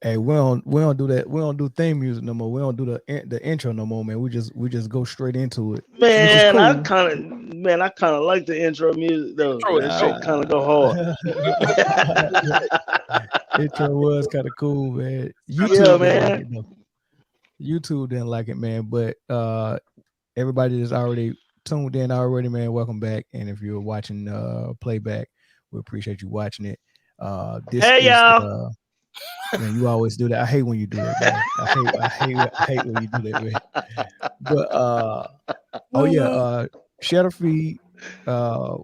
Hey, we don't do that. We don't do theme music no more. We don't do the intro no more, man. We just go straight into it, which is Man, cool. I kind of like the intro music though. Intro is That dope. shit kind Uh, of go hard. the intro was kind of cool, man. Kind of Yeah, YouTube dope. didn't like man. it though. YouTube didn't like it, man. But everybody that's already tuned in already, man, welcome back. And if you're watching playback, we appreciate you watching it. This Hey, is y'all. the Man, you always do that. I hate when you do that, man. I hate when you do that, man. But oh yeah, share the feed. Uh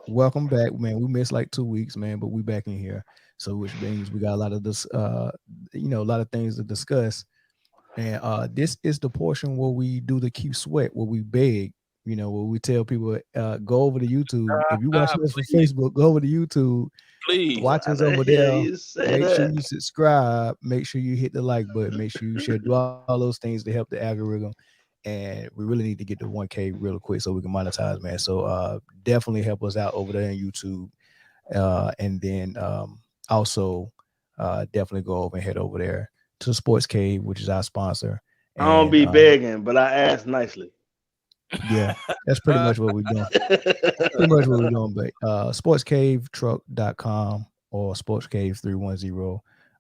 welcome back, man. We missed like 2 weeks, man, but we back in here. So which means we got a lot of this a lot of things to discuss. And this is the portion where we do the keep sweat, where we beg, where we tell people go over to YouTube. If you watching us from Please, Facebook, go over to YouTube. please. Watch Why us the over hell there. you say Make sure that? you subscribe. Make sure you hit the like button. Make sure you share. Do all those things to help the algorithm. And we really need to get to 1K real quick so we can monetize, man. So definitely help us out over there on YouTube. And then also definitely go over and head over there to the Sports Cave, which is our sponsor. I don't And be begging, but I ask nicely. yeah, that's pretty much what we're doing. Pretty much what we're doing. But sportscavetruck.com or sportscave310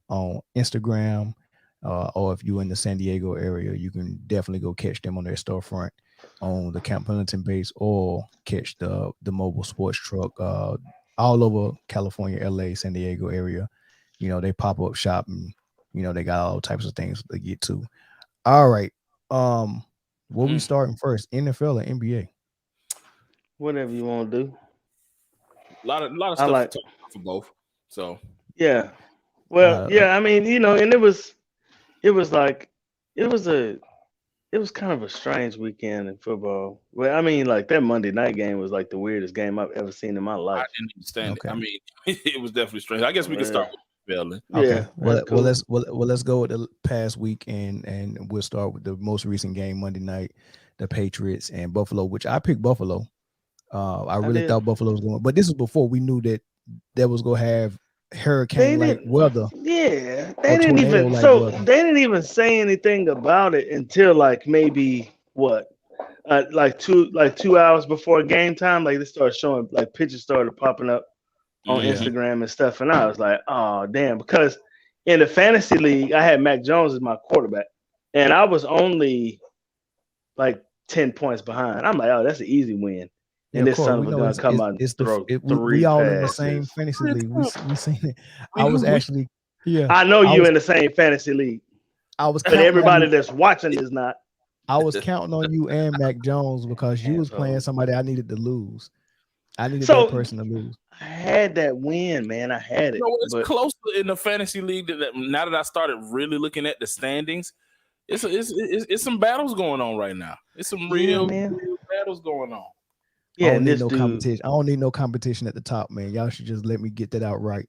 on Instagram. Or if you're in the San Diego area, you can definitely go catch them on their storefront on the Camp Pendleton base, or catch the mobile sports truck all over California, LA, San Diego area. They pop up shop, and they got all types of things to get to. All right. What we starting first, NFL or NBA? Whatever you want to do. A lot of I stuff to like. talk about for both. So Yeah. A Well, lot of yeah. I mean, and it was like, it was a, it was kind of a strange weekend in football. Well, I mean, like that Monday night game was like the weirdest game I've ever seen in my I life. didn't understand it. okay. I mean, it was definitely strange. I guess we can Yeah. start with Bellin. Okay. Yeah, Well, that's cool. let's go with the past week, and we'll start with the most recent game Monday night, the Patriots and Buffalo, which I picked Buffalo. I I really did. thought Buffalo was going, but this is before we knew that was going to have hurricane They like didn't. weather Yeah, or they didn't tornado even. like So weather. they didn't even say anything about it until like maybe what, like 2 hours before game time. Like they started showing, like pictures started popping up on Yeah. Instagram and stuff, and I was like, oh damn, because in the fantasy league I had Mac Jones as my quarterback, and I was only like 10 points behind. I'm like, oh, that's an easy win. Yeah, And of this course son we of a know gun come out and throw we three all in the same passes. fantasy league. We seen it. I was We actually yeah. I know I you was in the same fantasy league, I was but counting on everybody you. that's watching is not. I was counting on you and Mac Jones because you was playing Asshole. somebody I needed to lose. I needed that So person to lose. I had that win, man. I had You it, know, it's but closer in the fantasy league that now that I started really looking at the standings, it's some battles going on right now. It's some yeah, real, man. real battles going on. I Yeah, don't and need this no dude, competition. I don't need no competition at the top, man. Y'all should just let me get that out right.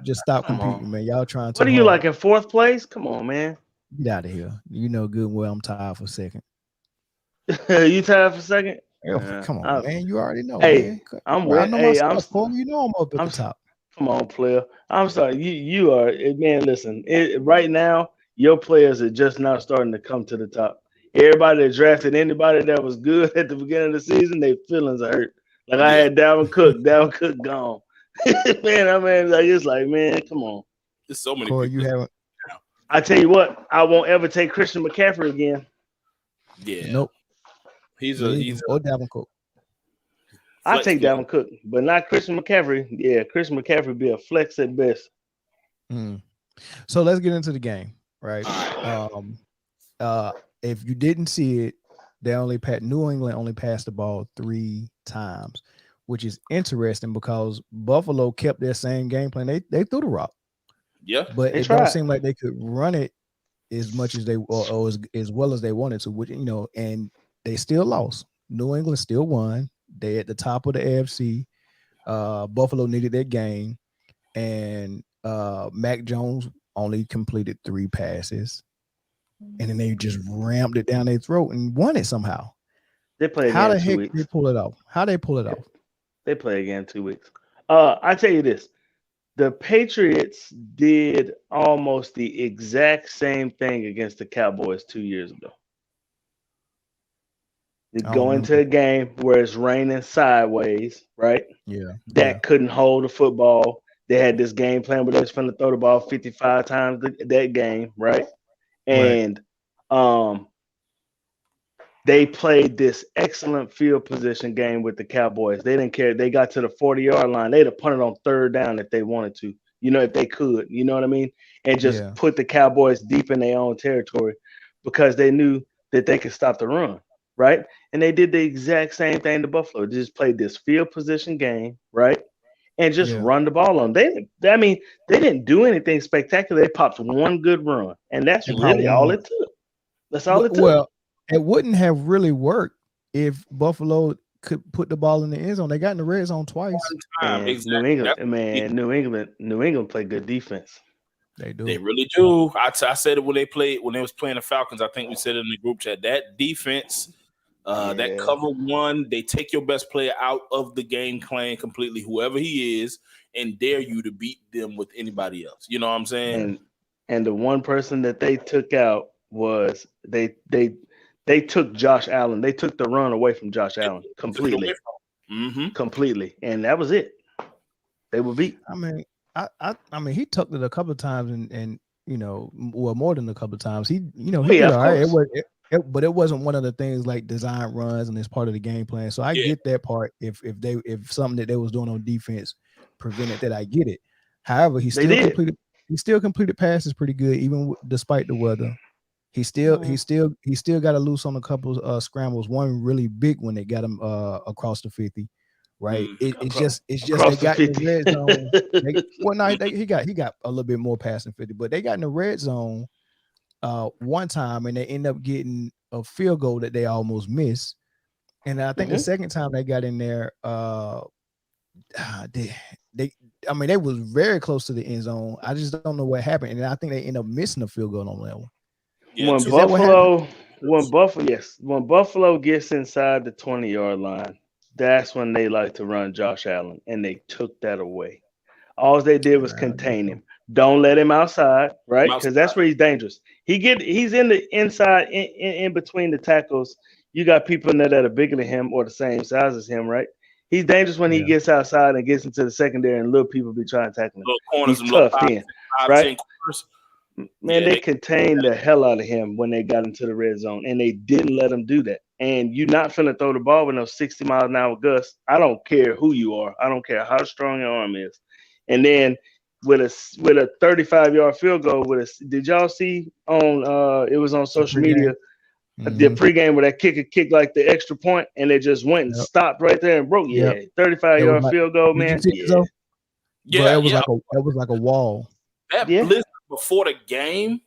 Just stop come on. competing, man. Y'all trying What too are you hard. like in fourth place? Come on, man. Get out of here. You know good and well I'm tired for second. You tired for second? Hell, Yeah. come on, man. You already know, Hey, man. I'm I with. know my Hey, stuff, Cole. You know I'm up at I'm. the top. Come on, player. I'm sorry. You are, man. Listen, right now your players are just now starting to come to the top. Everybody that drafted anybody that was good at the beginning of the season, their feelings are hurt. Like I Yeah, had Dalvin Cook. Dalvin Cook gone. Man, I mean, like it's like, man, come on. there's so many Corey, people. you haven't. I tell you what, I won't ever take Christian McCaffrey again. Yeah, Nope. he's Me a either. he's a Or Dalvin Cook. I flex take player. Dalvin Cook, but not Christian McCaffrey. Yeah, Christian McCaffrey be a flex at best. Mm. So let's get into the game, right? All right. Uh, if you didn't see it, New England only passed the ball 3 times, which is interesting because Buffalo kept their same game plan. They threw the rock, Yeah, but They it don't tried. seem like they could run it as much as or as well as they wanted to. Which and they still lost. New England still won. They at the top of the AFC. Buffalo needed their game, and Mac Jones only completed 3 passes, and then they just rammed it down their throat and won it somehow. They play How again the in two heck they weeks. pull it off? How they pull it off? They play again in 2 weeks. I tell you this. The Patriots did almost the exact same thing against the Cowboys 2 years ago. You I don't go remember into a that. game where it's raining sideways, right? Yeah, yeah, Dak couldn't hold the football. They had this game plan where they was going to throw the ball 55 times that game, right? right. And um, they played this excellent field position game with the Cowboys. They didn't care. They got to the 40-yard line. They'd have punted on third down if they wanted to, if they could, you know what I mean? And just Yeah, put the Cowboys deep in their own territory because they knew that they could stop the run, right? And they did the exact same thing to Buffalo. They just played this field position game, right? And just yeah. run the ball on. I mean, they didn't do anything spectacular. They popped one good run, and that's They popped really one all run. it took. That's all it took. Well, it wouldn't have really worked if Buffalo could put the ball in the end zone. They got in the red zone twice. One time, exactly. That's New England played good defense. They they do. really do. I said it when they was playing the Falcons. I think we said it in the group chat. That defense, that Yeah. cover one, they take your best player out of the game plan completely, whoever he is, and dare you to beat them with anybody else. You know what I'm saying? And the one person that they took out was they took Josh Allen. They took the run away from Josh Allen completely. Mm-hmm. Completely. And that was it. They were beat. I mean, I mean, he tucked it a couple of times, and well, more than a couple of times. He did of all right. course. But it wasn't one of the things like design runs and it's part of the game plan. So I get that part. If something that they was doing on defense prevented that, I get it. However, he still completed passes pretty good, even despite the weather. He still got to loose on a couple of scrambles. One really big when they got him across the 50. Right. It's just they got in the red zone. He got a little bit more passing 50, but they got in the red zone one time and they end up getting a field goal that they almost missed. And I think the second time they got in there, they was very close to the end zone. I just don't know what happened, and I think they end up missing a field goal on that one. Yeah, when Buffalo gets inside the 20-yard line, that's when they like to run Josh Allen, and they took that away. All they did was contain him. Don't let him outside, right? Because that's where he's dangerous. He's in the inside, in between the tackles. You got people in there that are bigger than him or the same size as him, right? He's dangerous when he gets outside and gets into the secondary, and little people be trying to tackle him. He's tough then, right? Man, they contained the hell out of him when they got into the red zone, and they didn't let him do that. And you're not finna throw the ball with no 60 miles an hour gusts. I don't care who you are. I don't care how strong your arm is. And then with a 35-yard field goal, did y'all see on it was on social media the pregame where that kicker kicked like the extra point and it just went and stopped right there and broke. 35-yard field goal, man. It was like a wall. That blizzard before the game,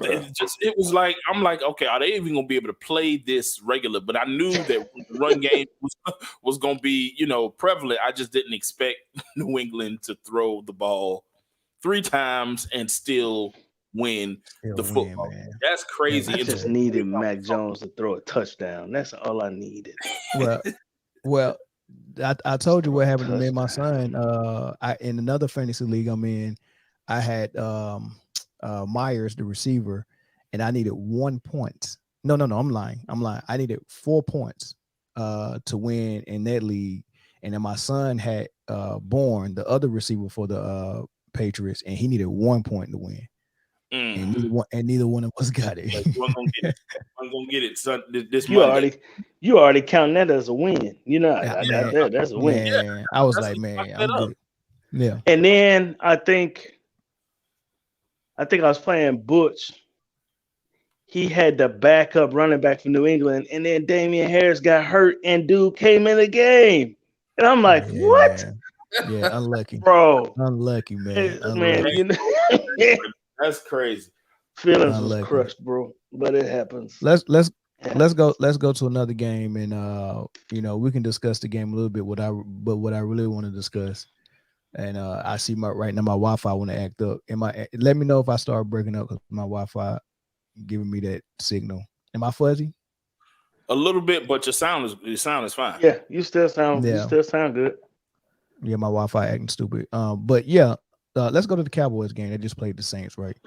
it was like, I'm like, okay, are they even gonna be able to play this regular? But I knew that the run game was gonna be, prevalent. I just didn't expect New England to throw the ball 3 times and still win the football. Man. That's crazy. I just needed Mac Jones to throw a touchdown. That's all I needed. Well, I told you what happened to me and my son. In another fantasy league I'm in, I had Myers, the receiver, and I needed 1 point. No, I'm lying. I needed 4 points to win in that league. And then my son had Bourne, the other receiver for the Patriots, and he needed 1 point to win. And neither one of us got it. One gonna get it. One gonna get it. Son, this you already counting that as a win. That's a win. Yeah, I was like, man, I'm good. Yeah. And then I think I was playing Butch. He had the backup running back for New England, and then Damian Harris got hurt, and dude came in the game. And I'm like, what? Yeah, unlucky. Bro. Unlucky, man. Man, that's crazy. Feelings was crushed, bro. But it happens. Let's go to another game, and we can discuss the game a little bit. What I really want to discuss, and I see right now my Wi-Fi want to act up. Let me know if I start breaking up because my Wi-Fi giving me that signal. Am I fuzzy? A little bit, but your sound is fine. Yeah, you still sound good. Yeah, my Wi-Fi acting stupid. But yeah, let's go to the Cowboys game. They just played the Saints, right?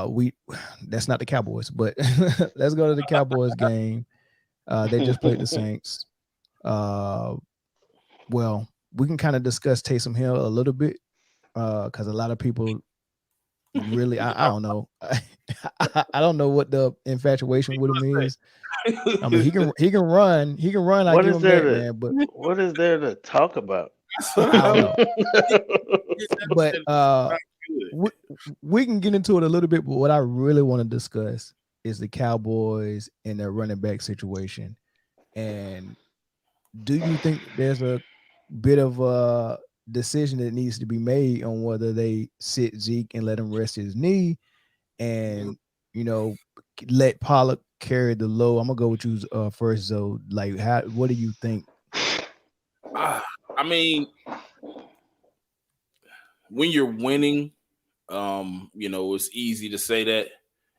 We that's not the Cowboys, but let's go to the Cowboys game. They just played the Saints. Well, we can kind of discuss Taysom Hill a little bit because a lot of people really, I don't know, I don't know what the infatuation with him is. I mean, he can run, I What give is him there that, to man. But what is there to talk about? I don't know. But we can get into it a little bit. But what I really want to discuss is the Cowboys and their running back situation. And do you think there's a bit of a decision that needs to be made on whether they sit Zeke and let him rest his knee and, let Pollard carry the load? I'm gonna go with you first, Zoe. Like, what do you think? I mean, when you're winning, it's easy to say that.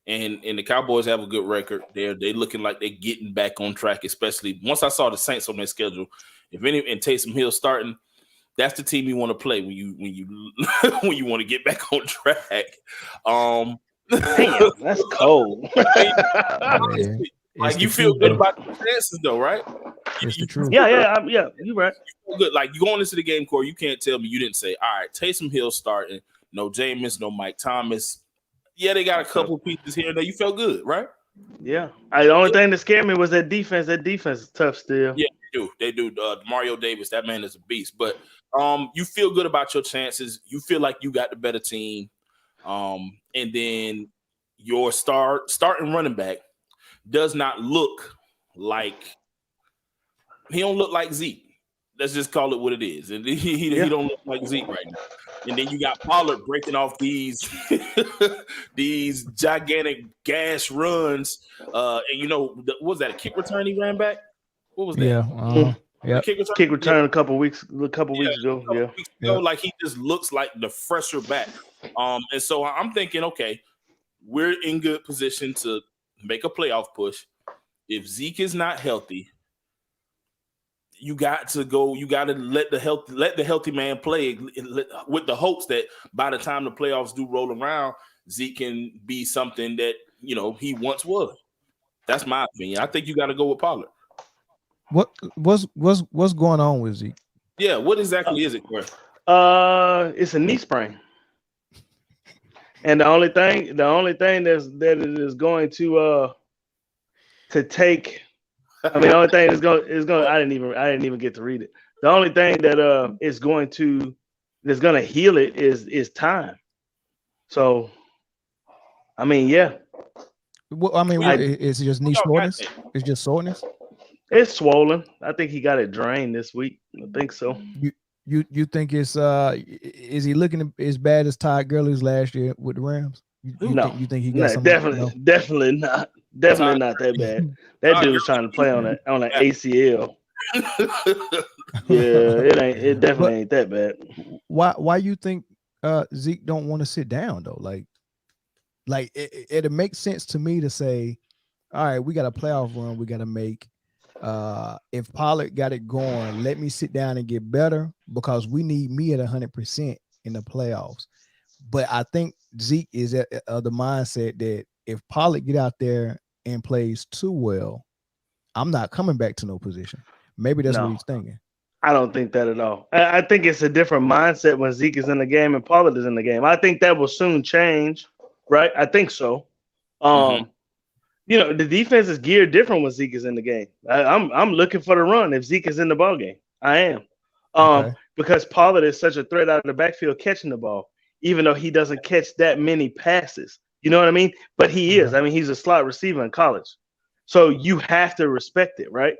And the Cowboys have a good record. They're looking like they're getting back on track, especially once I saw the Saints on their schedule. If any and Taysom Hill starting, that's the team you want to play when you when you want to get back on track. Damn, that's cold. Honestly, like you feel good about your chances, though, right? It's the truth. Yeah, you're right. You feel good. Like you going into the game, Corey, you can't tell me you didn't say, all right, Taysom Hill starting, no Jameis, no Mike Thomas. Yeah, they got a couple pieces here and there. You felt good, right? Yeah. The only thing that scared me was that defense. That defense is tough still. Yeah, they do. Mario Davis, that man is a beast. But you feel good about your chances. You feel like you got the better team. And then your starting running back does not look like he don't look like Zeke. Let's just call it what it is. And he don't look like Zeke right now. And then you got Pollard breaking off these these gigantic gash runs. And what was that, a kick return he ran back? What was that? Yeah. Kick return a couple weeks ago. Like he just looks like the fresher back. And so I'm thinking, okay, we're in good position to make a playoff push. If Zeke is not healthy, you got to let the healthy man play with the hopes that by the time the playoffs do roll around, Zeke can be something that he once was. That's my opinion. I think you got to go with Pollard. What's going on with Zeke? Yeah, what exactly is it, Corey? It's a knee sprain, and the only thing that it is going to take. I mean, the only thing is going. I didn't even get to read it. The only thing that is going to heal it is time. So, I mean, yeah. Well, I mean, it's just knee soreness. It's just soreness. It's swollen. I think he got it drained this week. I think so. You think it's is he looking as bad as Todd Gurley's last year with the Rams? You think he got something? Definitely not. Definitely not that bad. That dude was trying to play on an ACL. Yeah, it definitely ain't that bad. Why you think Zeke don't want to sit down though? Like it makes sense to me to say, all right, we got a playoff run we got to make. If Pollard got it going, let me sit down and get better because we need me at 100% in the playoffs. But I think Zeke is at the mindset that if Pollard get out there and plays too well, I'm not coming back to no position. Maybe that's what he's thinking. I don't think that at all. I think it's a different mindset when Zeke is in the game and Pollard is in the game. I think that will soon change, right? I think so. The defense is geared different when Zeke is in the game. I'm looking for the run if Zeke is in the ball game. I am. Because Pollard is such a threat out of the backfield catching the ball, even though he doesn't catch that many passes. You know what I mean? But he is. I mean, he's a slot receiver in college. So you have to respect it, right?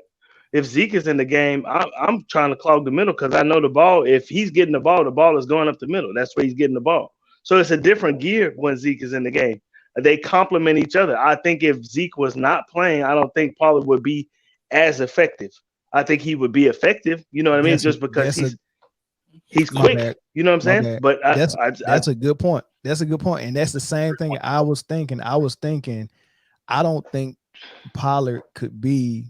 If Zeke is in the game, I'm trying to clog the middle because I know the ball. If he's getting the ball is going up the middle. That's where he's getting the ball. So it's a different gear when Zeke is in the game. They complement each other. I think if Zeke was not playing, I don't think Pollard would be as effective. I think he would be effective. You know what I mean? Just because he's quick. Bad. You know what I'm saying? But that's a good point. That's a good point. And that's the same thing I was thinking. I don't think Pollard could be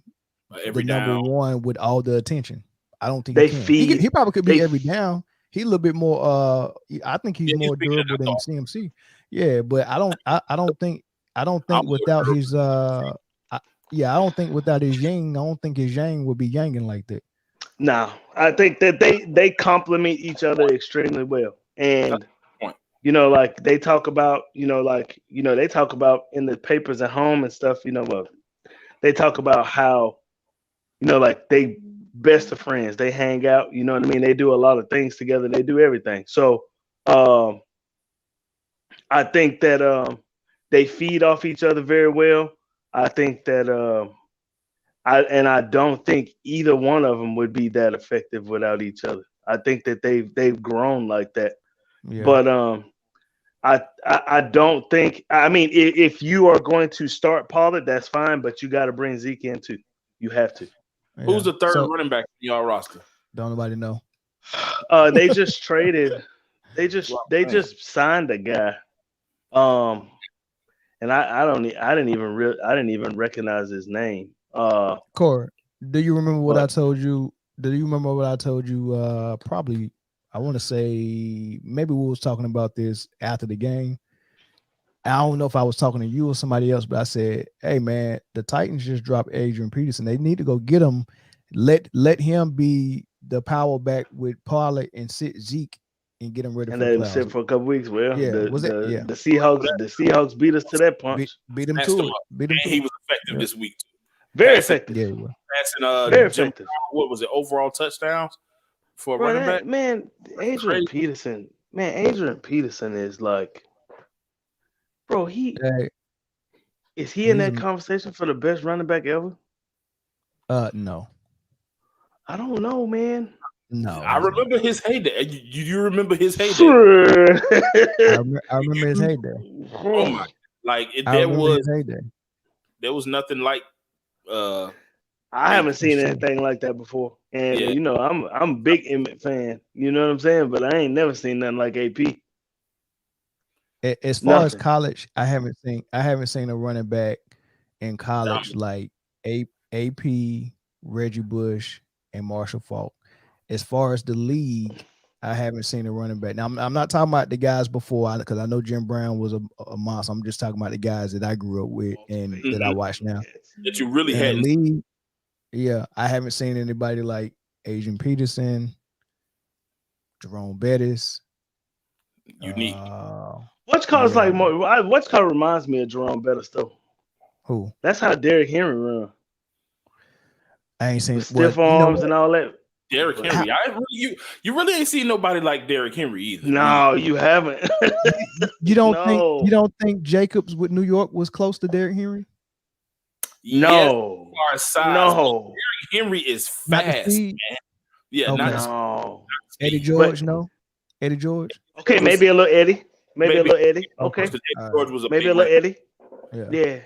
the number one with all the attention. I don't think They he can. feed. He probably could be every down. He a little bit more. He probably could be every down. He a little bit more. I think he's more durable than CMC. Yeah, but I don't think without his I don't think without his yang, I don't think his yang would be yanging like that. No, I think that they complement each other extremely well. And like they talk about, they talk about in the papers at home and stuff, they talk about how, like they best of friends. They hang out, you know what I mean? They do a lot of things together. They do everything. So I think that they feed off each other very well. I think that I don't think either one of them would be that effective without each other. I think that they've grown like that. Yeah. But I don't think. I mean, if you are going to start Pollard, that's fine. But you got to bring Zeke in too. You have to. Yeah. Who's the third running back in your roster? Don't nobody know. They just traded. They just signed a guy. And I didn't even recognize his name. Corey, do you remember what I told you? Do you remember what I told you? Probably, I want to say maybe we was talking about this after the game. I don't know if I was talking to you or somebody else, but I said, "Hey, man, the Titans just dropped Adrian Peterson. They need to go get him. Let him be the power back with Pollard and sit Zeke and get him ready and for let him sit for a couple weeks." Well, yeah, the Seahawks beat us to that punch. Beat him to it. Beat him to he was effective this week. Very effective. Yeah, passing very effective. What was it? Overall touchdowns for running back. Man, Adrian Peterson. Man, Adrian Peterson is like, bro. Is he in that conversation for the best running back ever? No. I don't know, man. No, I remember his heyday. You remember his heyday? I remember his heyday. Oh my! Like there was nothing like. I haven't seen anything like that before, and I'm a big Emmett fan. You know what I'm saying? But I ain't never seen nothing like AP. As far as college, I haven't seen a running back in college like AP, Reggie Bush, and Marshall Faulk. As far as the league, I haven't seen a running back. Now, I'm not talking about the guys before, because I know Jim Brown was a monster. I'm just talking about the guys that I grew up with and that I watch now. That you really had. League, yeah, I haven't seen anybody like Adrian Peterson, Jerome Bettis. Unique. What's called like more? What's called reminds me of Jerome Bettis though. Who? That's how Derrick Henry run. I ain't seen stiff arms and all that. Derrick Henry. You really ain't seen nobody like Derrick Henry either. No, you haven't. You don't think Jacobs with New York was close to Derrick Henry? No. Yes, no. Derrick Henry is fast, man. Yeah, okay. No. Eddie George, no. Eddie George. Okay, maybe a little Eddie. Maybe a little Eddie. Okay. George was maybe a little Eddie. Yeah.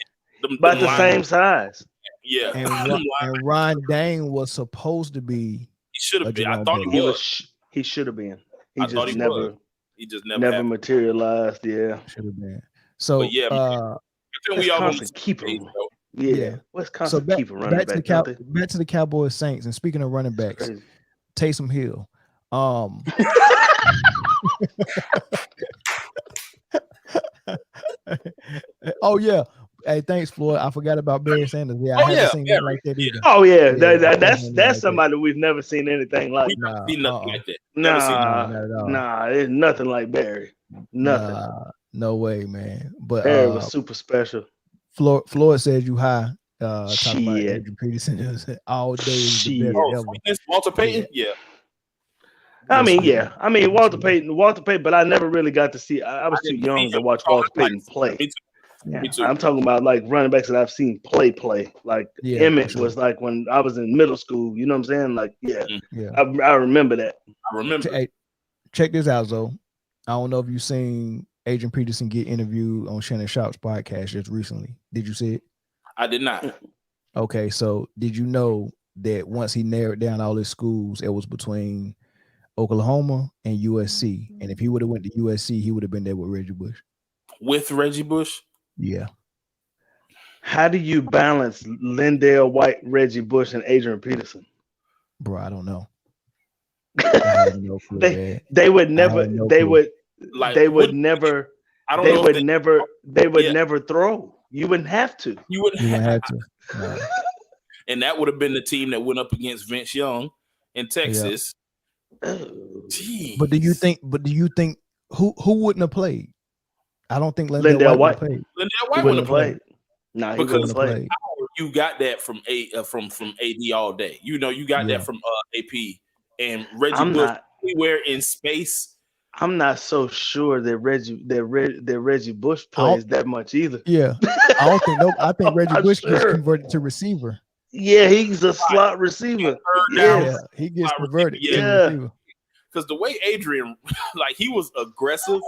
About the same size. Yeah. And Ron Dane was supposed to be. He should have been. I thought he was. He should have been. He just never materialized. Yeah. Should have been. So but I think we all want to keep him. Yeah. Wisconsin keep a running back. Back to the Cowboys Saints. And speaking of running backs, Taysom Hill. Oh yeah. Hey, thanks, Floyd. I forgot about Barry Sanders. Yeah, I haven't seen anything like that either. Oh yeah, that's somebody we've never seen anything like. Nothing like that. Nah, there's nothing like Barry. Nothing. No way, man. But Barry was super special. Floyd said you high. Talking about Adrian Peterson all day. Walter Payton, yeah. I mean, Walter Payton, but I never really got to see. I was too young to watch Walter Payton play. Me too. I'm talking about like running backs that I've seen play. Like Emmett was like when I was in middle school. You know what I'm saying? Like, I remember that. I remember. Hey, check this out, though. I don't know if you've seen Adrian Peterson get interviewed on Shannon Sharp's podcast just recently. Did you see it? I did not. Okay, so did you know that once he narrowed down all his schools, it was between Oklahoma and USC, and if he would have went to USC, he would have been there with Reggie Bush. With Reggie Bush? Yeah. How do you balance Lindell White, Reggie Bush, and Adrian Peterson? Bro, I don't know. I had no clue, man. They would I never. had no They clue. would. Like, They would what- never. I don't They know. would If never. They would Yeah. never throw. You wouldn't have to. you wouldn't You wouldn't have, have to. No. and that would have been the team that went up against Vince Young in Texas. Jeez. But do you think? Who wouldn't have played? I don't think Lindell Lindell White would White. have played. Lindell He White wouldn't would have have played. Nah, he Because- wouldn't have played. Played. You got that from from AD all day. You know, you got Yeah. that from AP and Reggie I'm Bush not. anywhere in space. I'm not so sure that Reggie Bush plays that much either. Yeah, I don't think. Nope. I think Reggie I'm Bush gets sure. converted to receiver. Yeah, he's a slot receiver. Third down. Yes. Yeah, he gets Slot converted receiver, to yeah. receiver. Because the way Adrian, like, he was aggressive.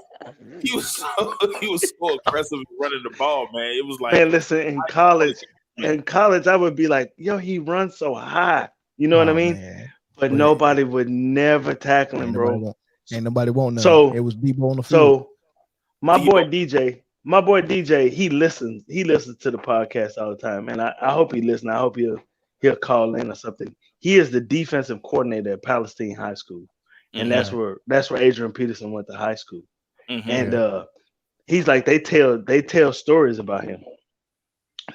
He was so aggressive running the ball, man. It was like, Man, listen, in college, I would be like, yo, he runs so high. You know what I Oh, mean? man. But But- nobody would never tackle him, Ain't nobody want none. So- it was Debo on the field. So my Debo. boy DJ, he listens to the podcast all the time. And I hope he listens. I hope he'll call in or something. He is the defensive coordinator at Palestine High School. And that's where Adrian Peterson went to high school. Mhm. And he's like, they tell stories about him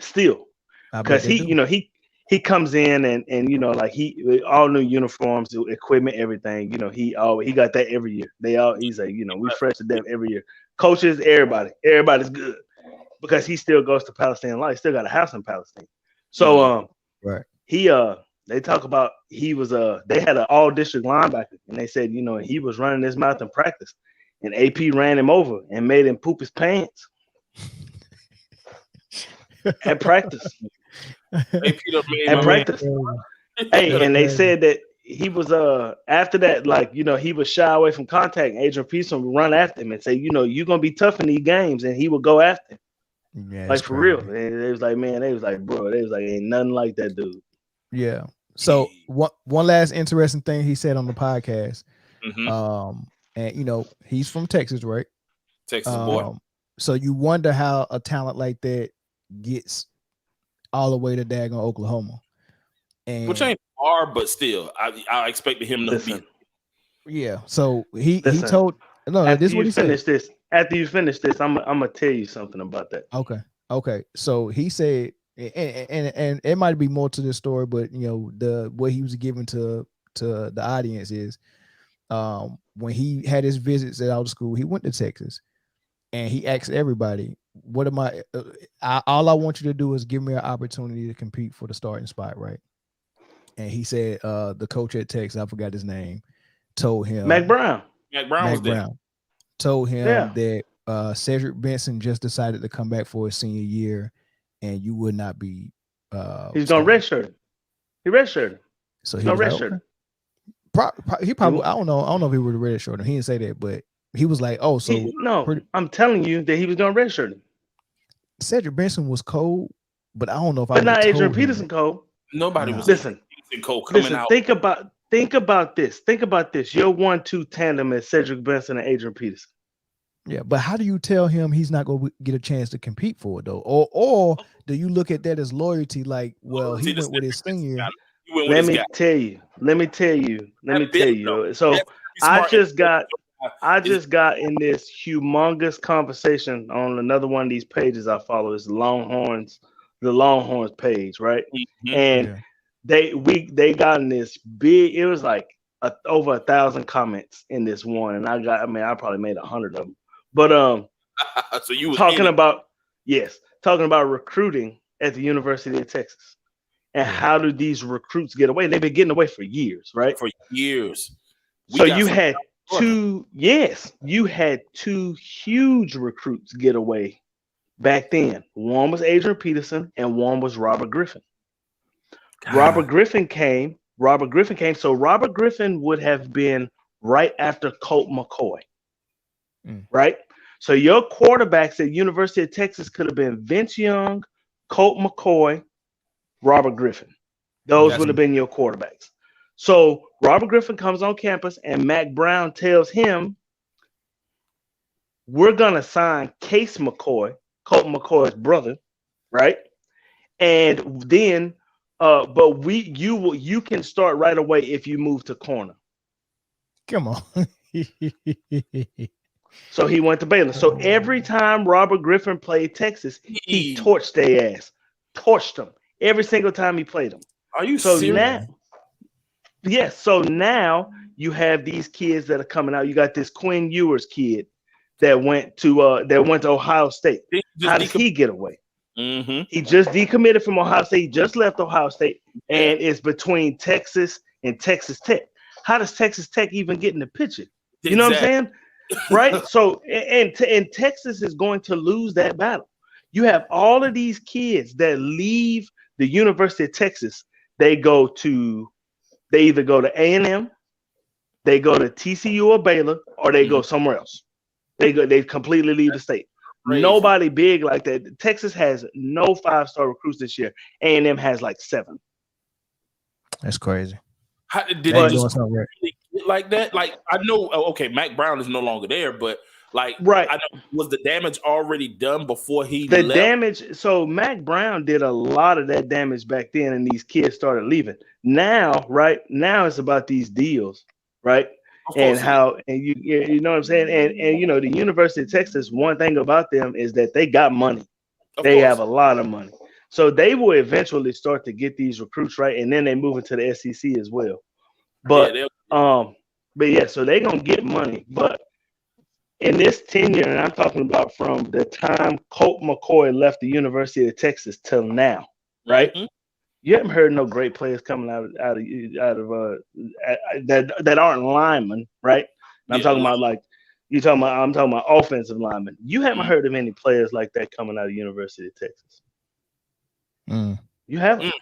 still. I bet Because they do. he comes in and like he all new uniforms, equipment, everything. He got that every year. He's like, we fresh to death every year. Coaches, everybody's good because he still goes to Palestine. He still got a house in Palestine. So Right. they talk about they had an all district linebacker and they said he was running his mouth in practice and AP ran him over and made him poop his pants at practice. AP done made At my practice. Hey, and they said that he was after that, like he would shy away from contact. Adrian Peterson would run after him and say, you're gonna be tough in these games, and he would go after him. Yeah, Like it's for crazy. real. And they was like, man, bro, ain't nothing like that dude. Yeah. So one last interesting thing he said on the podcast. Mhm. And he's from Texas, right? Texas boy. So you wonder how a talent like that gets all the way to daggone Oklahoma. And Which ain't hard, but still, I expected him to Listen, be. yeah. So he Listen, told after this is what you he said. finish this, I'm gonna tell you something about that. Okay. So he said, and it might be more to this story, but what he was giving to the audience is, when he had his visits at out school, he went to Texas, and he asked everybody, "What am I? All I want you to do is give me an opportunity to compete for the starting spot, right?" And he said, the coach at Texas, I forgot his name, told him Mac Brown. Mac Brown was there. told him Yeah. that Cedric Benson just decided to come back for his senior year, and you would not be. He's gonna redshirt him. He redshirted him. So He's he gonna was like, redshirt him. he probably. I don't know if he would have read it short. He didn't say that, but he was like, "Oh, so I'm telling you that he was gonna redshirt him. Cedric Benson was cold, but I don't know if I But would've not Adrian told him Peterson, that. Cole. Nobody No. was Listen, Cole coming listen. out. Think about this. Think about this. Your 1-2 tandem is Cedric Benson and Adrian Peterson. Yeah, but how do you tell him he's not going to get a chance to compete for it though, or do you look at that as loyalty? Like, well, he went with his senior. He went with Let his me guy. tell you. That bit, though. So That's I smart. just got in this humongous conversation on another one of these pages I follow. It's the Longhorns page, right? Mhm. And Yeah. they got in this big. It was like over 1,000 comments in this one, and I probably made 100 of them. But So you was talking in it. about recruiting at the University of Texas, and Yeah. how do these recruits get away? They've been getting away for years, right? for years. So got you some- had you had two huge recruits get away back then. One was Adrian Peterson and one was Robert Griffin. Robert Griffin came. So Robert Griffin would have been right after Colt McCoy, right? So your quarterbacks at University of Texas could have been Vince Young, Colt McCoy, Robert Griffin. Those would have been your quarterbacks. So Robert Griffin comes on campus, and Mac Brown tells him, "We're gonna sign Case McCoy, Colt McCoy's brother, right? And then, but you can start right away if you move to corner." Come on. So he went to Baylor. So every time Robert Griffin played Texas, he torched their ass. Torched them. Every single time he played them. Are you serious? So now you have these kids that are coming out. You got this Quinn Ewers kid that went to Ohio State. How does he get away? Mm-hmm. He just decommitted from Ohio State. He just left Ohio State, and it's between Texas and Texas Tech. How does Texas Tech even get in the picture? You know what I'm saying? Right? So, and Texas is going to lose that battle. You have all of these kids that leave the University of Texas. They either go to A&M, they go to TCU or Baylor, or they go somewhere else. They completely leave the state. Crazy. Nobody big like that. Texas has no 5-star recruits this year. A&M has like 7. That's crazy. How did they just really get like that? Like, I know, okay, Mac Brown is no longer there, but like, right. I know, was the damage already done before he left? Damage. So Mac Brown did a lot of that damage back then, and these kids started leaving. Now it's about these deals, right? And how, and you know what I'm saying? And you know, the University of Texas, one thing about them is that they got money. They have a lot of money. So they will eventually start to get these recruits, right? And then they move into the SEC as well. But so they're gonna get money. But in this tenure, and I'm talking about from the time Colt McCoy left the University of Texas till now, right? Mm-hmm. You haven't heard no great players coming out of that aren't linemen, right? And I'm talking about I'm talking about offensive linemen. You haven't heard of any players like that coming out of the University of Texas. You haven't.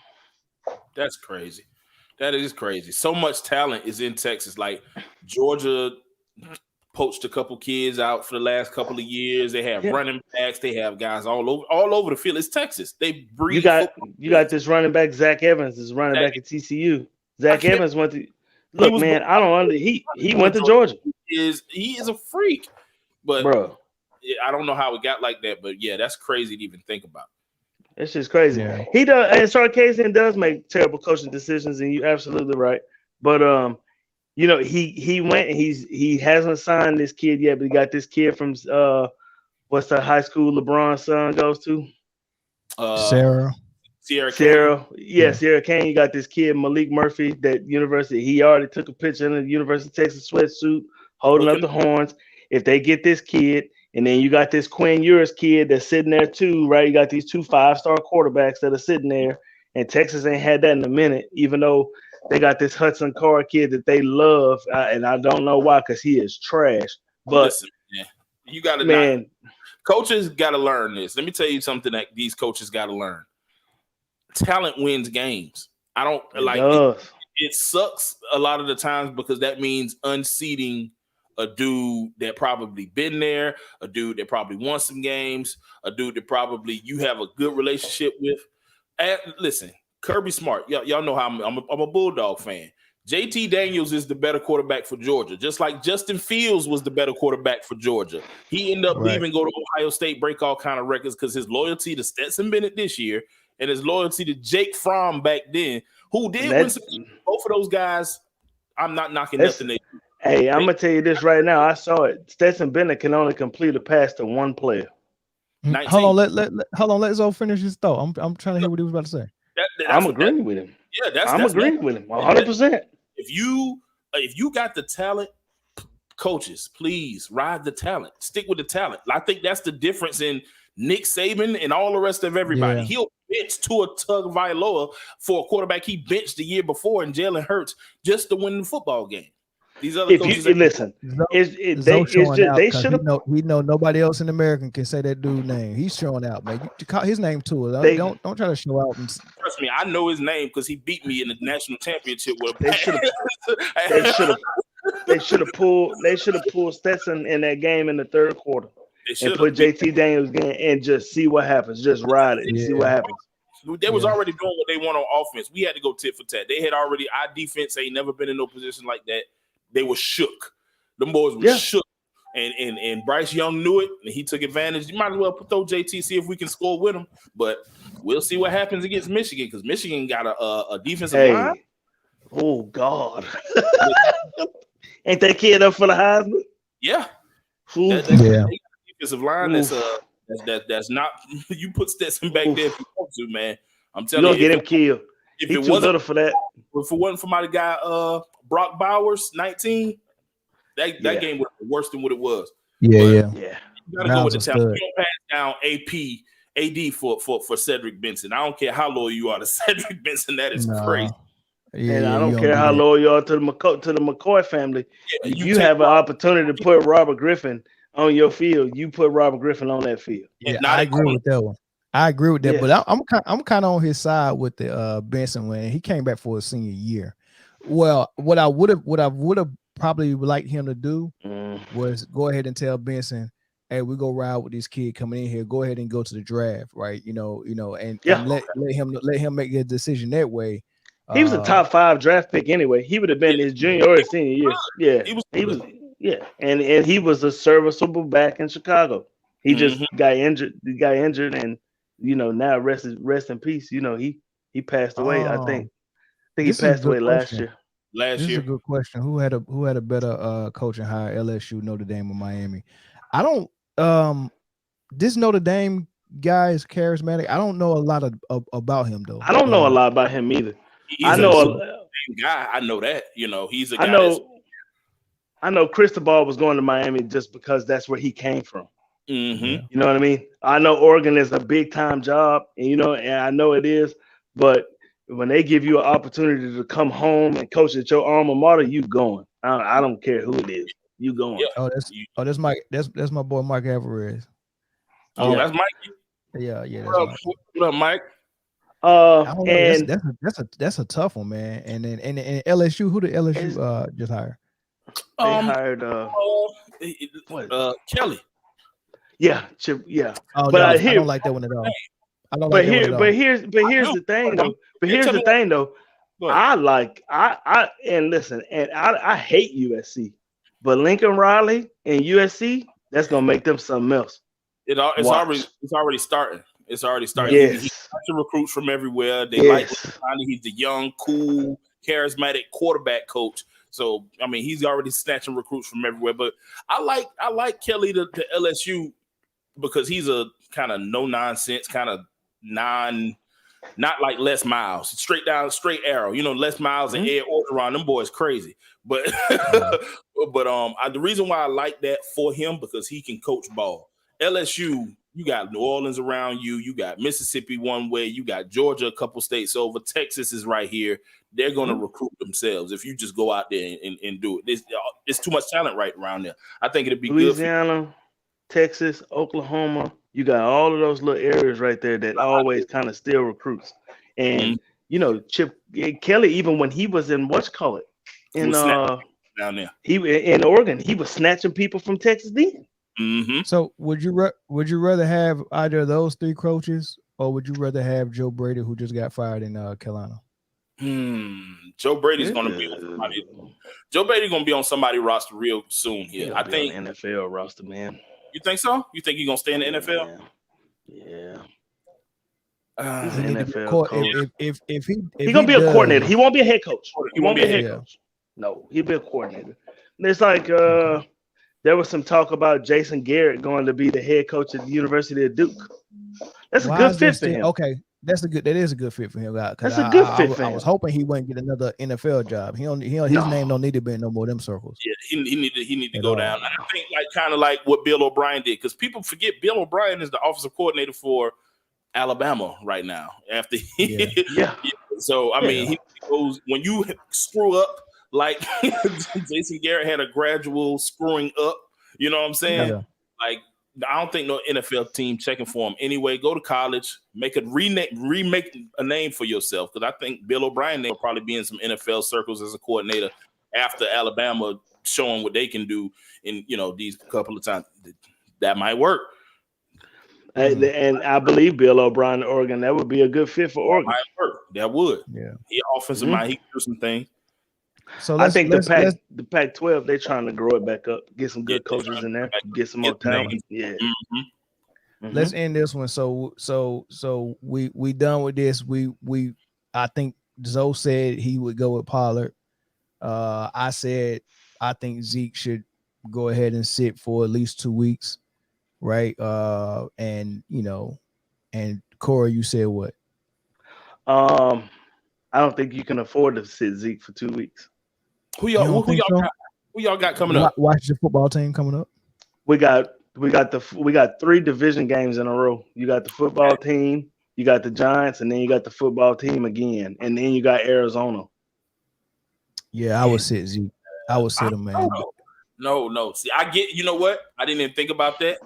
That's crazy. That is crazy. So much talent is in Texas. Like Georgia poached a couple kids out for the last couple of years. They have running backs. They have guys all over the field. It's Texas. They breed. You got this running back, Zach Evans, is running back at TCU. Zach Evans went to he went to Georgia. He is a freak. But bro, I don't know how it got like that, but yeah, that's crazy to even think about. It's just crazy. Yeah. He does, and Sarkisian does make terrible coaching decisions, and you're absolutely right. But you know, he went and he hasn't signed this kid yet, but he got this kid from what's the high school LeBron's son goes to? Sierra Kane. You got this kid Malik Murphy, that university. He already took a picture in the University of Texas sweatsuit, holding up the horns. If they get this kid, and then you got this Quinn Ewers kid that's sitting there too, right? You got these 2 5-star quarterbacks that are sitting there, and Texas ain't had that in a minute, even though they got this Hudson Card kid that they love, and I don't know why, because he is trash. But listen, you got to coaches got to learn this. Let me tell you something that these coaches got to learn. Talent wins games. I don't it sucks a lot of the times because that means unseating a dude that probably been there, a dude that probably won some games, a dude that probably you have a good relationship with. Listen, Kirby Smart, y'all know how I'm a Bulldog fan. JT Daniels is the better quarterback for Georgia, just like Justin Fields was the better quarterback for Georgia. He ended up leaving, go to Ohio State, break all kind of records because his loyalty to Stetson Bennett this year and his loyalty to Jake Fromm back then, who did win some games. Both of those guys, I'm not knocking nothing they do. Hey, I'm gonna tell you this right now. I saw it. Stetson Bennett can only complete a pass to one player. 19. Hold on. Let Zoe finish his thought. I'm trying to hear what he was about to say. I'm agreeing with him. Yeah, I'm agreeing with him 100%. If you got the talent, coaches, please ride the talent. Stick with the talent. I think that's the difference in Nick Saban and all the rest of everybody. Yeah. He'll bench Tua Tagovailoa for a quarterback he benched the year before in Jalen Hurts just to win the football game. These other coaches, they should have. We know nobody else in America can say that dude's name. He's showing out, man. You call his name too. Don't try to show out. Trust me, I know his name because he beat me in the national championship. They should have pulled Stetson in that game in the third quarter and put JT Daniels in and just see what happens. Just ride it and see what happens. They was already doing what they want on offense. We had to go tit for tat. They had already. Our defense ain't never been in no position like that. They were shook. Them boys were shook. And Bryce Young knew it, and he took advantage. You might as well throw JT, see if we can score with him. But we'll see what happens against Michigan, because Michigan got a defensive line. Oh, God. Ain't that kid up for the Heisman? Yeah. Ooh. That defensive line that's not. You put Stetson back there if you want to, man. I'm telling you, gonna get him killed. If He's it too wasn't little for that, if it wasn't for my guy Brock Bowers, 19, that game was worse than what it was. Yeah. You gotta go with the talent. You don't pass down AD for Cedric Benson. I don't care how loyal you are to Cedric Benson. That is crazy. And I don't care how loyal you are to the McCoy family. Yeah, you have an opportunity to put Robert Griffin on your field. You put Robert Griffin on that field. Yeah, I agree with that one. I agree with that, Yeah. but I'm kind of on his side with the Benson when he came back for his senior year. Well, what I would have probably liked him to do was go ahead and tell Benson, hey, we go ride with this kid coming in here. Go ahead and go to the draft, right? And let him make a decision that way. He was a top 5 draft pick anyway. He would have been his junior or his senior year. Yeah, he was. And he was a serviceable back in Chicago. He just got injured. He got injured, and now rest in peace. He passed away. I think he passed away last year. This is a good question. Who had a better coaching hire, LSU, Notre Dame, or Miami? I don't. This Notre Dame guy is charismatic. I don't know a lot about him though. I don't know a lot about him either. I know a guy. I know that. He's a guy. I know Cristobal was going to Miami just because that's where he came from. You know what I mean? I know Oregon is a big time job, and I know it is. But when they give you an opportunity to come home and coach at your alma mater, you going. I don't care who it is. You going? Yeah. That's Mike. That's my boy Mike Alvarez. Oh, that's Mike. Yeah. What up, Mike? And that's a tough one, man. And then and LSU, who did LSU just hire? They hired Kelly. Yeah, Chip. Yeah. Oh, but I don't like that one at all. But here's the thing though. I hate USC, but Lincoln Riley and USC, that's gonna make them something else. It's already starting. It's already starting. Yes. He's recruits from everywhere. They like he's the young, cool, charismatic quarterback coach. So I mean, he's already snatching recruits from everywhere. But I like Kelly to LSU because he's a kind of no nonsense, kind of not like Les Miles, straight arrow. Les Miles and Ed Orgeron, them boys crazy. But the reason why I like that for him because he can coach ball. LSU, you got New Orleans around you. You got Mississippi one way. You got Georgia a couple states over. Texas is right here. They're going to recruit themselves if you just go out there and do it. It's too much talent right around there. I think it'd be Louisiana, Texas, Oklahoma. You got all of those little areas right there that always kind of still recruits. And Chip Kelly, even when he was in down there, he in Oregon, he was snatching people from Texas then. So would you rather have either of those 3 coaches, or would you rather have Joe Brady, who just got fired in Carolina? Joe Brady's going to be on somebody. Joe Brady's going to be on somebody's roster real soon here. I think NFL roster, man. You think so? You think he's going to stay in the NFL? Yeah. He's an NFL coach. If he's going to be a coordinator. He won't be a head coach. He won't be a head coach. No, he'll be a coordinator. And it's like there was some talk about Jason Garrett going to be the head coach at the University of Duke. That's a good fit for him. Okay, that is a good fit for him. That's a good fit for him. I was hoping he wouldn't get another NFL job. His name don't need to be in no more of them circles. Yeah, he need to go down. And I think kind of like what Bill O'Brien did, because people forget Bill O'Brien is the offensive coordinator for Alabama right now. After So I mean, he goes when you screw up. Like Jason Garrett had a gradual screwing up, you know what I'm saying? Yeah. Like I don't think no NFL team checking for him anyway. Go to college, remake a name for yourself, because I think Bill O'Brien will probably be in some NFL circles as a coordinator after Alabama showing what they can do in these couple of times. That might work. And I believe Bill O'Brien in Oregon, that would be a good fit for Oregon. That would. Yeah. He offensive mind, he can do some things. So I think the Pac-12, they're trying to grow it back up, get some good coaches in there, get some more talent. Yeah. Let's end this one. So we done with this. I think Zoe said he would go with Pollard. I said I think Zeke should go ahead and sit for at least 2 weeks, right? And and Corey, you said what? I don't think you can afford to sit Zeke for 2 weeks. Who You don't think so? Who y'all got coming up? Watch the football team coming up. We got 3 division games in a row. You got the football team, you got the Giants, and then you got the football team again, and then you got Arizona. Yeah, I would sit Zeke. I would sit him, man. No. See, I get. You know what? I didn't even think about that.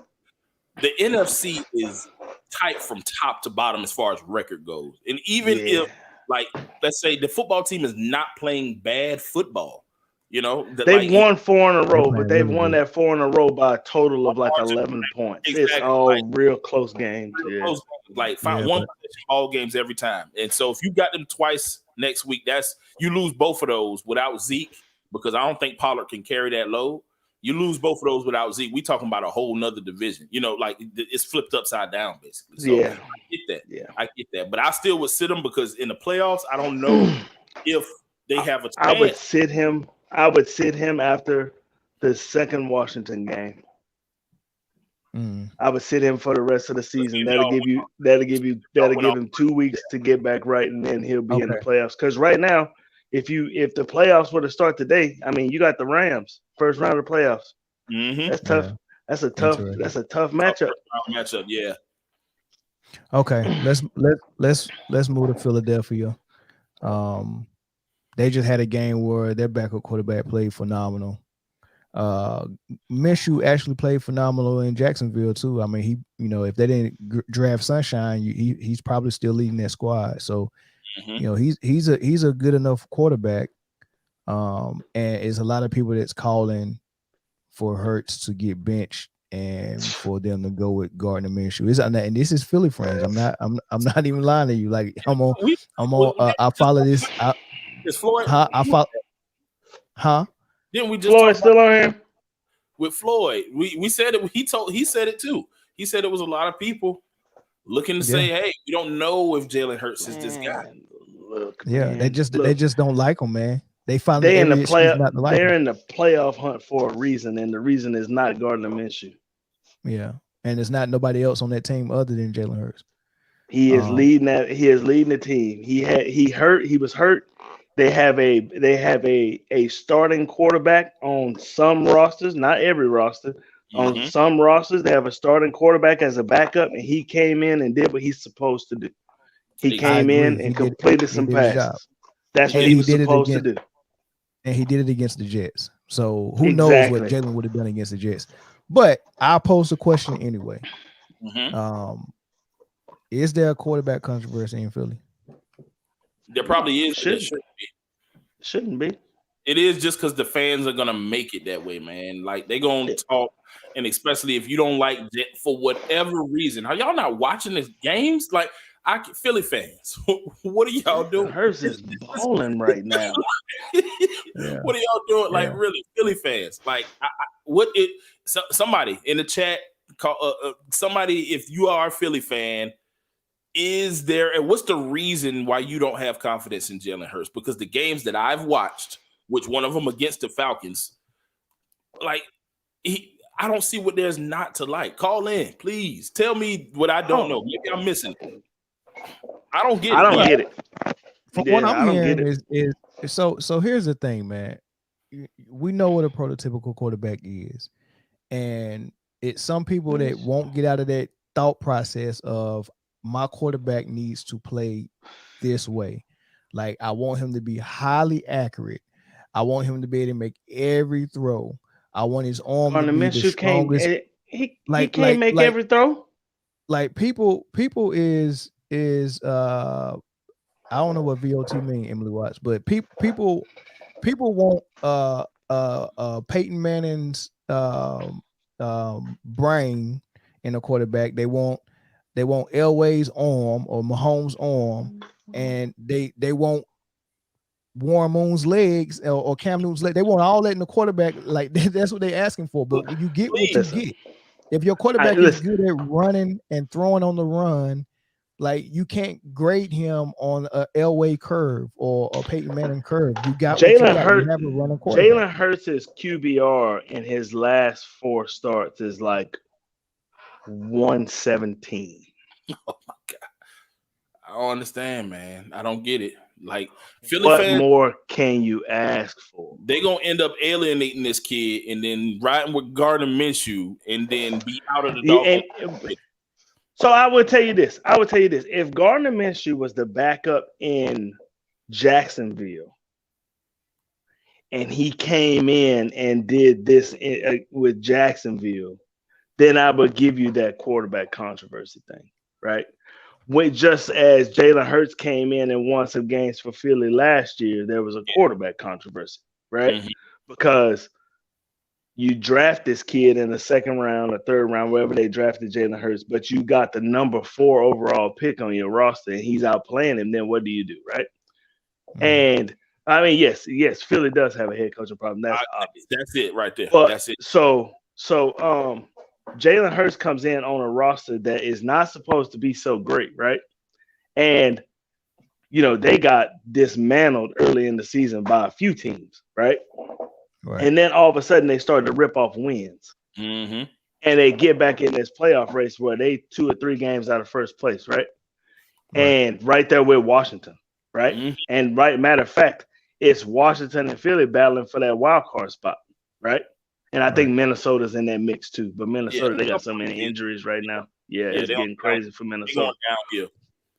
The NFC is tight from top to bottom as far as record goes, and even if, like, let's say the football team is not playing bad football. They've won 4 in a row, but they've won that 4 in a row by a total of like 11 points. Exactly. It's all real close games. Close, one ball games every time. And so if you got them twice next week, you lose both of those without Zeke, because I don't think Pollard can carry that load. You lose both of those without Zeke. We talking about a whole nother division. It's flipped upside down basically. So I get that. Yeah, I get that. But I still would sit them, because in the playoffs, I don't know if they have a chance. I would sit him after the second Washington game. I would sit him for the rest of the season. That'll give him 2 weeks to get back right, and then he'll be in the playoffs. Because right now, if the playoffs were to start today, I mean, you got the Rams first round of the playoffs. Mm-hmm. That's tough. Yeah. That's a tough matchup. Yeah. Okay, let's move to Philadelphia. They just had a game where their backup quarterback played phenomenal. Minshew actually played phenomenal in Jacksonville too. I mean, he, if they didn't draft Sunshine, he's probably still leading that squad. So, he's a good enough quarterback. And it's a lot of people that's calling for Hurts to get benched and for them to go with Gardner Minshew. And this is Philly friends. I'm not even lying to you. Like I follow this. Is Floyd? I follow. Huh? Didn't we just Floyd still on here? With Floyd, we said it. He said it too. He said it was a lot of people looking to say, "Hey, we don't know if Jalen Hurts is this guy." They just don't like him, man. They're in the playoff. They're in the playoff hunt for a reason, and the reason is not Gardner Minshew. Yeah, and it's not nobody else on that team other than Jalen Hurts. He is leading that. He is leading the team. He was hurt. They have a starting quarterback on some rosters, not every roster. On some rosters, they have a starting quarterback as a backup, and he came in and did what he's supposed to do. He came in and completed some passes. That's what he was supposed to do. And he did it against the Jets. So who knows what Jalen would have done against the Jets. But I'll pose the question anyway. Is there a quarterback controversy in Philly? There probably is. Shouldn't be. It is, just because the fans are gonna make it that way, man. Like, they gonna talk, and especially if you don't like Jet for whatever reason. Are y'all not watching these games? Like, Philly fans, what are y'all doing? Hurts is balling right now. What are y'all doing? Like, really, Philly fans? Like, somebody in the chat, somebody, if you are a Philly fan, is there, and what's the reason why you don't have confidence in Jalen Hurts? Because the games that I've watched, which one of them against the Falcons, like, I don't see what there's not to like. Call in, please. Tell me what I don't know. Maybe I'm missing it. I don't get it. From what I'm hearing is so here's the thing, man. We know what a prototypical quarterback is. And it's some people that won't get out of that thought process of, my quarterback needs to play this way. Like, I want him to be highly accurate. I want him to be able to make every throw. I want his arm to be the strongest. He can't make every throw. Like, people is I don't know what VOT mean, Emily Watts, but people want Peyton Manning's brain in a quarterback. They want Elway's arm or Mahomes' arm, and they want Warren Moon's legs or Cam Newton's legs. They want all that in the quarterback. Like, that's what they're asking for. But you get what you get. If your quarterback is good at running and throwing on the run, Like you can't grade him on a Elway curve or a Peyton Manning curve. You got what you Jalen got. Hurts. You have a running quarterback. Jalen Hurts' QBR in his last 4 starts is like 117. Oh my God. I don't understand, man. I don't get it. Like Philly What fans, more can you ask for? they gonna end up alienating this kid and then riding with Gardner Minshew and then be out of the dog. So I would tell you this. If Gardner Minshew was the backup in Jacksonville and he came in and did this with Jacksonville, then I would give you that quarterback controversy thing, right? Just as Jalen Hurts came in and won some games for Philly last year, there was a quarterback controversy, right? Mm-hmm. Because you draft this kid in the 2nd round or 3rd round, wherever they drafted Jalen Hurts, but you got the number 4 overall pick on your roster and he's out playing him, then what do you do, right? Mm-hmm. And I mean, yes, Philly does have a head coaching problem. That's obvious. That's it right there. But, that's it. So Jalen Hurts comes in on a roster that is not supposed to be so great, right? And, they got dismantled early in the season by a few teams, right? And then all of a sudden they started to rip off wins. Mm-hmm. And they get back in this playoff race where they 2 or 3 games out of first place, right? And right there with Washington, right? Mm-hmm. And matter of fact, it's Washington and Philly battling for that wild card spot, right? And I think Minnesota's in that mix too. But Minnesota, they got so many injuries right now. Yeah, it's getting crazy for Minnesota.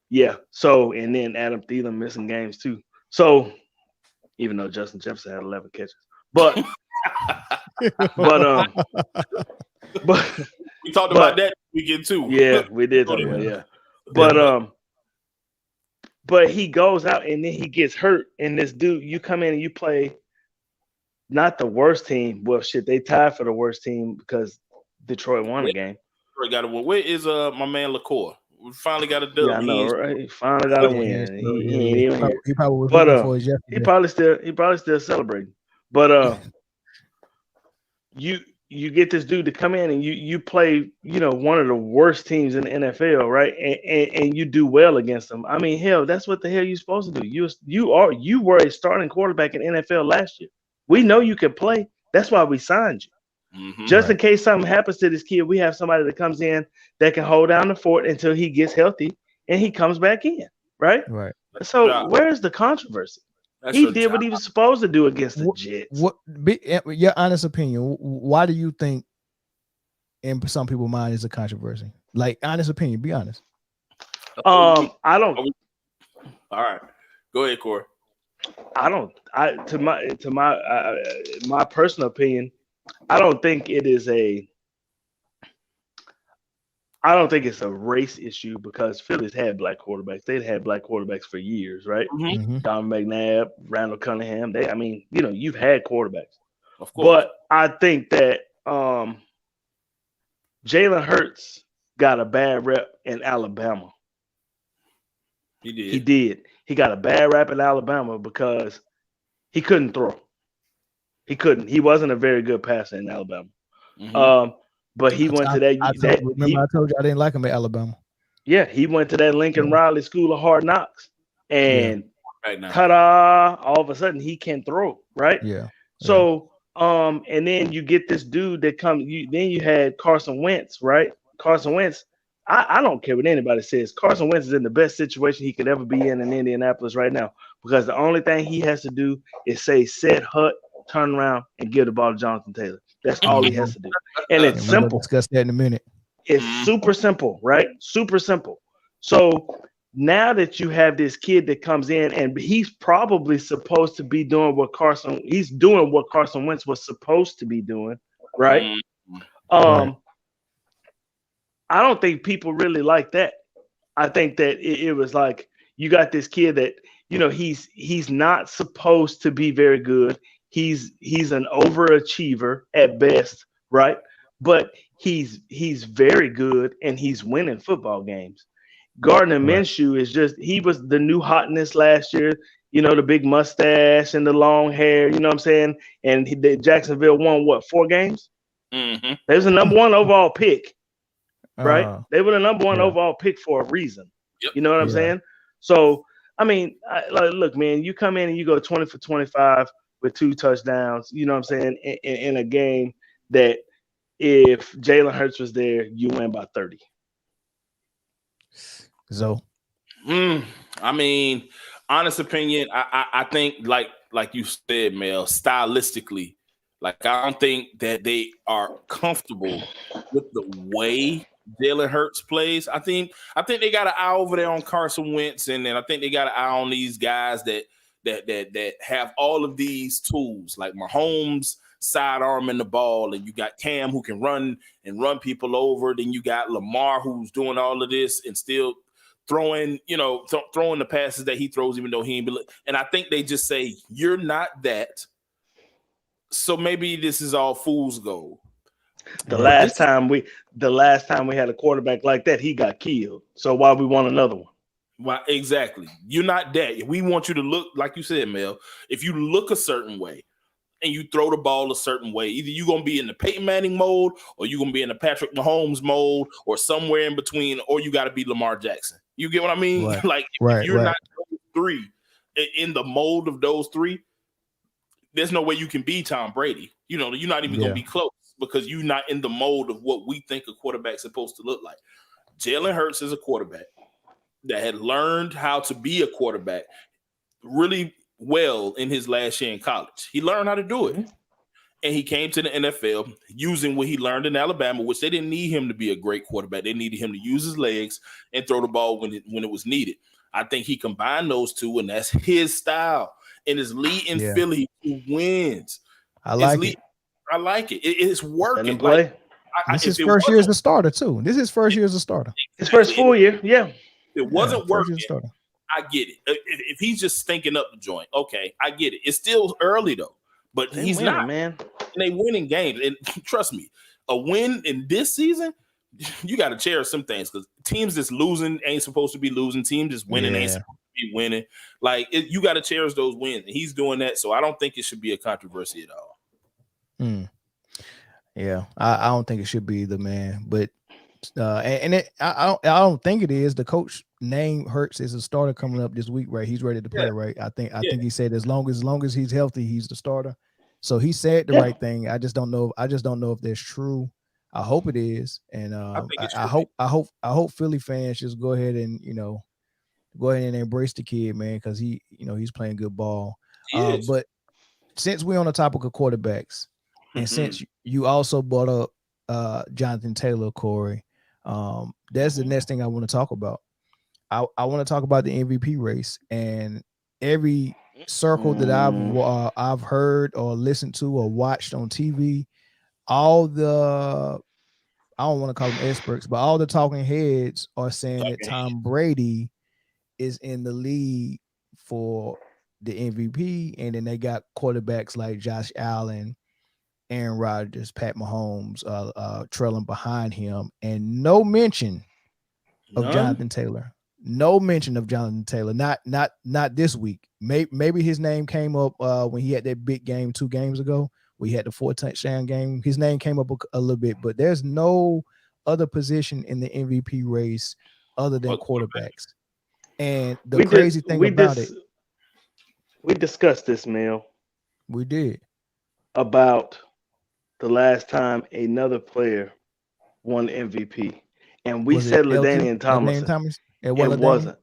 Yeah. So, and then Adam Thielen missing games too. So, even though Justin Jefferson had 11 catches. But we talked about that weekend too. Yeah, we did talk about But he goes out and then he gets hurt. And this dude, you come in and you play not the worst team. Well, shit, they tied for the worst team because Detroit won the game. Got to win. Where is my man LaCour? We finally got a dub. Yeah, I know, right? He finally got a win. He ain't even here. He probably was looking for his he probably still celebrating. But you get this dude to come in and you play, one of the worst teams in the NFL, right? And you do well against them. I mean, hell, that's what the hell you're supposed to do. You were a starting quarterback in NFL last year. We know you can play. That's why we signed you. Mm-hmm, just in case something happens to this kid, we have somebody that comes in that can hold down the fort until he gets healthy and he comes back in, right? Right. So where's the controversy? He did what he was supposed to do against the Jets. Your honest opinion, why do you think in some people's mind is a controversy? Like, honest opinion, be honest. I don't. All right. Go ahead, Corey. My personal opinion, I don't think it's a race issue because Philly's had black quarterbacks. They'd had black quarterbacks for years, right? Mm-hmm. Don McNabb, Randall Cunningham. You've had quarterbacks. Of course. But I think that Jalen Hurts got a bad rep in Alabama. He did. He got a bad rap in Alabama because he couldn't throw. He couldn't. He wasn't a very good passer in Alabama. Mm-hmm. But he went to that. I told you I didn't like him at Alabama. Yeah, he went to that Lincoln Riley School of Hard Knocks, and ta-da! All of a sudden he can throw, right? Yeah. So, and then you get this dude that comes. Then you had Carson Wentz, right? Carson Wentz. I don't care what anybody says. Carson Wentz is in the best situation he could ever be in Indianapolis right now because the only thing he has to do is say set hut, turn around, and give the ball to Johnathan Taylor. That's all he has to do. And it's simple. We'll discuss that in a minute. It's super simple, right? Super simple. So now that you have this kid that comes in and he's probably supposed to be doing what Carson Wentz was supposed to be doing, right? Right. I don't think people really like that. I think that it was like you got this kid that, he's not supposed to be very good. He's an overachiever at best, right? But he's very good and he's winning football games. Gardner Minshew is he was the new hotness last year, the big mustache and the long hair, you know what I'm saying? And Jacksonville won 4 games? Mm-hmm. They was the number 1 overall pick, right? They were the number 1 overall pick for a reason. Yep. You know what I'm saying? So, I mean, look, man, you come in and you go 20 for 25 with 2 touchdowns, you know what I'm saying, in a game that if Jalen Hurts was there, you win by 30. So, I mean, honest opinion, I think like you said, Mel, stylistically, like I don't think that they are comfortable with the way Jalen Hurts plays. I think they got an eye over there on Carson Wentz, and then I think they got an eye on these guys that have all of these tools, like Mahomes sidearming the ball, and you got Cam who can run people over. Then you got Lamar who's doing all of this and still throwing the passes that he throws, even though he ain't. And I think they just say you're not that. So maybe this is all fool's gold. The last time we had a quarterback like that, he got killed. So why we want another one? Why exactly? You're not that. We want you to look like you said, Mel. If you look a certain way and you throw the ball a certain way, either you're gonna be in the Peyton Manning mode, or you're gonna be in the Patrick Mahomes mode, or somewhere in between, or you got to be Lamar Jackson. You get what I mean? Right. Like if you're not those three in the mold of those three, there's no way you can be Tom Brady. You know, you're not even going to be close because you're not in the mold of what we think a quarterback's supposed to look like. Jalen Hurts is a quarterback that had learned how to be a quarterback really well in his last year in college. He learned how to do it. And he came to the NFL using what he learned in Alabama, which they didn't need him to be a great quarterback. They needed him to use his legs and throw the ball when it was needed. I think he combined those two, and that's his style. And is leading Philly who wins. I like it. I like it. It's working. This is his first year as a starter, too. This is his first year as a starter. His first full year, It wasn't working. I get it. If he's just stinking up the joint, okay, I get it. It's still early, though. But he's winning, not, man. And they winning games. And trust me, a win in this season, you got to cherish some things because teams that's losing ain't supposed to be losing. Teams that's winning ain't supposed to be winning. Like, you got to cherish those wins. And he's doing that. So I don't think it should be a controversy at all. Yeah, I don't think it should be either, man. But I don't think it is. The coach named Hurts as a starter coming up this week, right? He's ready to play, right? I think he said as long as he's healthy, he's the starter. So he said the right thing. I just don't know if that's true. I hope it is, and I hope Philly fans just go ahead and embrace the kid, man, because he's playing good ball. But since we're on the topic of quarterbacks, and since you also brought up Johnathan Taylor, Corey, that's the next thing I want to talk about. I want to talk about the MVP race, and every circle that I've heard or listened to or watched on TV, all the, I don't want to call them experts, but all the talking heads are saying that Tom Brady is in the lead for the MVP, and then they got quarterbacks like Josh Allen, Aaron Rodgers, Pat Mahomes trailing behind him, and no mention of Johnathan Taylor. No mention of Johnathan Taylor. Not this week. Maybe his name came up when he had that big game 2 games ago. We had the 4-touchdown game. His name came up a little bit, but there's no other position in the MVP race other than quarterbacks. And the crazy thing about it, we discussed this, Mel. We did. About the last time another player won MVP, and we said LaDainian Tomlinson. It wasn't.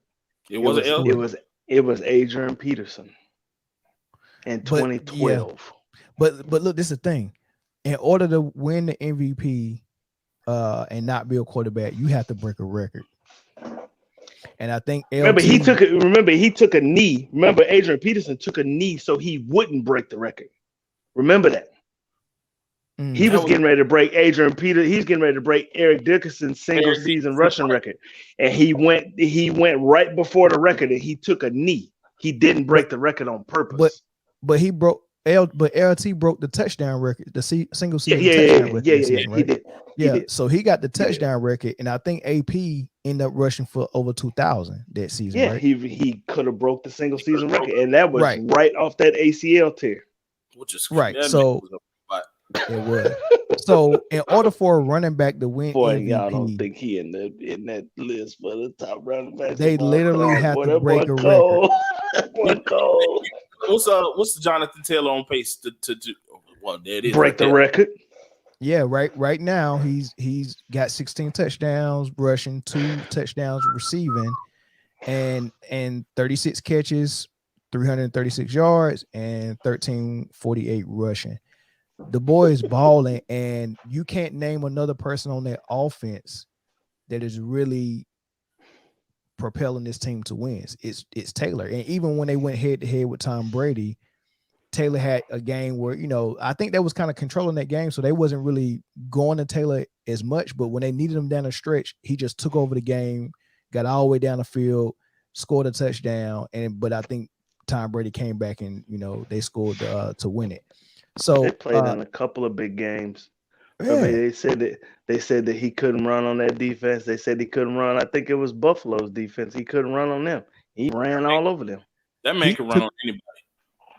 It was Adrian Peterson in 2012. But look, this is the thing. In order to win the MVP and not be a quarterback, you have to break a record. And I think he took a knee. Remember, Adrian Peterson took a knee so he wouldn't break the record. Remember that. He was getting ready to break Adrian Peter. He's getting ready to break Eric Dickerson's single season rushing record, and he went right before the record, and he took a knee. He didn't break the record on purpose. But he broke. But LT broke the touchdown record, the single season touchdown record. Season, right? He did. So he got the touchdown record, and I think AP ended up rushing for over 2,000 that season. Yeah, right? he could have broke the single season record, and that was right off that ACL tear. Which is right. So It was. So in order for a running back to win Boy, y'all don't MVP, think he in that list for the top running backs. they Boy, literally cold. have Boy, to that boy break a record. cold. That boy cold. What's Johnathan Taylor on pace to well, there it is. Break the record. Yeah, right now he's got 16 touchdowns rushing, 2 touchdowns receiving, and 36 catches, 336 yards, and 1348 rushing. The boy is balling, and you can't name another person on that offense that is really propelling this team to wins. It's Taylor. And even when they went head to head with Tom Brady, Taylor had a game where, I think they was kind of controlling that game, so they wasn't really going to Taylor as much. But when they needed him down the stretch, he just took over the game, got all the way down the field, scored a touchdown. But I think Tom Brady came back and they scored to win it. So they played in a couple of big games. Yeah. They said that he couldn't run on that defense. They said he couldn't run. I think it was Buffalo's defense. He couldn't run on them. He ran all over them. That man can run on anybody.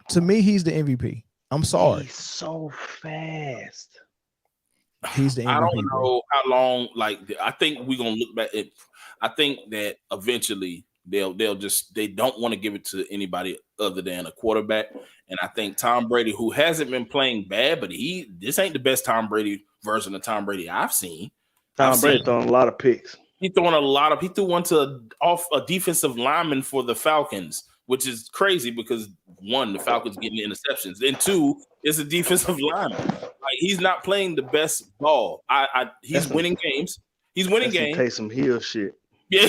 To me, he's the MVP. I'm sorry. He's so fast. He's the MVP. I don't know how long. I think we're gonna look back at. I think that eventually they don't want to give it to anybody other than a quarterback. And I think Tom Brady, who hasn't been playing bad, but this ain't the best Tom Brady version of Tom Brady I've seen. Tom Brady throwing a lot of picks. He threw one to off a defensive lineman for the Falcons, which is crazy because one, the Falcons getting interceptions, and two, it's a defensive lineman. He's not playing the best ball. He's winning games. He's winning games. Taysom Hill shit. Yeah,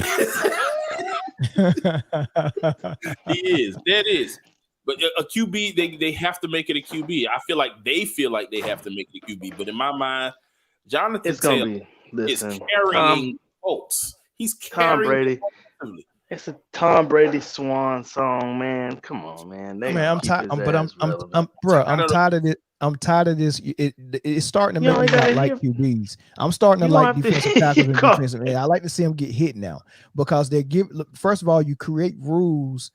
he is. That is. But a QB, they have to make it a QB. I feel like they have to make it a QB. But in my mind, Johnathan Taylor is carrying Colts. He's carrying Tom Brady. It's a Tom Brady swan song, man. Come on, man. I'm tired. I'm tired of it. I'm tired of this. It's starting to make me not like QBs. I'm starting to like defensive tackles and defensive. I like to see them get hit now because first of all, you create rules.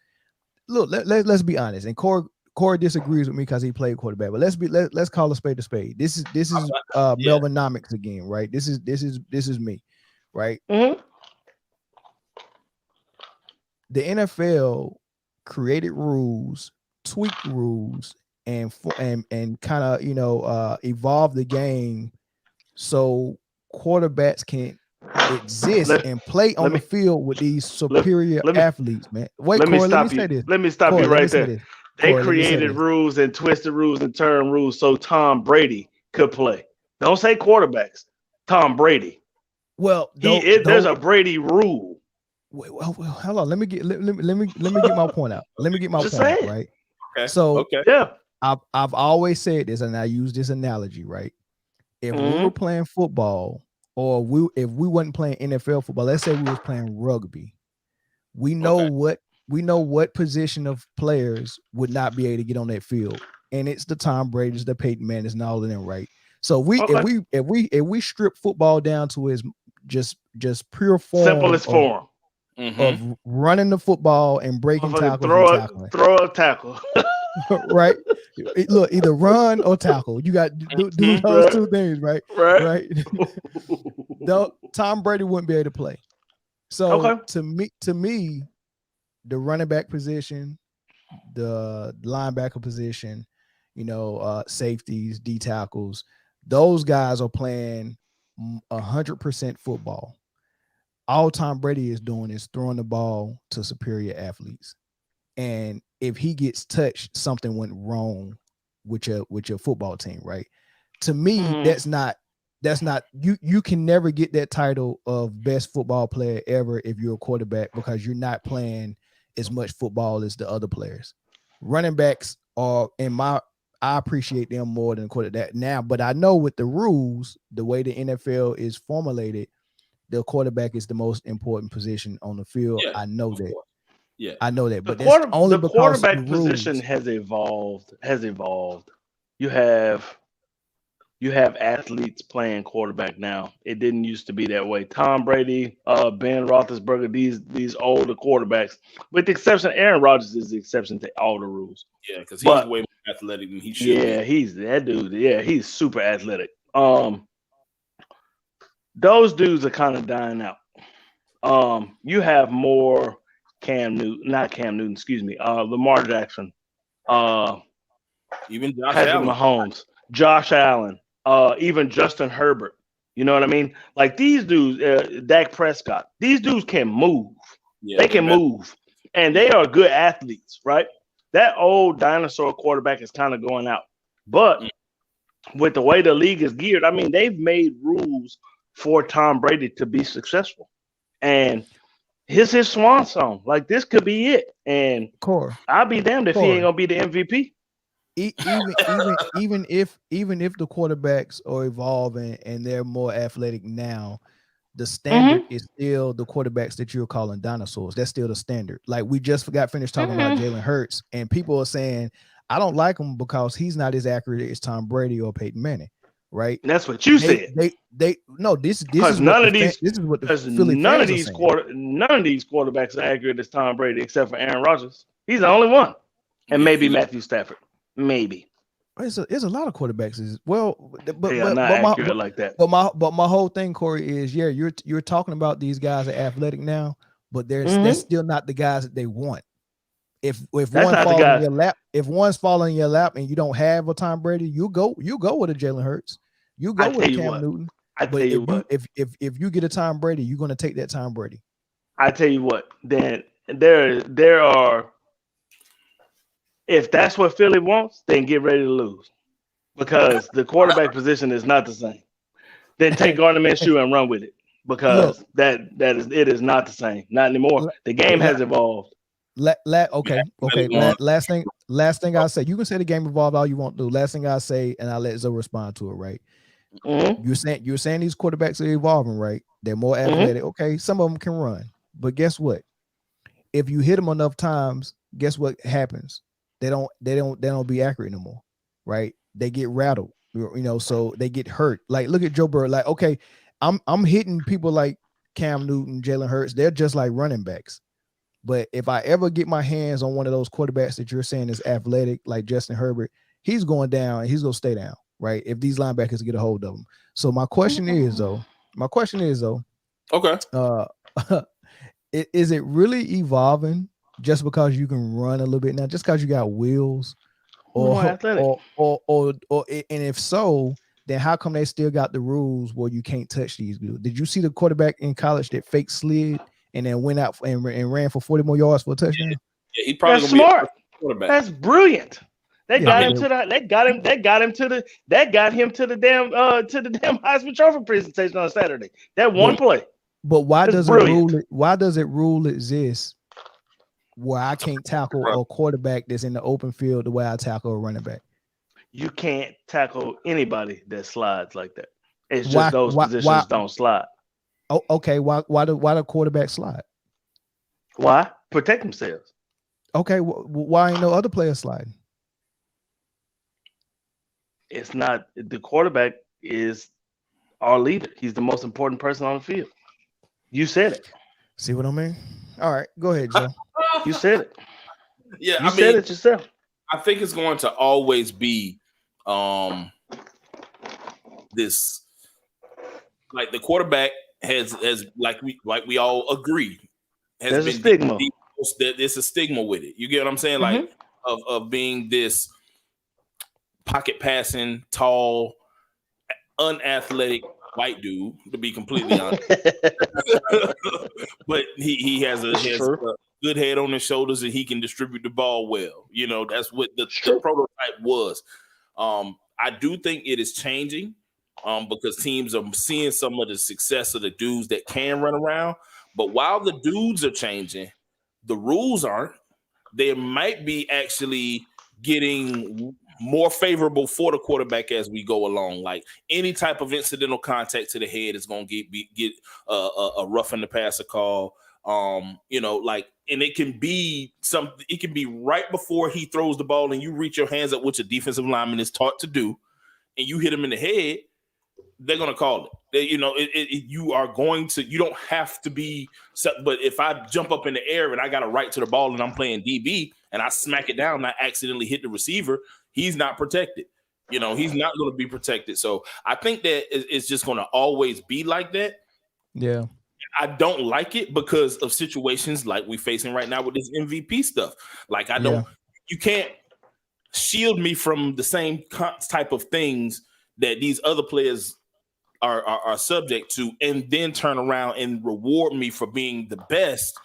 Look, let's be honest. And Corey disagrees with me because he played quarterback. But let's call a spade a spade. This is Melvinomics again, right? This is me, right? Mm-hmm. The NFL created rules, tweaked rules, and kind of evolve the game so quarterbacks can exist and play on the field with these superior athletes, man. Wait, let Corey, me stop you. Let me stop you right there. They created rules and twisted rules and turned rules so Tom Brady could play. Don't say quarterbacks. Tom Brady. Well, there's a Brady rule. Well, hold on. Let me get my point out. Let me get my point out, right? Okay. So yeah, I've always said this, and I use this analogy, right? If we were playing football, or if we wasn't playing NFL football, let's say we was playing rugby, we know what position of players would not be able to get on that field, and it's the Tom Brady's, the Peyton Mannings, and all of them, right? So if we strip football down to its just pure form, simplest form. Of running the football and breaking tackles and tackling. Throw a tackle. Right? Look, either run or tackle. You got to do those two things, right? Right. Tom Brady wouldn't be able to play. So to me, the running back position, the linebacker position, safeties, D tackles, those guys are playing 100% football. All Tom Brady is doing is throwing the ball to superior athletes. And if he gets touched, something went wrong with your football team, right? To me, that's not you can never get that title of best football player ever if you're a quarterback because you're not playing as much football as the other players. Running backs are I appreciate them more than quarterback now, but I know with the rules, the way the NFL is formulated, the quarterback is the most important position on the field. Yeah, I know that. Yeah, I know that. But that's only because quarterback the position has evolved. You have athletes playing quarterback now. It didn't used to be that way. Tom Brady, Ben Roethlisberger, these older quarterbacks, with the exception, Aaron Rodgers is the exception to all the rules. Yeah, because he's way more athletic than he should Yeah, be. he's that dude. Yeah, he's super athletic. Those dudes are kind of dying out. You have more not Cam Newton, excuse me, Lamar Jackson, Even Josh Patrick Allen. Mahomes, Josh Allen, even Justin Herbert. You know what I mean? Like these dudes, Dak Prescott, these dudes can move. Yeah, they can move, and they are good athletes, right? That old dinosaur quarterback is kind of going out. But with the way the league is geared, I mean, they've made rules for Tom Brady to be successful. And his swan song. Like this could be it. And I'll be damned if he ain't gonna be the MVP. Even if the quarterbacks are evolving and they're more athletic now, the standard is still the quarterbacks that you're calling dinosaurs. That's still the standard. Like we just finished talking about Jalen Hurts, and people are saying I don't like him because he's not as accurate as Tom Brady or Peyton Manning, right? And that's what you said. No, this is none of these quarterbacks are accurate as Tom Brady except for Aaron Rodgers. He's the only one, and maybe Matthew Stafford. Maybe. It's a lot of quarterbacks as well, but not accurate like that. But my whole thing, Corey, is you're talking about these guys are athletic now, but that's still not the guys that they want. If one's falling in your lap and you don't have a Tom Brady, you go with a Jalen Hurts, you go with a Cam Newton. If you get a Tom Brady, you're going to take that Tom Brady. I tell you what, then there are. If that's what Philly wants, then get ready to lose, because the quarterback position is not the same. Then take Gardner Minshew and run with it, because it is not the same, not anymore. The game has evolved. Okay. Last thing I say. You can say the game evolved all you want to do. Last thing I say, and I'll let Zoe respond to it. Right? You're saying these quarterbacks are evolving, right? They're more athletic. Okay, some of them can run, but guess what? If you hit them enough times, guess what happens? They don't be accurate anymore, right? They get rattled, so they get hurt. Like look at Joe Burrow. Like, okay, I'm hitting people like Cam Newton, Jalen Hurts. They're just like running backs. But if I ever get my hands on one of those quarterbacks that you're saying is athletic, like Justin Herbert, he's going down and he's going to stay down, right? If these linebackers get a hold of him. So my question is though, okay, is it really evolving just because you can run a little bit now, just because you got wheels, or and if so, then how come they still got the rules where you can't touch these dudes? Did you see the quarterback in college that fake slid and then went out and ran for 40 more yards for a touchdown? Yeah, he probably That's smart. That's brilliant. That got him to the damn Heisman Trophy presentation on Saturday. That one play. But why does it rule exist where I can't tackle a quarterback that's in the open field the way I tackle a running back? You can't tackle anybody that slides like that. It's just those positions don't slide. Oh, okay. Why do quarterbacks slide? Why? Protect themselves. Okay. Why ain't no other players sliding? It's not. The quarterback is our leader. He's the most important person on the field. You said it. See what I mean? All right. Go ahead, Joe. You said it. Yeah, you said it yourself. I think it's going to always be this, like the quarterback has like we all agree there's a stigma. There's a stigma with it. You get what I'm saying? Like of being this pocket passing, tall, unathletic white dude, to be completely honest. But he has a good head on his shoulders and he can distribute the ball well. That's what the prototype was. I do think it is changing because teams are seeing some of the success of the dudes that can run around. But while the dudes are changing, the rules aren't. They might be actually getting more favorable for the quarterback as we go along. Like any type of incidental contact to the head is going to get a roughing the passer call. And it can be it can be right before he throws the ball and you reach your hands up, which a defensive lineman is taught to do, and you hit him in the head. They're going to call it. You don't have to be, but if I jump up in the air and I got a right to the ball and I'm playing DB and I smack it down and I accidentally hit the receiver, he's not protected. You know, he's not going to be protected. So I think that it's just going to always be like that. Yeah. I don't like it because of situations like we're facing right now with this MVP stuff. Like, you can't shield me from the same type of things that these other players are subject to, and then turn around and reward me for being the best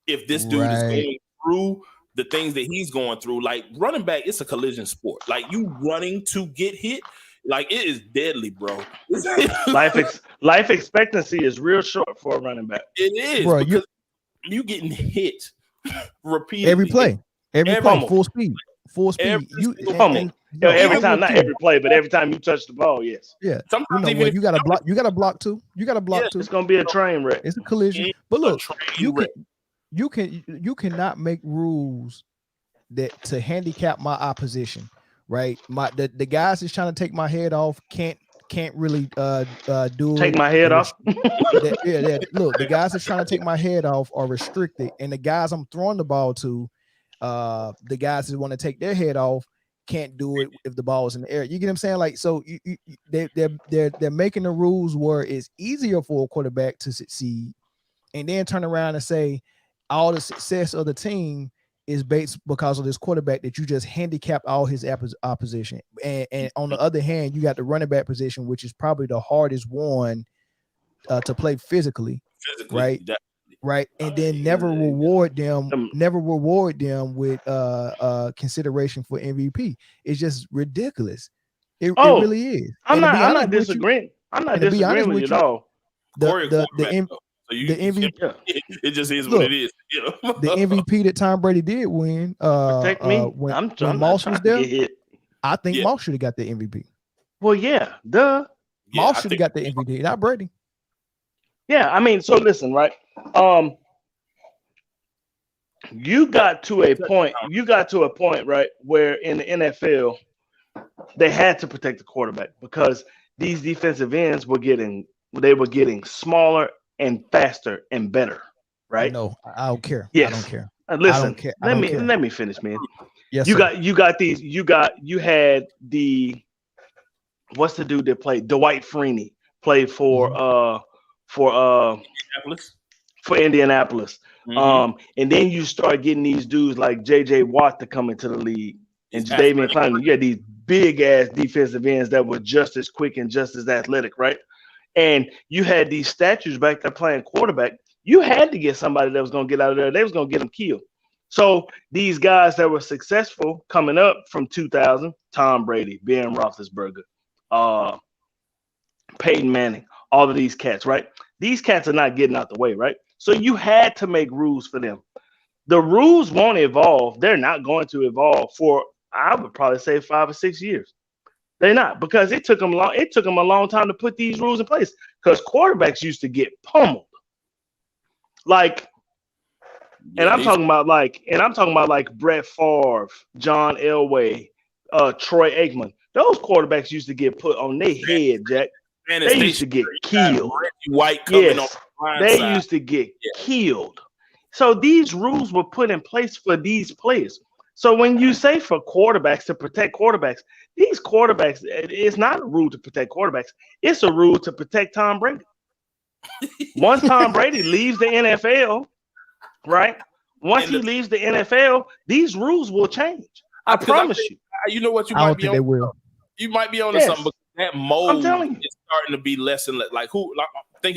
if this dude is going through the things that he's going through. Like, running back, it's a collision sport. Like, you running to get hit, like, it is deadly, bro. Life expectancy is real short for a running back. It is, bro. You getting hit repeatedly. Every play, full speed. Every time, not every play, but every time you touch the ball, yes. Yeah. Sometimes you got to block. You got to block too. It's gonna be a train wreck. It's a collision. But look, you cannot make rules that to handicap my opposition, right? The guys that's trying to take my head off can't really do take my head off. Look, the guys that's trying to take my head off are restricted, and the guys I'm throwing the ball to, the guys that want to take their head off can't do it if the ball is in the air. You get what I'm saying? Like, so they're making the rules where it's easier for a quarterback to succeed, and then turn around and say all the success of the team is based because of this quarterback that you just handicapped all his opposition. And on the other hand, you got the running back position, which is probably the hardest one to play physically, right? Right. And then never reward them with consideration for MVP. It's just ridiculous. It really is. I'm not disagreeing. I'm not disagreeing with you at all. The MVP, it just is what it is. You know? The MVP that Tom Brady did win. Protect me. When Moss was there, I think Moss should have got the MVP. Well, yeah, duh. Moss should have got the MVP, not Brady. Yeah, I mean, so listen, right? You got to a point, right, where in the NFL they had to protect the quarterback because these defensive ends were getting smaller and faster and better, right? No, I don't care. Yes. I don't care. Listen, let me finish, man. Yes, you had the what's the dude that played Dwight Freeney played for Indianapolis. Mm-hmm. And then you start getting these dudes like JJ Watt to come into the league and David Klein. You had these big ass defensive ends that were just as quick and just as athletic, right? And you had these statues back there playing quarterback. You had to get somebody that was going to get out of there. They was going to get them killed. So these guys that were successful coming up from 2000, Tom Brady, Ben Roethlisberger, Peyton Manning, all of these cats, right? These cats are not getting out the way, right? So you had to make rules for them. The rules won't evolve. They're not going to evolve for, I would probably say, 5 or 6 years. They're not, because it took them a long time to put these rules in place because quarterbacks used to get pummeled. Like, and I'm talking about like Brett Favre, John Elway, Troy Aikman. Those quarterbacks used to get put on their head, Jack. They used to get killed. They used to get killed. So these rules were put in place for these players. So when you say for quarterbacks to protect quarterbacks, these quarterbacks, it's not a rule to protect quarterbacks. It's a rule to protect Tom Brady. Once Tom Brady leaves the NFL, right? Once he leaves the NFL, these rules will change. I promise you. You know what? You I might don't be think on. they will. You might be on to something. But that mold I'm telling you. is starting to be less and less. Like who?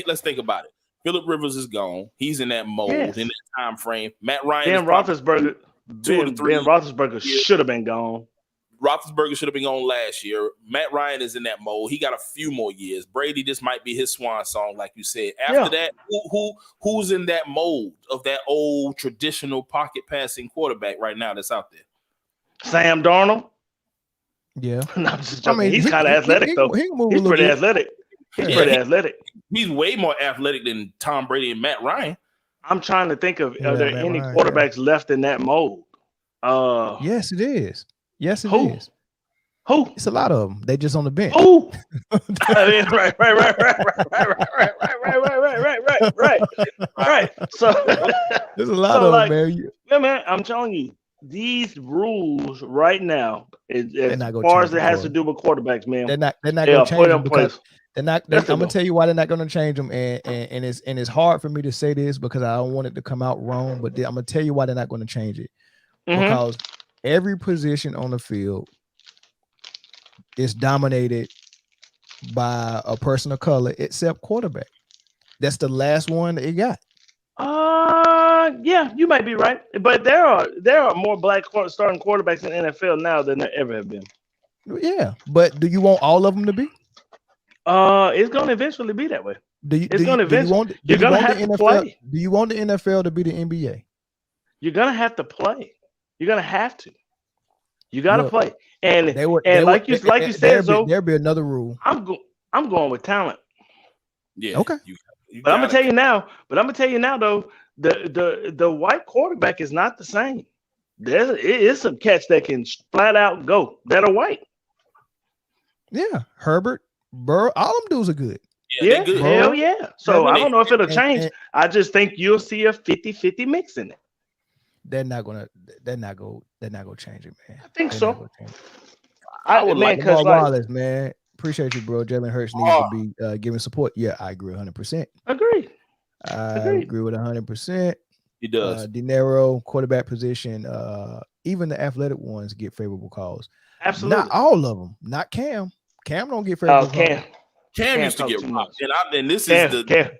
Let's think about it. Phillip Rivers is gone. He's in that mold in that time frame. Matt Ryan. Ben Roethlisberger. Ben Roethlisberger should have been gone. Roethlisberger should have been gone last year. Matt Ryan is in that mold. He got a few more years. Brady, this might be his swan song, like you said. After that, who's in that mold of that old traditional pocket passing quarterback right now that's out there? Sam Darnold. Yeah. No, I'm just joking. He's kind of athletic, though. He's pretty athletic. He's pretty athletic. He's way more athletic than Tom Brady and Matt Ryan. I'm trying to think of are there any quarterbacks left in that mold? Yes, it is. Yes, it is. Who? It's a lot of them. They just on the bench. Who? Right. So there's a lot of them, man. Yeah, man. I'm telling you, these rules right now, as not gonna far change as it them, has Corey. to do with quarterbacks, man, They're not they gonna are change put them in because place. they're not. Yes, I'm they gonna will. tell you why they're not gonna change them, and it's hard for me to say this because I don't want it to come out wrong. But I'm gonna tell you why they're not gonna change it Mm-hmm. because every position on the field is dominated by a person of color except quarterback. That's the last one that you got. Yeah, you might be right, but there are more black starting quarterbacks in the NFL now than there ever have been. Yeah, but do you want all of them to be? It's gonna eventually be that way. Do you It's do you gonna do you eventually. want do You're you gonna want the have to NFL? play. Do you want the NFL to be the NBA? You're gonna have to play. You're gonna have to. You gotta Look, play. And they would like you said, so there'd be another rule. I'm going with talent. Yeah. Okay. You But I'm gonna got tell it. you now. But I'm gonna tell you now though, the white quarterback is not the same. It's some cats that can flat out go that are white. Yeah, Herbert, Burrow, all them dudes are good. Yeah, they Yeah, good. hell Burrow, yeah. So I don't know if it'll and, change. and I just think you'll see a 50-50 mix in it. they're not gonna change it, man. I think They're not so. gonna change it. I would like because Lamar like Wallace, man. Appreciate you, bro. Jalen Hurts needs to be giving support. Yeah, I agree 100%. agreed. I agree with 100%. he does. De Niro, quarterback position. Even the athletic ones get favorable calls. Absolutely. Not all of them. Not Cam. Cam don't get favorable calls. Cam used to talk get too robbed. much. And this Cam, is the Cam.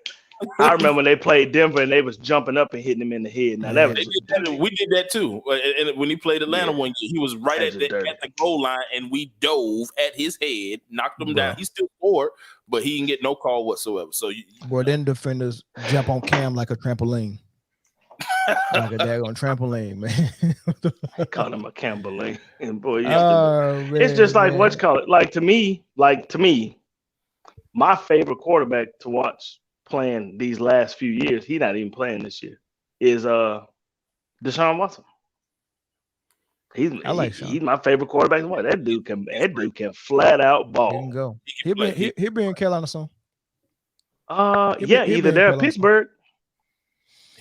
I remember when they played Denver and they was jumping up and hitting him in the head. Now that Man, they was did that, we did that too. And when he played Atlanta one year, he was right That's at just dirty. at the goal line, and we dove at his head, knocked him Bruh. down. He still scored, but he didn't get no call whatsoever. So, Boy, then defenders jump on Cam like a trampoline. Like a daggone trampoline, man. I called him a Campbell. And boy, It's just like what you call it. Like to me, my favorite quarterback to watch playing these last few years, he's not even playing this year, is Deshaun Watson. He's my favorite quarterback to watch. That dude can flat out ball. He can go. He'll be in Carolina soon. Either there or Pittsburgh.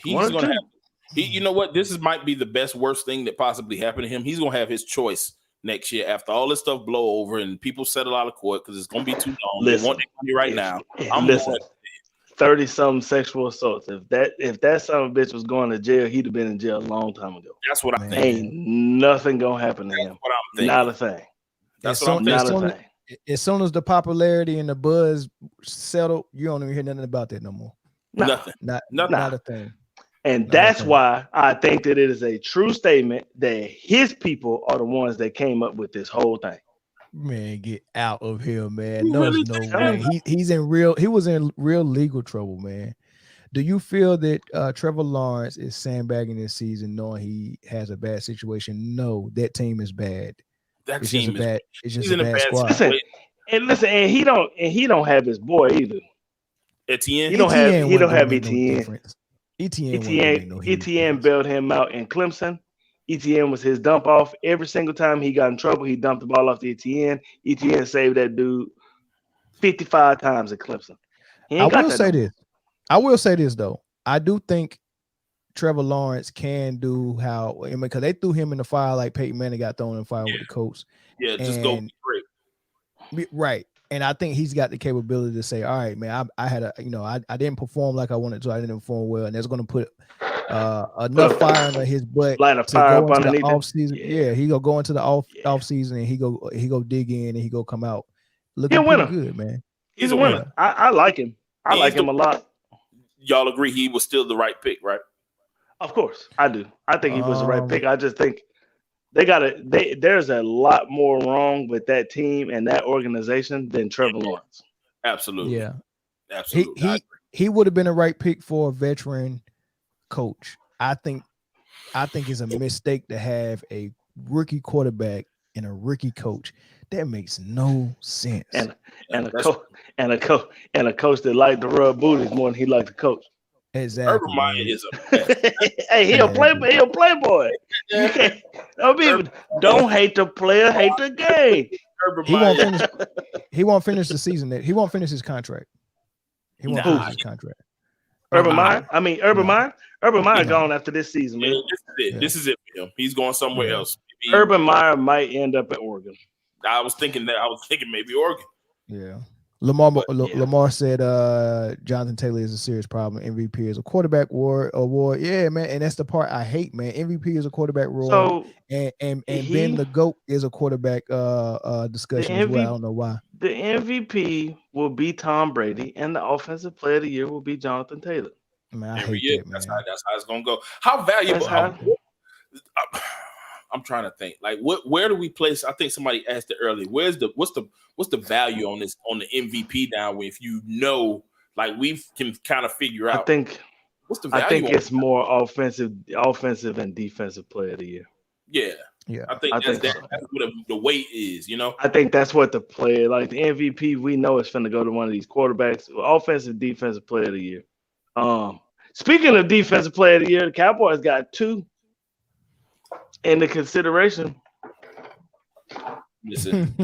He's gonna have. You know what? Might be the best worst thing that possibly happened to him. He's gonna have his choice next year after all this stuff blow over and people settle out of court because it's gonna be too long. They want their money right now. I'm 30-something sexual assaults. If that son of a bitch was going to jail, he'd have been in jail a long time ago. That's what I'm thinking. Ain't nothing gonna happen to him. What I'm thinking. Not a thing. That's what I'm thinking. Not a thing. As soon as the popularity and the buzz settle, you don't even hear nothing about that no more. Nothing. Not a thing. And that's why I think that it is a true statement that his people are the ones that came up with this whole thing. Man, get out of here, man. No way. He was in real legal trouble, man. Do you feel that Trevor Lawrence is sandbagging this season knowing he has a bad situation? No, that team is bad. It's just a bad squad. Listen, and he don't have his boy either. Etienne. He don't have Etienne. Etienne bailed him out in Clemson. Etienne was his dump off. Every single time he got in trouble, he dumped the ball off to Etienne. Etienne saved that dude 55 times at Clemson. I will say this though. I do think Trevor Lawrence can do because they threw him in the fire like Peyton Manning got thrown in the fire with the Colts. Yeah, just go great. Right. And I think he's got the capability to say, all right, man, I had I didn't perform like I wanted to. I didn't perform well. And that's going to put enough fire under his butt to go into the off season. Yeah, he gonna go into the off season and he go dig in and he go come out looking pretty good, man. He's a winner. I like him. I like him a lot. Y'all agree he was still the right pick, right? Of course, I do. I think he was the right pick. I just think there's a lot more wrong with that team and that organization than Trevor Lawrence. Absolutely. Yeah. Absolutely. He would have been a right pick for a veteran coach. I think it's a mistake to have a rookie quarterback and a rookie coach. That makes no sense. And a coach that liked to rub booties more than he liked to coach. Exactly. Urban Meyer is hey, he'll playboy. You can't. Don't hate the player, hate the game. He won't finish the season. He won't finish his contract. He won't finish his contract. Urban Meyer. Urban Meyer. Urban Meyer Yeah. gone after this season, man. This is it for him. He's going somewhere else. Maybe, Urban Meyer might end up at Oregon. I was thinking maybe Oregon. Yeah. Lamar said Johnathan Taylor is a serious problem. MVP is a quarterback award. Yeah, man. And that's the part I hate, man. MVP is a quarterback award. So and being the GOAT is a quarterback discussion as well. I don't know why. The MVP will be Tom Brady, and the offensive player of the year will be Johnathan Taylor. Man, I hate that, man. That's how it's gonna go. How valuable? I'm trying to think. Like, where do we place? I think somebody asked it earlier. What's the value on the MVP now? If you know, like, we can kind of figure out. I think what's the value? I think it's more offensive and defensive player of the year. Yeah. I think that's what the weight is. I think that's what the player, like the MVP, we know is finna go to one of these quarterbacks. Offensive, defensive player of the year. Speaking of defensive player of the year, the Cowboys got 2 in the consideration. Listen,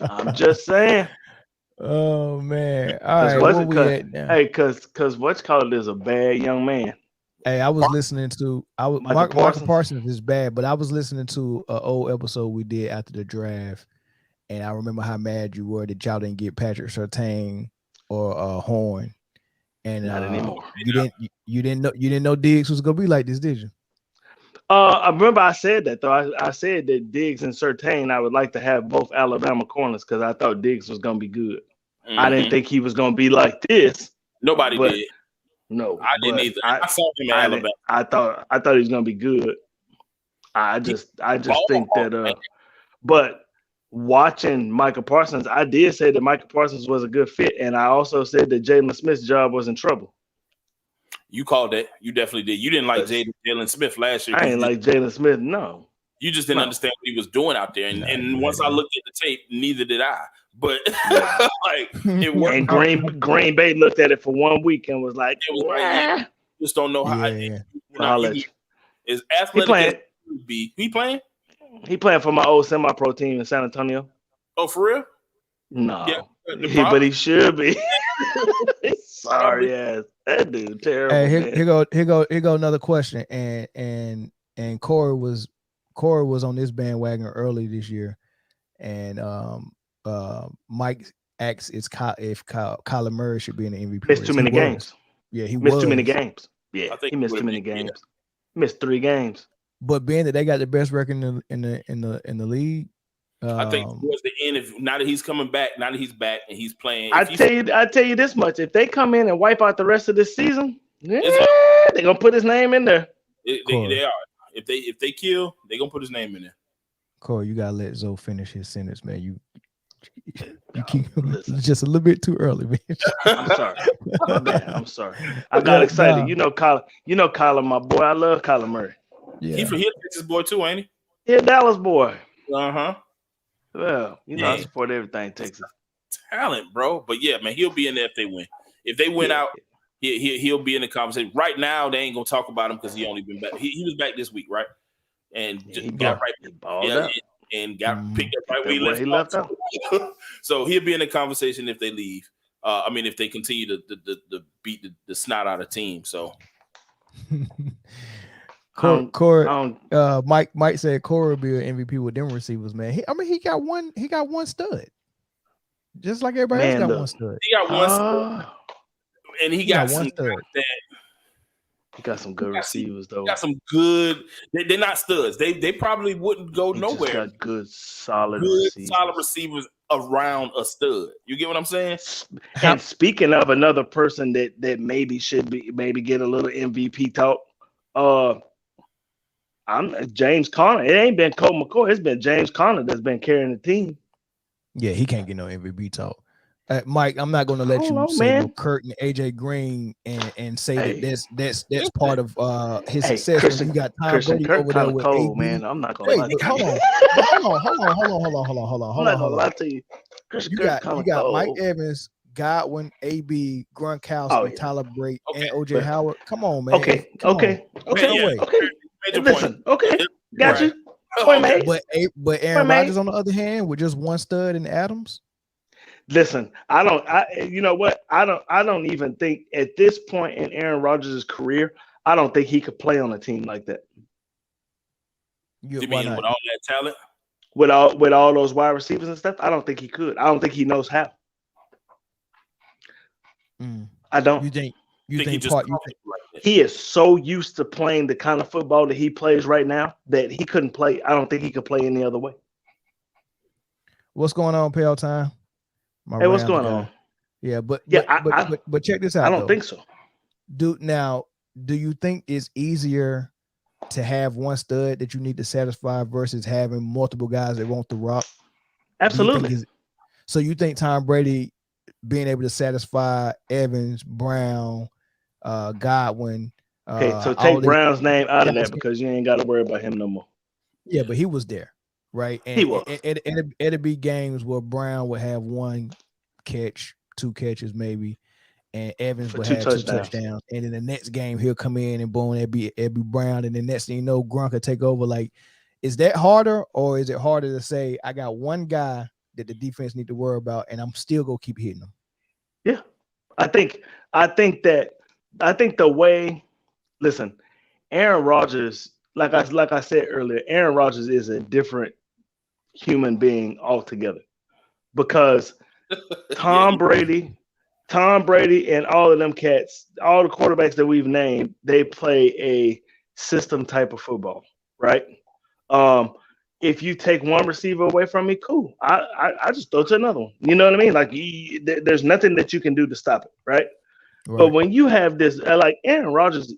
I'm just saying. Oh man! All right, because what's called is a bad young man. Hey, I was listening to Michael Parsons is bad, but I was listening to an old episode we did after the draft, and I remember how mad you were that y'all didn't get Patrick Surtain or Horn, and not anymore. You didn't know Diggs was gonna be like this, did you? I remember I said that though. I said that Diggs and Surtain, I would like to have both Alabama corners because I thought Diggs was gonna be good. Mm-hmm. I didn't think he was gonna be like this. Nobody did. No, I didn't either. I saw him in Alabama. I thought he was gonna be good. I just think that. But watching Michael Parsons, I did say that Michael Parsons was a good fit, and I also said that Jalen Smith's job was in trouble. You called that. You definitely did. You didn't like Jalen Smith last year. I didn't like Jalen Smith. No, you just didn't understand what he was doing out there. And once I looked at the tape, neither did I. But like it worked. And Green Bay looked at it for 1 week and was like, just don't know how. Is athletic as he be. He playing? He playing for my old semi-pro team in San Antonio. Oh, for real? No, but he should be. Sorry ass, that dude terrible. Hey, here go another question. And Corey was on this bandwagon early this year, and Mike asks if Kyler Murray should be in the MVP. Missed too many games. Yeah, he missed too many games. Yeah, he missed too many games. Missed 3 games. But being that they got the best record in the league, I think towards the end, now that he's coming back, now that he's back and he's playing, I tell you this much: if they come in and wipe out the rest of this season, they're gonna put his name in there. They are. If they kill, they're gonna put his name in there. Corey, you gotta let Zoe finish his sentence, man. You keep just a little bit too early, man. I'm sorry. Man, I'm sorry. I got excited. You know Kyler, my boy. I love Kyler Murray. Yeah. He's a Texas boy too, ain't he? He a Dallas boy. Uh-huh. Well, I support everything Texas. Talent, bro. But yeah, man, he'll be in there if they win. If they win out, he'll be in the conversation. Right now, they ain't gonna talk about him because he only been back. He was back this week, right? And just got right. And got picked up right where he left out. So he'll be in the conversation if they leave. If they continue to beat the snot out of team. So Corey, Mike said Corey will be an MVP with them receivers, man. He got one stud. Just like everybody else got one stud. He got one stud. And he got one stud. He got some good receivers, though. Got some good. They're not studs. They probably wouldn't go nowhere. Got good, solid receivers around a stud. You get what I'm saying? And speaking of another person that maybe should get a little MVP talk, I'm James Conner. It ain't been Colt McCoy. It's been James Conner that's been carrying the team. Yeah, he can't get no MVP talk. Mike, I'm not going to let you say Kurt and AJ Green and say that that's part of his success. Christian, when you got Tom Christian Brady over there with cold, AB. man. I'm not going to lie to you. Hold on. I'm not going to lie to you. You got Mike Evans, Godwin, AB, Gronkowski, Tyler Brate, and OJ Howard. Come on, man. Okay. Listen, got you. But Aaron Rodgers, on the other hand, with just one stud in Adams. Listen, you know what? I don't even think at this point in Aaron Rodgers' career, I don't think he could play on a team like that. You Why mean not? with all that talent? With all those wide receivers and stuff, I don't think he could. I don't think he knows how. I don't. You think He just part? You think comfortable like that. He is so used to playing the kind of football that he plays right now that he couldn't play. I don't think he could play any other way. what's going on, Pale Time? My Hey, what's Rams going guy. on? Yeah, but Yeah, but check this out. I don't though. think so. Do you think it's easier to have one stud that you need to satisfy versus having multiple guys that want the rock? Absolutely. So you think Tom Brady being able to satisfy Evans, Brown, Godwin? Okay, so all take these Brown's name out of guys that because you ain't got to worry about him no more. Yeah, but he was there, right? And He was. it'd be games where Brown would have one catch, two catches maybe, and Evans For would two have touchdowns. two touchdowns. And in the next game, he'll come in and boom, it'd be Brown. And the next thing you know, Gronk could take over. Like, is that harder, or is it harder to say I got one guy that the defense need to worry about, and I'm still gonna keep hitting them? Yeah, I think the way. Listen, Aaron Rodgers, like I said earlier, Aaron Rodgers is a different human being altogether because Tom Brady and all of them cats, all the quarterbacks that we've named, they play a system type of football, right? If you take one receiver away from me, cool. I just throw to another one. You know what I mean? Like there's nothing that you can do to stop it, right? But when you have this, like Aaron Rodgers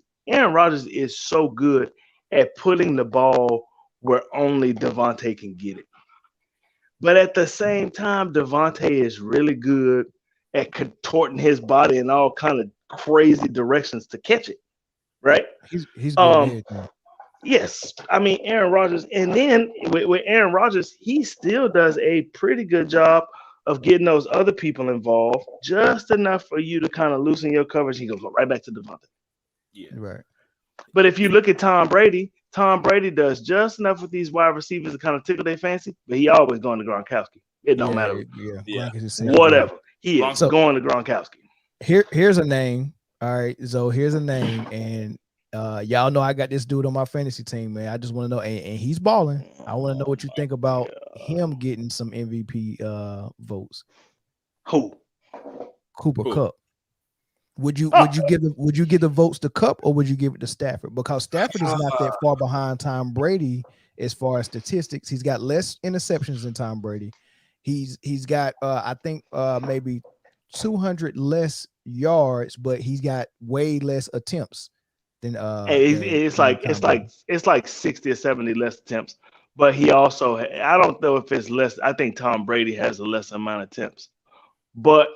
is so good at putting the ball where only Devontae can get it. But at the same time, Devontae is really good at contorting his body in all kind of crazy directions to catch it, right? He's good. Yes, I mean Aaron Rodgers, and then with Aaron Rodgers, he still does a pretty good job of getting those other people involved, just enough for you to kind of loosen your coverage. He goes right back to Devontae. Yeah, right. But if you look at Tom Brady does just enough with these wide receivers to kind of tickle their fancy, but he always going to Gronkowski. It don't matter. Yeah. Whatever. He is going to Gronkowski. Here's a name. All right. So here's a name. And y'all know I got this dude on my fantasy team, man. I just want to know, and he's balling. I want to know what you think about him getting some MVP votes. Who? Cooper Kupp. Would you give the votes to Kupp, or would you give it to Stafford? Because Stafford is not that far behind Tom Brady as far as statistics. He's got less interceptions than Tom Brady. He's got I think maybe 200 less yards, but he's got way less attempts than it's like 60 or 70 less attempts. But he also, I don't know if it's less. I think Tom Brady has a less amount of attempts. But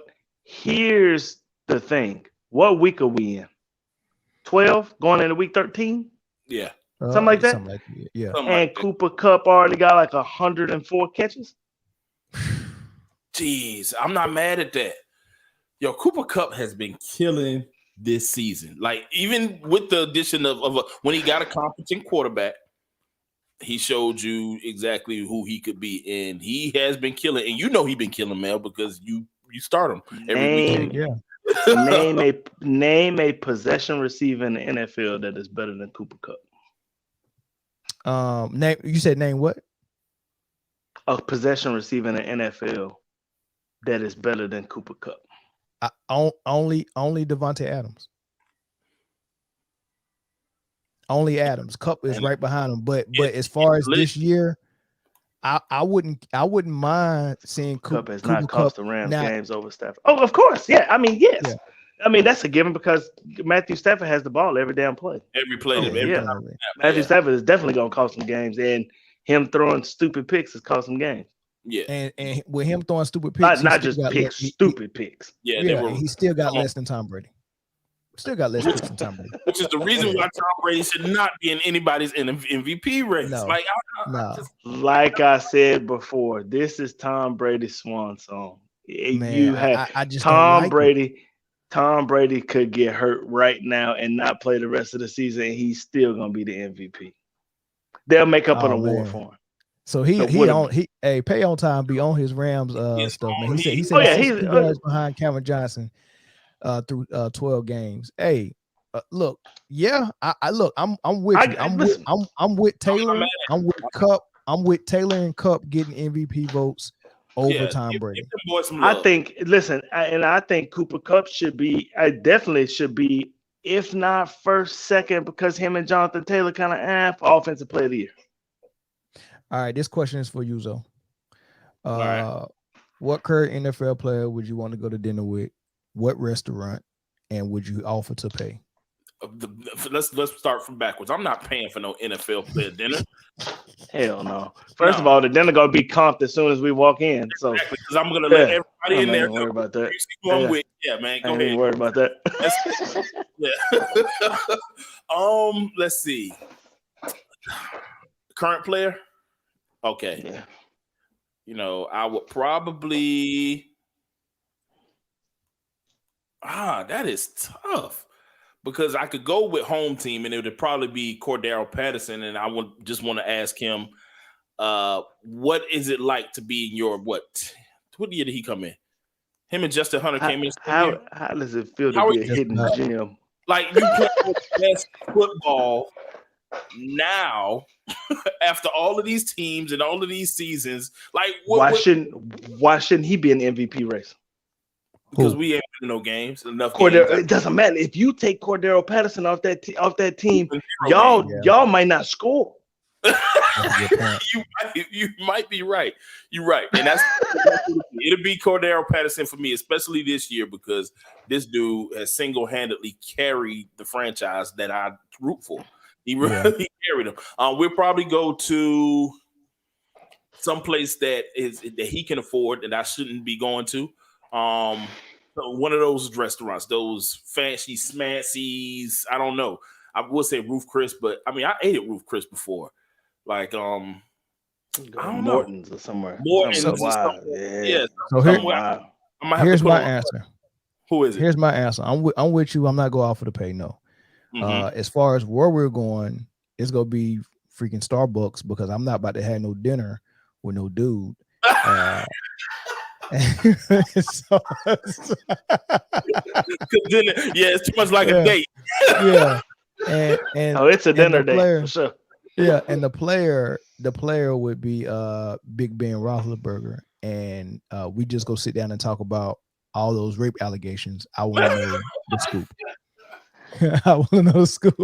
here's the thing. What week are we in? 12 going into week 13? Yeah. Something like that? Yeah. And Cooper Kupp already got like 104 catches. Jeez, I'm not mad at that. Yo, Cooper Kupp has been killing this season. Like, even with the addition of when he got a competent quarterback, he showed you exactly who he could be. And he has been killing. And you know he's been killing, Mel, because you start him every week. Yeah. Name a possession receiver in the NFL that is better than Cooper Kupp. You said name what? A possession receiver in the NFL that is better than Cooper Kupp. Only Devontae Adams. Only Adams. Kupp is right behind him. But as far as this year, I wouldn't mind seeing Kupp has not cost the Rams games over Stafford. Oh, of course. Yeah. I mean, yes. Yeah. I mean, that's a given because Matthew Stafford has the ball every damn play. Every play. Matthew Stafford is definitely going to cost some games, and him throwing stupid picks has cost some games. Yeah. And with him throwing stupid picks, not just picks, stupid picks. Yeah. He still got less than Tom Brady. Still got less picks than Tom Brady. Which is the reason why Tom Brady should not be in anybody's MVP race. No. Like I said before, this is Tom Brady's swan song. Man, I just Tom like Brady. It. Tom Brady could get hurt right now and not play the rest of the season, and he's still gonna be the MVP. They'll make up an award for him. So he pay on time be on his Rams stuff, man. He said he's 60 yards behind Cameron Johnson through 12 games. Hey, look, I'm with you. I'm with Taylor. I'm with Kupp. I'm with Taylor and Kupp getting MVP votes over Tom Brady. I think Cooper Kupp definitely should be, if not first, second, because him and Johnathan Taylor kind of offensive player of the year. All right, this question is for you, Zoe. Right. What current NFL player would you want to go to dinner with? What restaurant? And would you offer to pay? Let's start from backwards. I'm not paying for no NFL player dinner. Hell no. First of all, the dinner gonna be comped as soon as we walk in. So because I'm gonna let everybody in there. Don't worry about that. I'm with. Yeah, man. Go ahead. Ain't worried about that. Yeah. Let's see. Current player. Okay. Yeah. You know, I would probably. That is tough. Because I could go with home team, and it would probably be Cordero Patterson, and I would just want to ask him, what is it like to be in your what year did he come in? Him and Justin Hunter came in. How does it feel to be a hidden gem? Like you play the best football now after all of these teams and all of these seasons. Like why shouldn't he be in the MVP race? Because we ain't winning no games enough. It doesn't matter if you take Cordero Patterson off that team. Y'all might not score. You might be right. You're right, and it'll be Cordero Patterson for me, especially this year because this dude has single-handedly carried the franchise that I root for. He really carried them. We'll probably go to someplace that he can afford that I shouldn't be going to. So one of those restaurants, those fancy smancies. I don't know. I would say Roof Chris, but I mean I ate at Roof Chris before. Like I don't Morton's or somewhere. Morton's. Yeah. So here's my answer. Who is it? Here's my answer. I'm with you. I'm not going to offer to pay. No. Mm-hmm. As far as where we're going, it's gonna be freaking Starbucks because I'm not about to have no dinner with no dude. It's too much like a date. Yeah, and it's a dinner date for sure. Yeah, and the player would be Big Ben Roethlisberger, and we just go sit down and talk about all those rape allegations. I want to know the scoop. I want to know the scoop.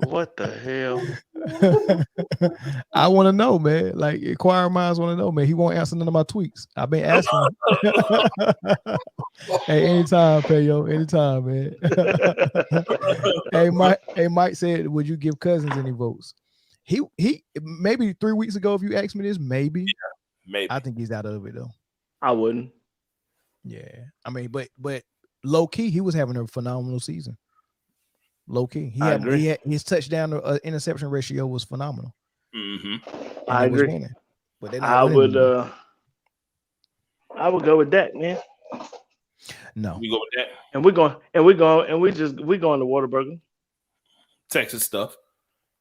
What the hell? I want to know, man. Like inquiring minds want to know, man. He won't answer none of my tweets. I've been asking. Hey, anytime, Payo. Anytime, man. Hey, Mike said, would you give Cousins any votes? He maybe 3 weeks ago, if you asked me this, maybe. Yeah, maybe. I think he's out of it though. I wouldn't. Yeah. I mean, but low key, he was having a phenomenal season. Low key, his touchdown to interception ratio was phenomenal. Mm-hmm. I agree. Winning, but I would go with that, man. No, we go with that, and we're going to Whataburger. Texas stuff.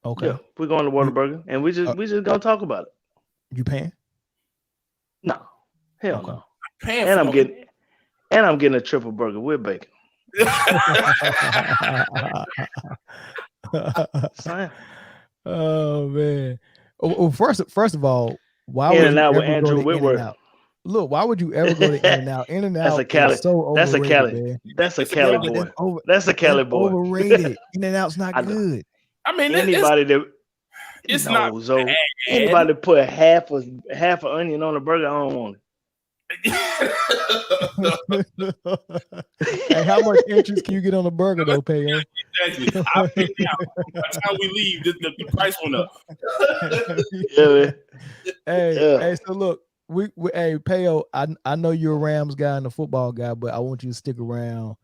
Okay, yeah, we're going to Whataburger, and we just gonna talk about it. You paying? No, hell no. I'm getting a triple burger with bacon. Oh man! Well, first of all, why would you ever go to Whitworth? Look, why would you ever go to In-N-Out? In-N-Out that's a Cali. That's a Cali. Man. That's a Cali boy. That's a Cali boy. Overrated. In-N-Out's not good. I mean, anybody it's not. So anybody put half an onion on a burger, I don't want it. Hey, how much interest can you get on a burger though, Payo? Exactly. By the time we leave, the price went up. Yeah, man. Hey, so look, we hey Payo, I know you're a Rams guy and a football guy, but I want you to stick around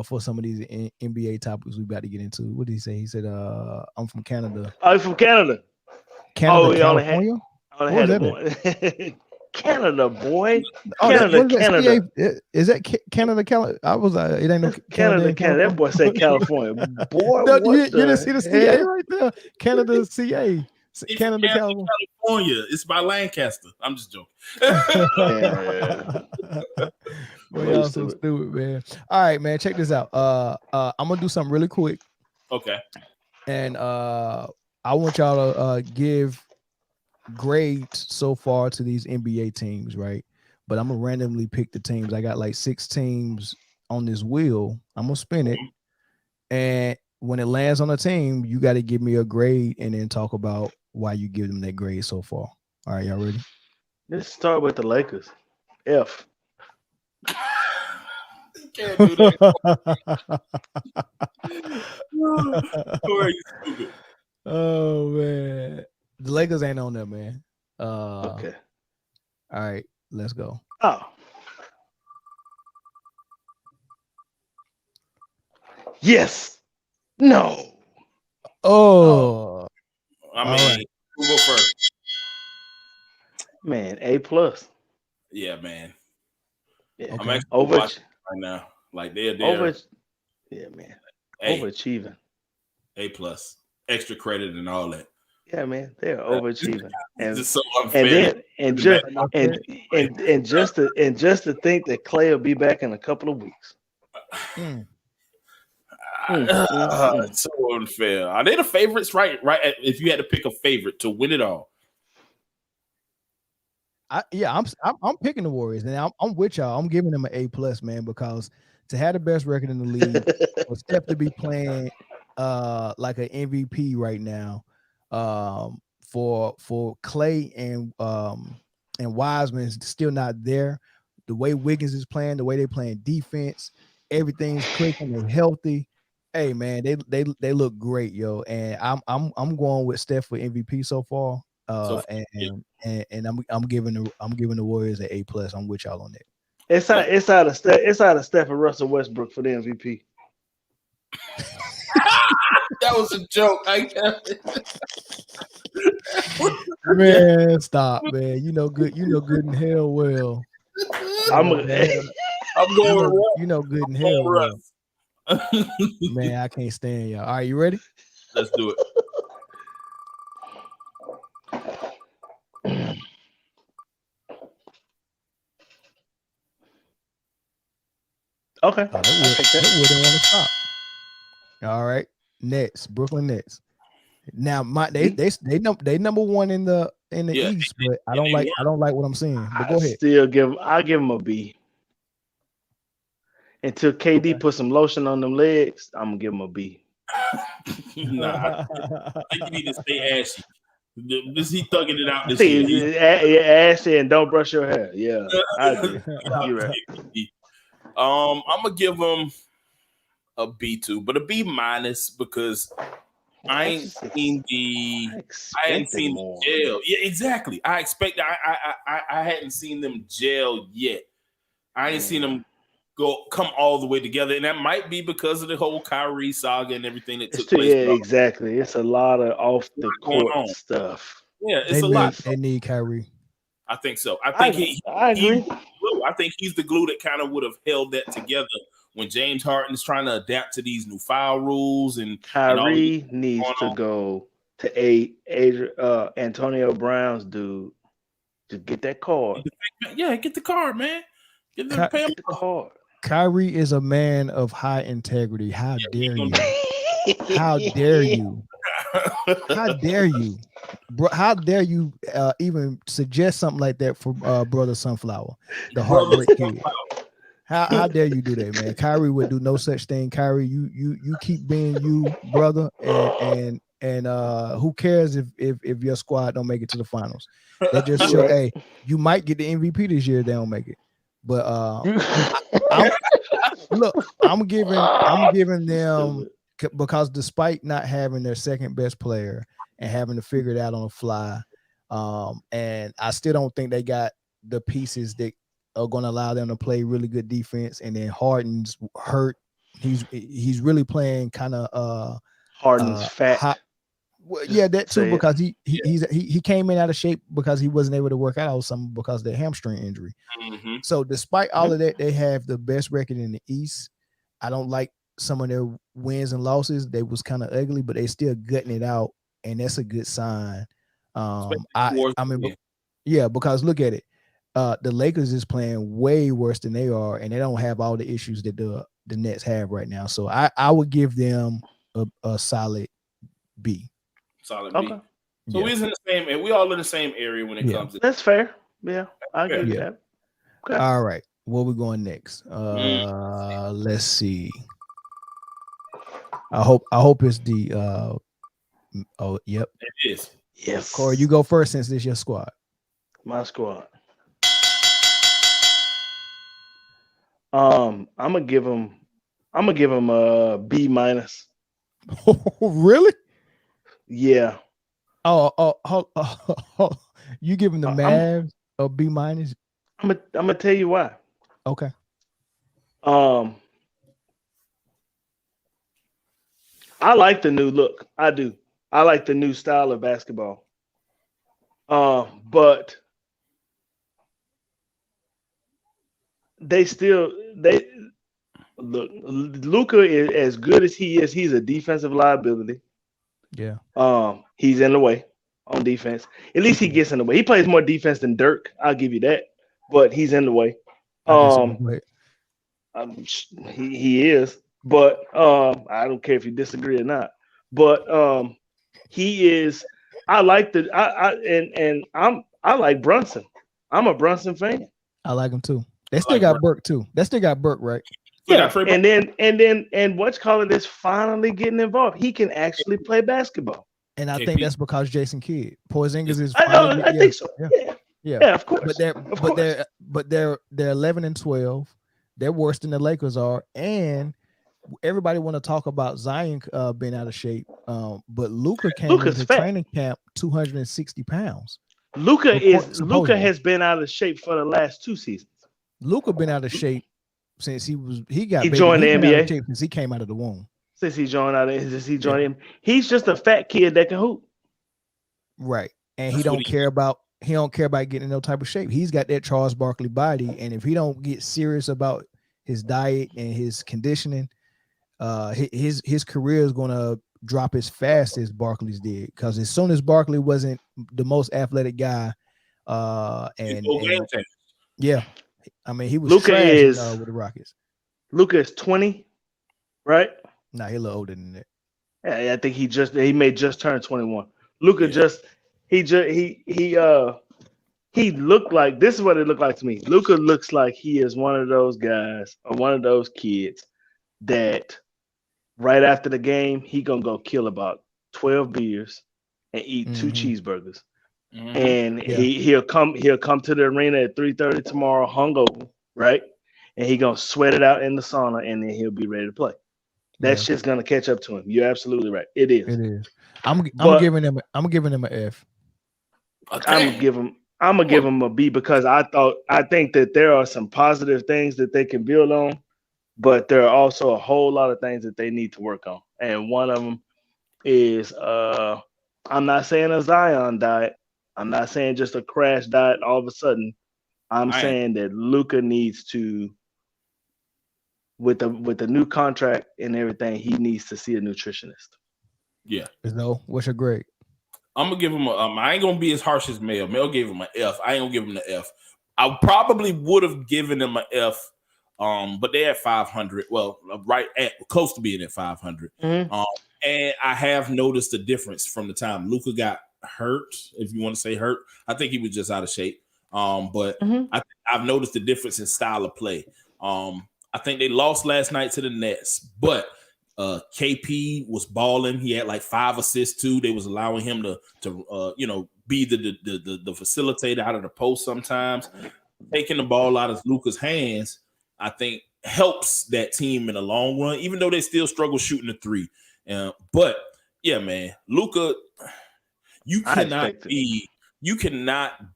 for some of these NBA topics we about to get into. What did he say? He said, I'm from Canada. Oh, he's from Canada. California? Only had one. Canada, boy. Oh, Canada, what is that? Canada. CA? Is that Canada? I was like, it ain't no Canada, Canada. Canada. That boy said California. Boy, No, what you didn't see the CA hell? right there. Canada, CA. It's Canada, California. California. It's by Lancaster. I'm just joking. Yeah. Well, y'all so stupid, man. All right, man. Check this out. I'm gonna do something really quick. Okay. And I want y'all to give grades so far to these NBA teams, right? But I'm gonna randomly pick the teams. I got like 6 teams on this wheel. I'm gonna spin it, and when it lands on a team, you got to give me a grade and then talk about why you give them that grade so far. All right, y'all ready? Let's start with the Lakers. F. You can't do that. Corey, you stupid. Oh man, the Lakers ain't on there, man. Okay. All right, let's go. Oh. Yes. No. Oh. I mean, who go first? Man, A+. Yeah, man. Yeah. I'm actually Over watching right now. Like they're over. Yeah, man. A, Overachieving. A+, extra credit and all that. Yeah, man, they're overachieving, and It's so unfair. and just to think that Clay will be back in a couple of weeks. It's so unfair. Are they the favorites? Right. If you had to pick a favorite to win it all, I'm picking the Warriors, and I'm with y'all. I'm giving them an A+, man, because to have the best record in the league, for Steph to be playing like an MVP right now, for Clay and Wiseman still not there. The way Wiggins is playing, the way they're playing defense, everything's clicking. They're healthy. Hey man, they look great, yo. And I'm going with Steph for MVP so far. And I'm giving the Warriors an A+. I'm with y'all on that. It's out of Steph and Russell Westbrook for the MVP. That was a joke. Man, stop, man. You know good and hell well. I'm going. You know good and hell well. Man, I can't stand y'all. All right, you ready? Let's do it. Okay. That wouldn't want to stop. All right, Nets, Brooklyn Nets. Now they number one in the East, but I don't like what I'm seeing. But go ahead. I'll give them a B. Until KD put some lotion on them legs, I'm gonna give him a B. Nah, I think you need to stay ashy. Is he thugging it out this year? Ashy and don't brush your hair. Yeah, I agree. You're right. I'm gonna give him a B2, but a B- because I ain't seen the gel. Yeah, exactly. I hadn't seen them gel yet. I ain't seen them come all the way together, and that might be because of the whole Kyrie saga and everything that took place. Yeah, exactly. It's a lot of off the court stuff. Yeah, it's a lot. They need Kyrie. I think so. I think I agree. I think he's the glue that kind of would have held that together when James Harden is trying to adapt to these new foul rules. And Kyrie needs to go to Antonio Brown's dude to get that card. Yeah, get the card, man. Get the card. Kyrie is a man of high integrity. How dare you? How dare you? How dare you? Bro, how dare you even suggest something like that for Brother Sunflower, the heartbreak kid? How dare you do that, man? Kyrie would do no such thing. Kyrie, you keep being you, brother, and who cares if your squad don't make it to the finals? That just show, hey, you might get the MVP this year if they don't make it. But I'm giving them, because despite not having their second best player and having to figure it out on the fly, and I still don't think they got the pieces that are going to allow them to play really good defense. And then Harden's hurt. He's really playing kind of Harden's fat. Well, yeah, that too, say it. because he came in out of shape because he wasn't able to work out or something because of the hamstring injury. Mm-hmm. So despite all of that, they have the best record in the East. I don't like some of their wins and losses. They was kind of ugly, but they still gutting it out, and that's a good sign. I mean, yeah, because look at it. The Lakers is playing way worse than they are, and they don't have all the issues that the Nets have right now. So I would give them a solid B. Solid Okay. B. So we in the same, and we all in the same area when it comes to that's fair. Yeah, I give you that. Okay. All right. Where we going next? Let's see. I hope it's the oh yep. It is. Yes. Corey, you go first since this is your squad. My squad. I'm gonna give him a B minus. Really? Yeah. Oh, you giving the Mavs a B minus? I'm gonna tell you why. Okay. I like the new look. I do. I like the new style of basketball. But they look. Luka is as good as he is. He's a defensive liability. Yeah. He's in the way on defense. At least he gets in the way. He plays more defense than Dirk. I'll give you that. But he's in the way. He is. But I don't care if you disagree or not. But he is. I like I like Brunson. I'm a Brunson fan. I like him too. They still got Burke too. They still got Burke, right? Yeah, and what's calling this finally getting involved. He can actually play basketball. And I think that's because Jason Kidd. Porzingis is. I think so. Yeah, of course. But they're 11-12. They're worse than the Lakers are, and everybody want to talk about Zion being out of shape. But Luka came into training camp 260 pounds. Luka has been out of shape for the last 2 seasons. Luka been out of shape since he joined the NBA since he came out of the womb. Since he joined him, he's just a fat kid that can hoop. Right, and he don't care about getting in no type of shape. He's got that Charles Barkley body, and if he don't get serious about his diet and his conditioning, his career is gonna drop as fast as Barkley's did. Because as soon as Barkley wasn't the most athletic guy, yeah. I mean, he was with the Rockets. Luka is 20, right? Nah, he's a little older than that. Yeah, I think he may just turn 21. Luka he looked like, this is what it looked like to me. Luka looks like he is one of those guys or one of those kids that right after the game, he gonna go kill about 12 beers and eat 2 cheeseburgers. And he'll come to the arena at 3:30 tomorrow, hungover, right? And he gonna sweat it out in the sauna, and then he'll be ready to play. That shit's gonna catch up to him. You're absolutely right. It is. It is. I'm giving him an F. I'm gonna give him a B because I think that there are some positive things that they can build on, but there are also a whole lot of things that they need to work on. And one of them is I'm not saying a Zion diet. I'm not saying just a crash diet all of a sudden. I'm saying that Luka needs to, with the new contract and everything, he needs to see a nutritionist. Yeah. No, what's your grade? I'm gonna give him I ain't gonna be as harsh as Mel. Mel gave him an F. I ain't gonna give him the F. I probably would have given him an F, but they're at 500. Well, right at close to being at 500. And I have noticed the difference from the time Luka got hurt, if you want to say hurt. I think he was just out of shape. But I've noticed the difference in style of play. I think they lost last night to the Nets, but KP was balling. He had like 5 assists too. They was allowing him to be the facilitator out of the post sometimes. Taking the ball out of Luka's hands, I think helps that team in the long run, even though they still struggle shooting the 3. But yeah, man, Luka, you cannot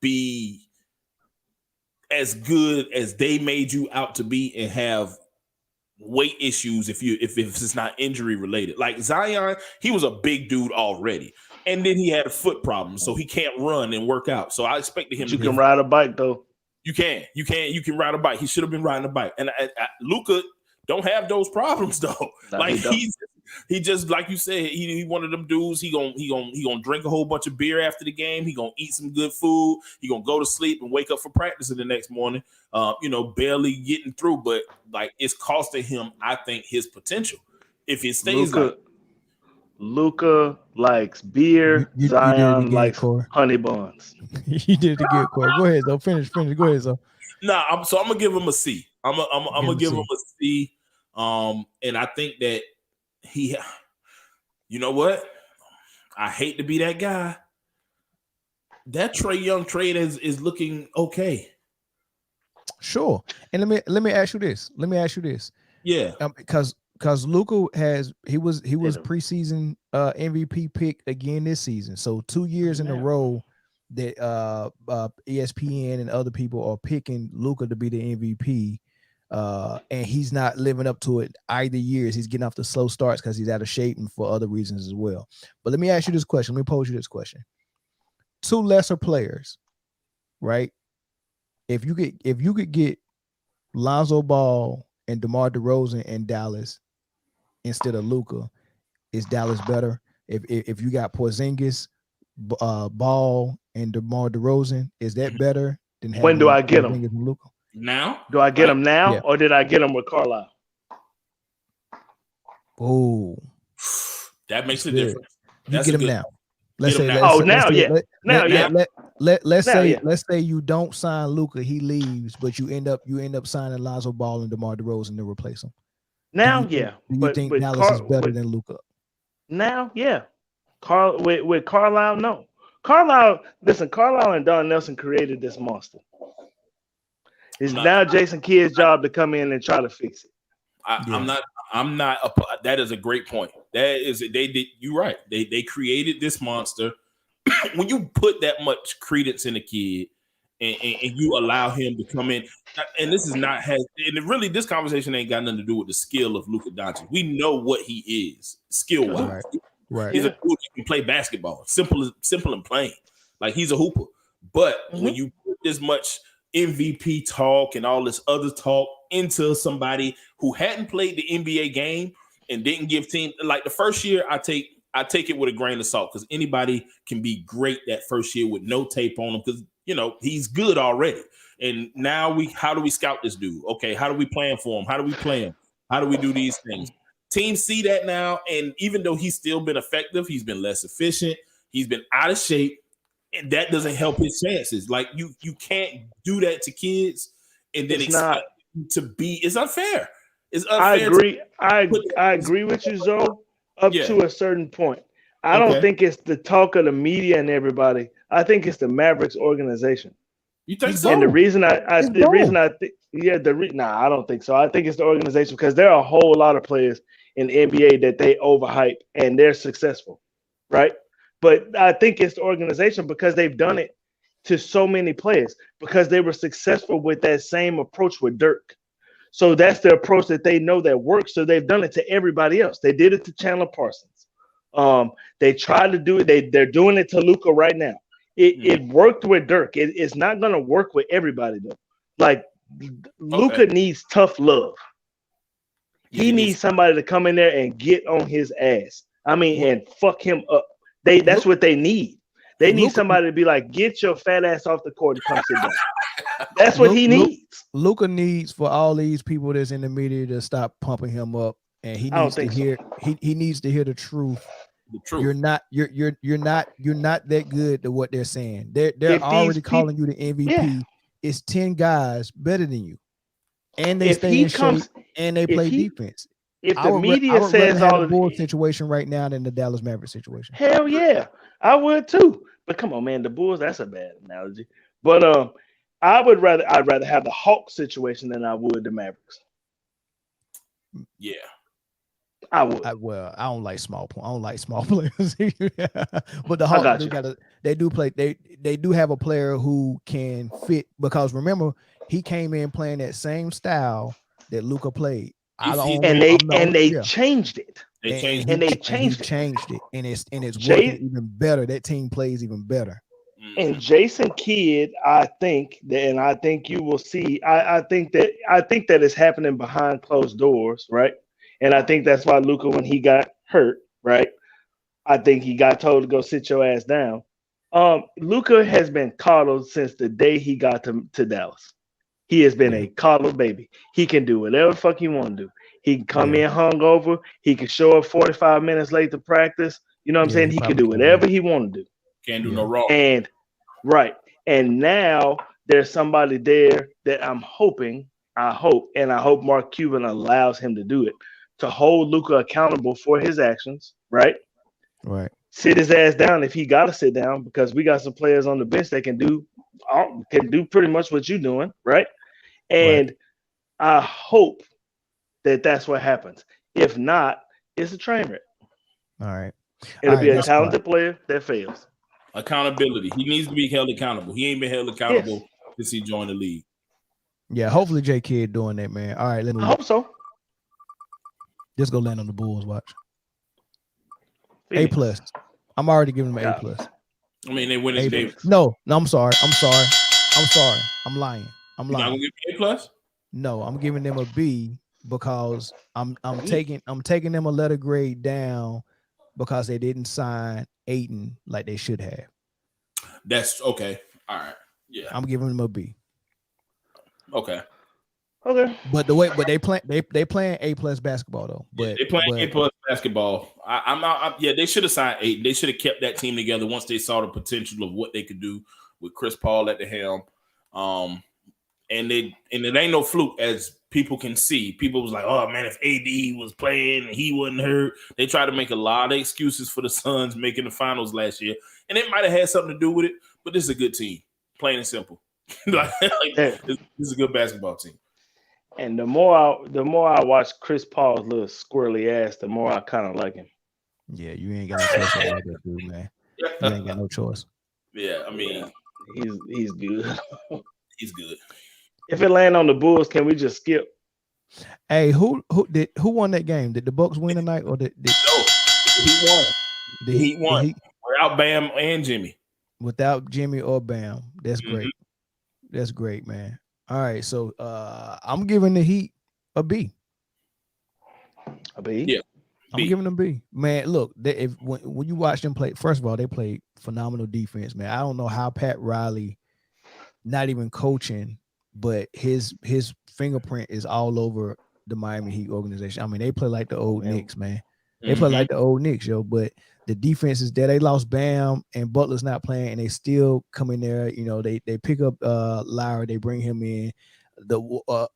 be as good as they made you out to be and have weight issues if it's not injury related. Like Zion, he was a big dude already. And then he had a foot problem, so he can't run and work out. So I expected him. You can ride a bike though. You can ride a bike. He should have been riding a bike. And Luka don't have those problems though. No, like he just like you said, he one of them dudes. He gonna drink a whole bunch of beer after the game. He gonna eat some good food. He gonna go to sleep and wake up for practice in the next morning. Barely getting through, but like it's costing him, I think, his potential. If it stays Luka likes beer. Zion likes honey buns. You did it again, Corey. Go ahead, though. Finish. Go ahead, though. Nah, I'm gonna give him a C. I'm gonna give him a C. And I think that you know what? I hate to be that guy. That Trae Young trade is looking okay. Sure. And let me ask you this. Yeah. Because Luka he was preseason MVP pick again this season. So 2 years in a row that ESPN and other people are picking Luka to be the MVP. And he's not living up to it either years. He's getting off the slow starts because he's out of shape and for other reasons as well. But let me ask you this question. Let me pose you this question. 2 lesser players, right? If you could get Lonzo Ball and DeMar DeRozan in Dallas instead of Luka, is Dallas better? If you got Porzingis, Ball, and DeMar DeRozan, is that better than having when do I get Porzingis them? and Luka? Now? Do I get them now, or did I get them with Carlisle? Oh, that makes a difference. You get them now. Let's say you don't sign Luka, he leaves, but you end up signing Lonzo Ball and DeMar DeRozan to replace him. Now, do you think Dallas is better than Luka? Now, yeah. With Carlisle, no. Carlisle and Don Nelson created this monster. It's now Jason Kidd's job to come in and try to fix it. I'm not. That is a great point. You're right. They created this monster. When you put that much credence in a kid and you allow him to come in, and this conversation ain't got nothing to do with the skill of Luka Doncic. We know what he is skill wise. Right. He's a dude who can play basketball. Simple and plain. Like he's a hooper. But when you put this much MVP talk and all this other talk into somebody who hadn't played the NBA game and didn't give team like the first year, I take it with a grain of salt because anybody can be great that first year with no tape on him because he's good already. And now how do we scout this dude? Okay, how do we plan for him? How do we play him? How do we do these things? Teams see that now, and even though he's still been effective, he's been less efficient, he's been out of shape. And that doesn't help his chances. Like you can't do that to kids, and then expect to be. It's unfair. It's unfair. I agree with you, Zoe, up to a certain point. I don't think it's the talk of the media and everybody. I think it's the Mavericks organization. You think so? And the reason I don't think so. I think it's the organization because there are a whole lot of players in the NBA that they overhype and they're successful, right? But I think it's the organization because they've done it to so many players because they were successful with that same approach with Dirk. So that's the approach that they know that works. So they've done it to everybody else. They did it to Chandler Parsons. They tried to do it. They're doing it to Luka right now. It worked with Dirk. It's not going to work with everybody though. Like Luka needs tough love. He needs somebody to come in there and get on his ass. I mean, and fuck him up. That's what they need. They need somebody to be like, get your fat ass off the court and come sit down. That's what he needs. Luka needs for all these people that's in the media to stop pumping him up, and he needs to hear. He needs to hear the truth. The truth. You're not that good to what they're saying. They're already calling you the MVP. Yeah. It's 10 guys better than you, and they stay in shape and they play defense. If the media says all of the situation right now than the Dallas Mavericks situation, hell yeah, I would too. But come on, man, the Bulls, that's a bad analogy. But I'd rather have the Hawks situation than I would the Mavericks. Yeah. I would. I don't like small players. But the Hawks they do have a player who can fit because remember he came in playing that same style that Luka played. They changed it. They changed and they he changed it. changed it, and it's working even better. That team plays even better. And Jason Kidd, I think that, and I think you will see. I think that it's happening behind closed doors, right? And I think that's why Luka, when he got hurt, right? I think he got told to go sit your ass down. Luka has been coddled since the day he got to Dallas. He has been a coddled baby. He can do whatever the fuck he want to do. He can come in hungover. He can show up 45 minutes late to practice. You know what I'm saying? He can do whatever he want to do. Can't do no wrong. And right. And now there's somebody there that I'm hoping, I hope Mark Cuban allows him to do it, to hold Luka accountable for his actions, right? Right. Sit his ass down if he got to sit down, because we got some players on the bench that can do pretty much what you're doing, right? And I hope that that's what happens. If not, it's a train wreck. All right. It'll be a talented player that fails. Accountability. He needs to be held accountable. He ain't been held accountable since he joined the league. Yeah, hopefully J Kidd doing that, man. All right, I hope so. Just go land on the Bulls. Watch. A+. I'm already giving them an A+. I mean, they win his game. No, I'm sorry. I'm lying. You're not gonna give A+? No, I'm giving them a B because I'm taking them a letter grade down because they didn't sign Ayton like they should have. That's okay. All right. Yeah. I'm giving them a B. Okay. But they playing A+ basketball though. But they playing A+ basketball. They should have signed Ayton. They should have kept that team together once they saw the potential of what they could do with Chris Paul at the helm. And it ain't no fluke, as people can see. People was like, oh man, if AD was playing and he wasn't hurt. They tried to make a lot of excuses for the Suns making the finals last year. And it might have had something to do with it, but this is a good team. Plain and simple. This is a good basketball team. And the more I watch Chris Paul's little squirrely ass, the more I kind of like him. Yeah, you ain't got no choice about that dude, man. You ain't got no choice. Yeah, I mean, he's good. He's good. If it land on the Bulls, can we just skip? Hey, who won that game? Did the Bucks win tonight, or did he won? He won without Bam and Jimmy. Without Jimmy or Bam. That's great. That's great, man. All right, so I'm giving the Heat a B. A B? Yeah. I'm giving them B. Man, look, when you watch them play, first of all, they played phenomenal defense, man. I don't know how Pat Riley, not even coaching, but his fingerprint is all over the Miami Heat organization. I mean, they play like the old Knicks, man. They play like the old Knicks, yo. But the defense is there. They lost Bam and Butler's not playing, and they still come in there. You know, they pick up Lowry, they bring him in. The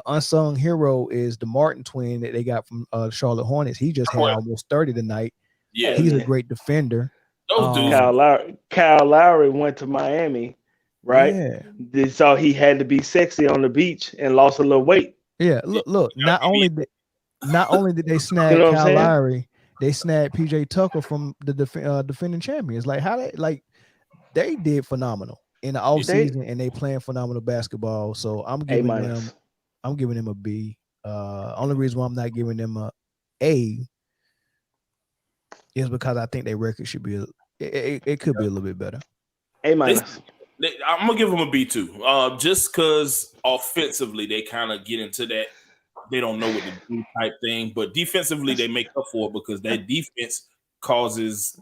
unsung hero is the Martin twin that they got from Charlotte Hornets. He just had almost 30 tonight. Yeah, he's a great defender. Those dudes. Kyle Lowry went to Miami, right? Yeah. So he had to be sexy on the beach and lost a little weight. Yeah, look. Not only did they snag Kyle Lowry, they snagged PJ Tucker from the defending champions. Like they did phenomenal in the offseason, and they playing phenomenal basketball. So I'm giving them a B. Only reason why I'm not giving them a is because I think their record should be it could be a little bit better. A-. I'm gonna give them a B too. Just because offensively they kind of get into that they don't know what to do type thing, but defensively they make up for it because their defense causes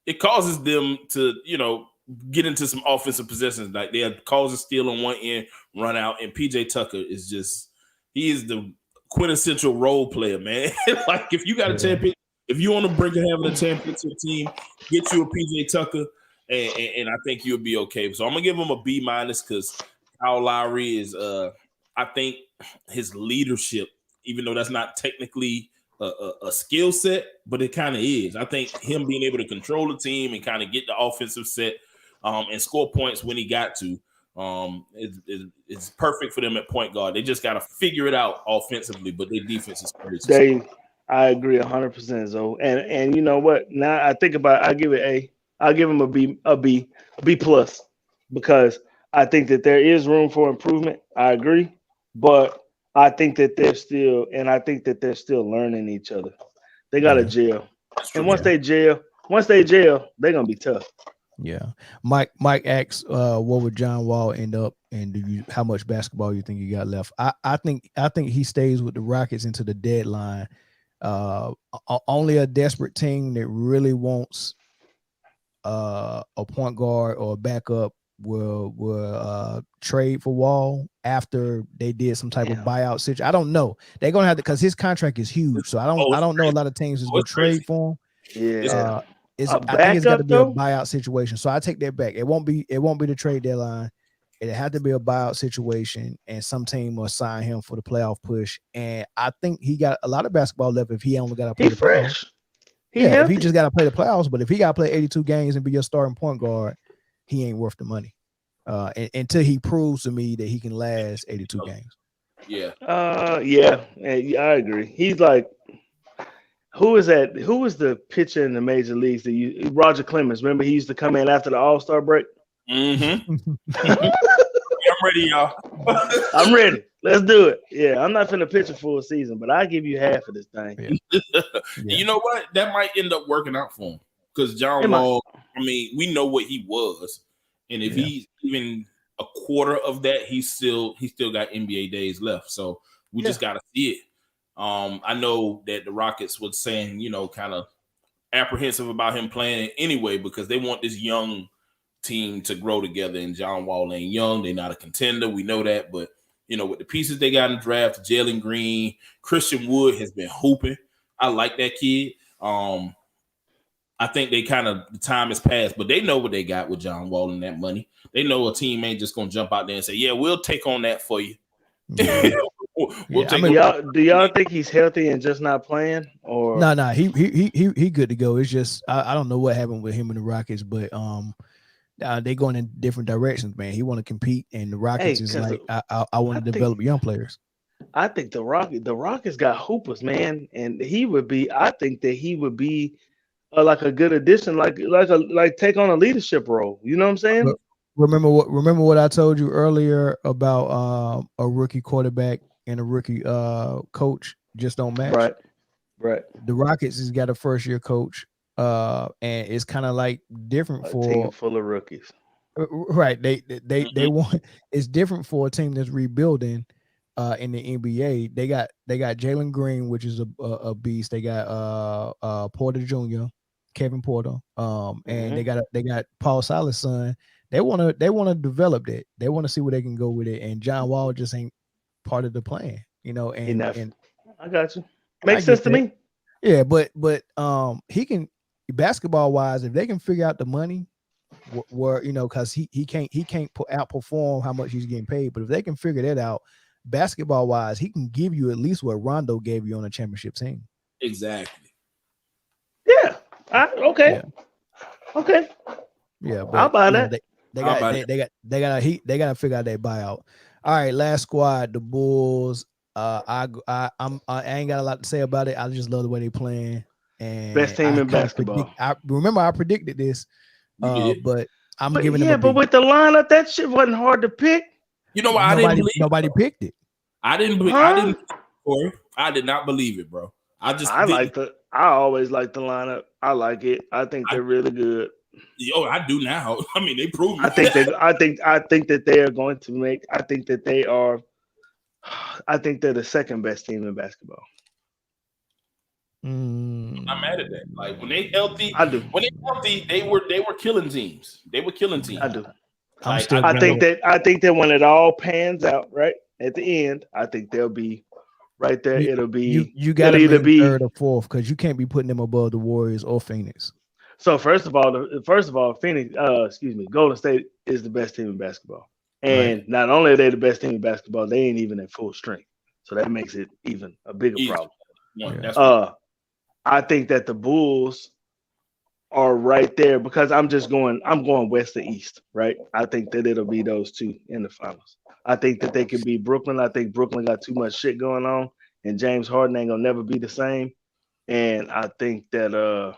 them to, you know, get into some offensive possessions. Like they cause a steal on one end, run out, and PJ Tucker is he is the quintessential role player, man. Like if you got a champion, if you want to bring having a championship team, get you a PJ Tucker, and I think you'll be okay. So I'm gonna give him a B- because Kyle Lowry is I think his leadership, even though that's not technically a skill set, but it kind of is. I think him being able to control the team and kind of get the offensive set and score points when he got to is perfect for them at point guard. They just got to figure it out offensively, but their defense is crazy. I agree 100%, Zoe. And you know what? Now I think about it, I give it A. I'll give him a B+ because I think that there is room for improvement. I agree, but I think that they're still learning each other. They got to jail. That's And true. once they jail, they're gonna be tough. Yeah. Mike asks, what would John Wall end up, and how much basketball you think he got left? I think he stays with the Rockets into the deadline. Only a desperate team that really wants a point guard or a backup will trade for Wall after they did some type of buyout situation. I don't know. They're gonna have to, because his contract is huge. So I don't know a lot of teams is gonna trade for him. Yeah. I think it's got to be a buyout situation. So I take that back. It won't be the trade deadline. It had to be a buyout situation, and some team will sign him for the playoff push. And I think he got a lot of basketball left if he only got to play the playoffs. If he just got to play the playoffs, but if he got to play 82 games and be your starting point guard, he ain't worth the money. Until he proves to me that he can last 82 games. Yeah. Yeah, I agree. He's like, who is that? Who was the pitcher in the major leagues that Roger Clemens? Remember, he used to come in after the All-Star break. Mm-hmm. I'm ready, y'all. I'm ready. Let's do it. Yeah, I'm not finna pitch a full season, but I'll give you half of this thing. Yeah. You know what? That might end up working out for him, because John Wall, I mean, we know what he was, and if he's even a quarter of that, he still got NBA days left. So we just got to see it. I know that the Rockets was saying, kind of apprehensive about him playing anyway, because they want this young team to grow together, and John Wall ain't young. They're not a contender. We know that, but with the pieces they got in the draft, Jalen Green, Christian Wood has been hooping. I like that kid. I think they the time has passed, but they know what they got with John Wall and that money. They know a team ain't just gonna jump out there and say, "Yeah, we'll take on that for you." Do y'all think he's healthy and just not playing? Or no, he good to go. It's just I don't know what happened with him and the Rockets, but they going in different directions, man. He want to compete, and the Rockets is like, I want to develop young players. I think the Rockets got hoopers, man, and I think that he would be like a good addition, like take on a leadership role. You know what I'm saying? But remember what I told you earlier about a rookie quarterback and a rookie coach just don't match. Right. The Rockets has got a first year coach, and it's kind of like different for a team full of rookies. Right. They want, it's different for a team that's rebuilding in the NBA. They got Jalen Green, which is a beast. They got Porter Jr., Kevin Porter, and they got Paul Silas' son. They want to develop that. They want to see where they can go with it. And John Wall just ain't part of the plan, and I got you. Makes sense to me. Yeah, but he can, basketball wise, if they can figure out the money, where because he can't outperform how much he's getting paid. But if they can figure that out, basketball wise, he can give you at least what Rondo gave you on a championship team. Exactly. Yeah. Okay. Yeah. Okay. Yeah, but I'll buy that. They got to figure out that buyout. All right, last squad, the Bulls. I ain't got a lot to say about it. I just love the way they playing. And best team in basketball. I predicted this, but I'm giving them a B. But with the lineup, that shit wasn't hard to pick. You know what? Nobody picked it. I didn't believe it. I did not believe it, bro. I always like the lineup. I like it. I think they're really good. Yo, I do now. I mean, they proved I think that they are going to make. I think that they are. I think they're the second best team in basketball. I'm not mad at that. Like when they healthy, I do. When they healthy, they were killing teams. They were killing teams. I do. I think that when it all pans out, right at the end, I think they'll be right there. It'll be you got to either be third or fourth, because you can't be putting them above the Warriors or Phoenix. So first of all, Phoenix, Golden State is the best team in basketball. And not only are they the best team in basketball, they ain't even at full strength. So that makes it even a bigger problem. Yeah. I think that the Bulls are right there, because I'm going west to east, right? I think that it'll be those two in the finals. I think that they can beat Brooklyn. I think Brooklyn got too much shit going on, and James Harden ain't gonna never be the same. And I think that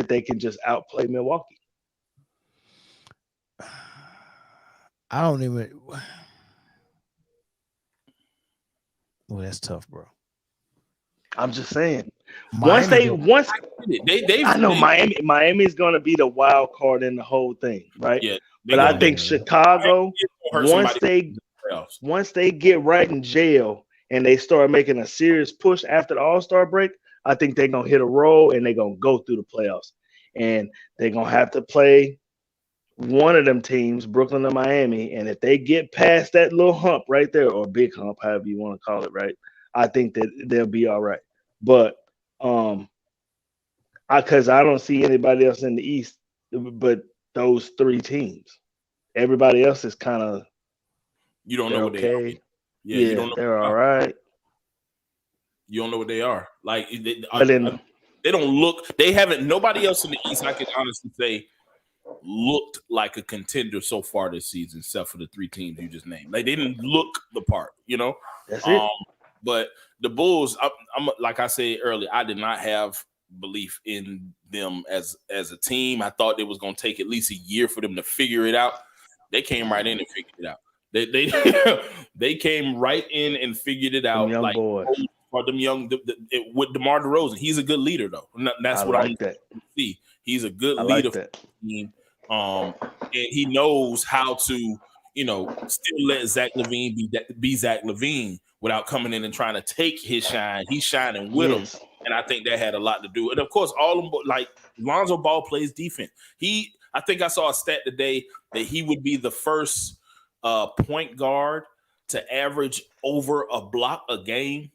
they can just outplay Milwaukee. I don't even. Well, that's tough, bro. I'm just saying. Miami I know Miami is going to be the wild card in the whole thing, right? Yeah, but I think Chicago, once they get right in jail and they start making a serious push after the All-Star break, I think they're going to hit a roll and they're going to go through the playoffs. And they're going to have to play one of them teams, Brooklyn or Miami. And if they get past that little hump right there, or big hump, however you want to call it, right, I think that they'll be all right. But because I don't see anybody else in the East but those three teams. Everybody else is kind of you don't know what they are. Yeah, you don't know they're all right. You don't know what they are. Like they don't look. They haven't. Nobody else in the East, I can honestly say, looked like a contender so far this season, except for the three teams you just named. Like they didn't look the part. That's it. But the Bulls, I'm like I said earlier, I did not have belief in them as a team. I thought it was going to take at least a year for them to figure it out. They came right in and figured it out. They came right in and figured it out. Them young like boys. Or them young with DeMar DeRozan. He's a good leader though. That's what I'm see. He's a good leader for the team. And he knows how to, still let Zach LaVine be Zach LaVine without coming in and trying to take his shine. He's shining with him. And I think that had a lot to do. And of course, all of them, like Lonzo Ball plays defense. I think I saw a stat today that he would be the first point guard to average over a block a game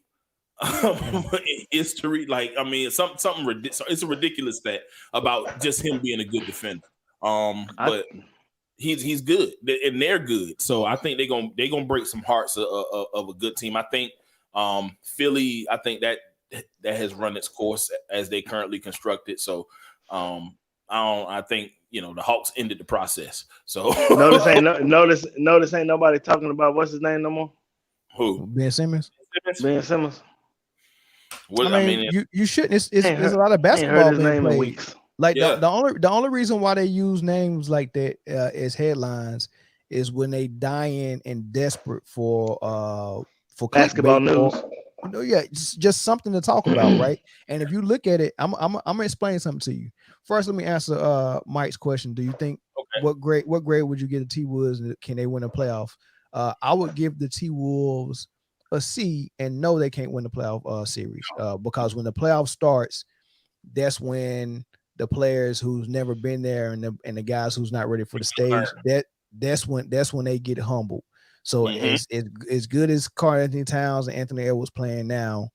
in history. Like, I mean, something ridiculous. It's a ridiculous stat about just him being a good defender. But he's good and they're good. So I think they're gonna break some hearts of a good team. I think Philly, I think that has run its course as they currently constructed. So I think the Hawks ended the process. So notice ain't nobody talking about what's his name no more. Who? Ben Simmons. Ben Simmons. Well, I mean, you shouldn't. It's a lot of basketball being played. Like the only reason why they use names like that as headlines is when they dying and desperate for basketball news. It's just something to talk about, right? And if you look at it, I'm gonna explain something to you. First, let me answer Mike's question. Do you think what grade would you give the T-Wolves? Can they win a playoff? I would give the T-Wolves a C and no, they can't win the playoff series because when the playoff starts, that's when the players who's never been there and the guys who's not ready for the stage, that's when they get humbled. So as good as Karl-Anthony Towns and Anthony Edwards playing now,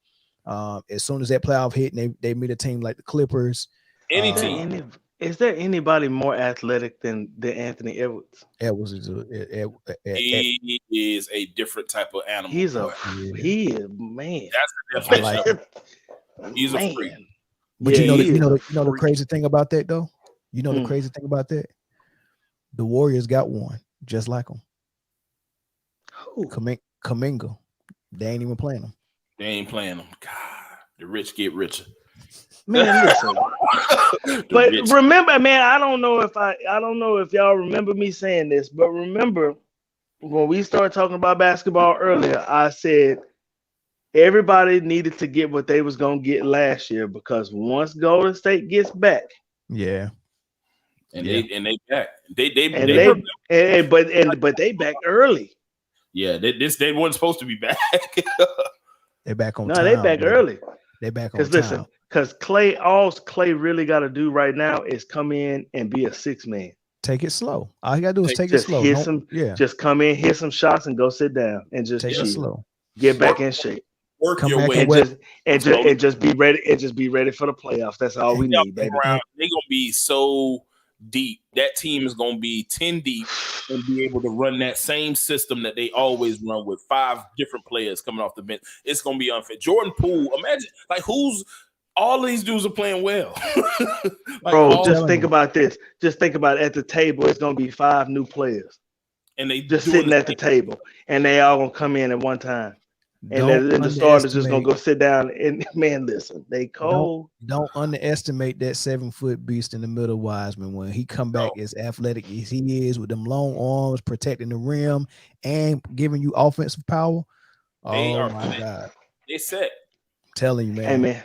as soon as that playoff hit and they meet a team like the Clippers, any team. Is there anybody more athletic than Anthony Edwards? Edwards he is a different type of animal. He is man. That's the definition. He's a freak. But you know the crazy thing about that though. The crazy thing about that. The Warriors got one just like them. Kuminga. They ain't even playing them. They ain't playing them. God, the rich get richer. Man, listen. But remember, man, I don't know if y'all remember me saying this, but remember when we started talking about basketball earlier, I said everybody needed to get what they was gonna get last year because once Golden State gets back, they back. But they back early. Yeah, they weren't supposed to be back. They're back on time. No, they back early. They back on time. Listen, because all Clay really got to do right now is come in and be a six man. Take it slow. All you gotta do is take it slow. Just come in, hit some shots, and go sit down and just take it slow. Get back in shape. Work your way and just be ready. And just be ready for the playoffs. That's all we need, baby. They're gonna be so deep. That team is gonna be 10 deep and be able to run that same system that they always run with 5 different players coming off the bench. It's gonna be unfair. Jordan Poole, imagine all these dudes are playing well. Bro, just think about this. Just think about at the table, it's gonna be 5 new players. And they just sitting at the table, and they all gonna come in at one time. And the starters just gonna go sit down and man, listen, they cold. Don't underestimate that 7-foot beast in the middle, Wiseman. When he come back as athletic as he is with them long arms, protecting the rim and giving you offensive power. Oh my God, they set. Telling you, Hey man. man,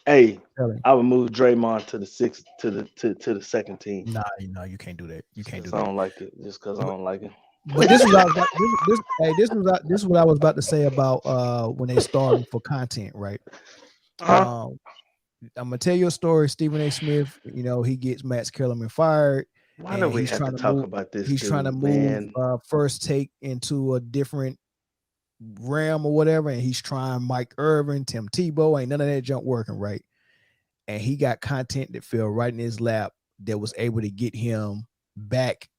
hey, Telling you. I would move Draymond to the sixth to the second team. Nah, you can't do that. You can't do Because I that. don't like it. Just because I don't like it. But this is what I was about, this is what I was about to say about when they started for content, right? Uh-huh. I'm gonna tell you a story. Stephen A. Smith, he gets Max Kellerman fired, Why do and we have to talk about this He's trying to dude, move man? First Take into a different realm or whatever, and he's trying Mike Irvin, Tim Tebow, ain't none of that junk working, right? And he got content that fell right in his lap that was able to get him back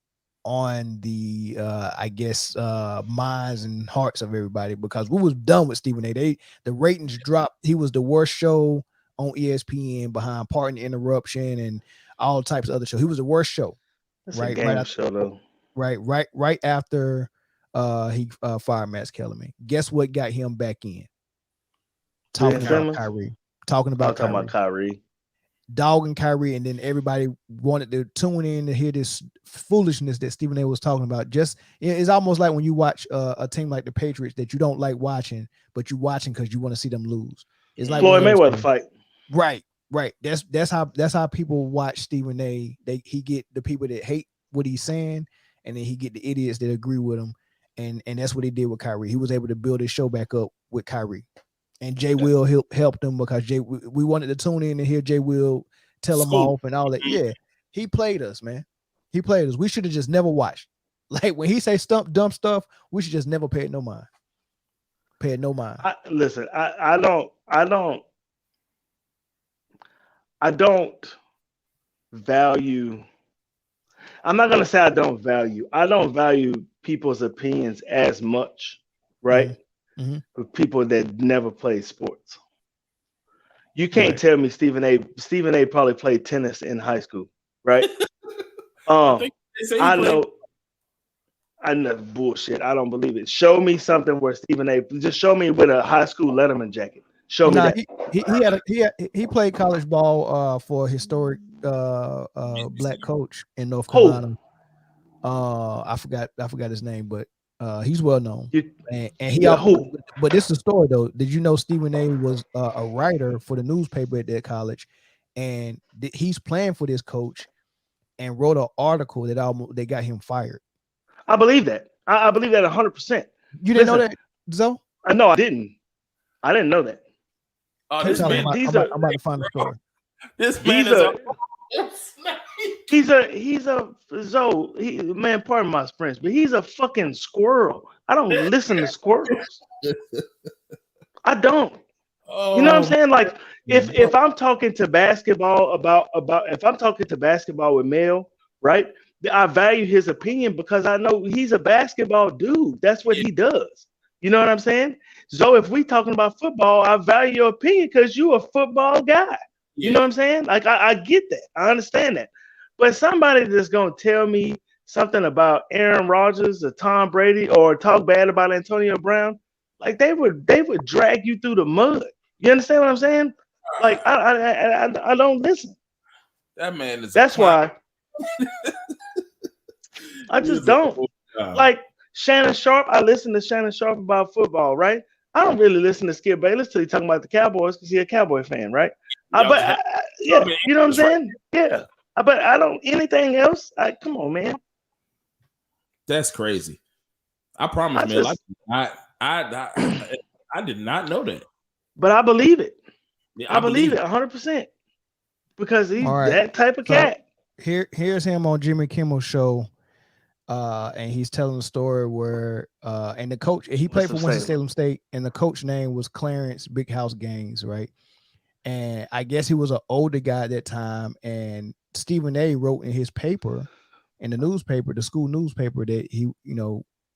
on the I guess minds and hearts of everybody, because we was done with Stephen A. The ratings dropped. He was the worst show on ESPN behind Pardon the Interruption and all types of other shows. He was the worst show. It's a Right game after, show though. right after he fired Max Kellerman. Guess what got him back in? Talking about Kyrie. Talking about Kyrie. Dogging Kyrie, and then everybody wanted to tune in to hear this foolishness that Stephen A. was talking about. Just it's almost like when you watch a team like the Patriots that you don't like watching, but you watching because you want to see them lose. It's like Floyd Mayweather fight. Right. That's how people watch Stephen A. He get the people that hate what he's saying, and then he get the idiots that agree with him, and that's what he did with Kyrie. He was able to build his show back up with Kyrie. And Jay Will helped him because we wanted to tune in and hear Jay Will tell him off and all that. Yeah, he played us, man. He played us. We should have just never watched. Like when he say dumb stuff, we should just never pay it no mind. Listen, I don't value. I'm not gonna say I don't value. I don't value people's opinions as much, right? Mm-hmm. With people that never played sports. You can't tell me Stephen A. probably played tennis in high school, right? I know bullshit. I don't believe it. Show me something where Stephen A. Just show me with a high school Letterman jacket. Show me that. He played college ball for a historic black coach in North Carolina. I forgot his name, but he's well known. But this is the story though. Did you know Stephen A. was a writer for the newspaper at that college, and he's playing for this coach, and wrote an article that got him fired. I believe that. I believe that 100%. You didn't know that, Zoe? No, I didn't. I didn't know that. I'm about to find the story. This man he's a Zoe. Man, pardon my French, but he's a fucking squirrel. I don't listen to squirrels. I don't. You know what I'm saying? Like if I'm talking to basketball if I'm talking to basketball with Mel, right? I value his opinion because I know he's a basketball dude. That's what he does. You know what I'm saying? So if we talking about football, I value your opinion because you're a football guy. You know what I'm saying? Like I get that. I understand that. But somebody that's gonna tell me something about Aaron Rodgers or Tom Brady or talk bad about Antonio Brown, like they would drag you through the mud. You understand what I'm saying? Like I don't listen. That man is. That's why I just don't like Shannon Sharp. I listen to Shannon Sharp about football, right? I don't really listen to Skip Bayless till he talking about the Cowboys because he's a Cowboy fan, right? You know what I'm saying? Yeah. But I don't anything else. Come on, man. That's crazy. I promise, man. I did not know that. But I believe it. Yeah, I believe it 100% because he's that type of cat. Here's him on Jimmy Kimmel's show, and he's telling a story where and the coach he played for Winston-Salem State, and the coach name was Clarence Big House Gaines, right? And I guess he was an older guy at that time, and Stephen A. wrote in his paper, in the newspaper, the school newspaper, that he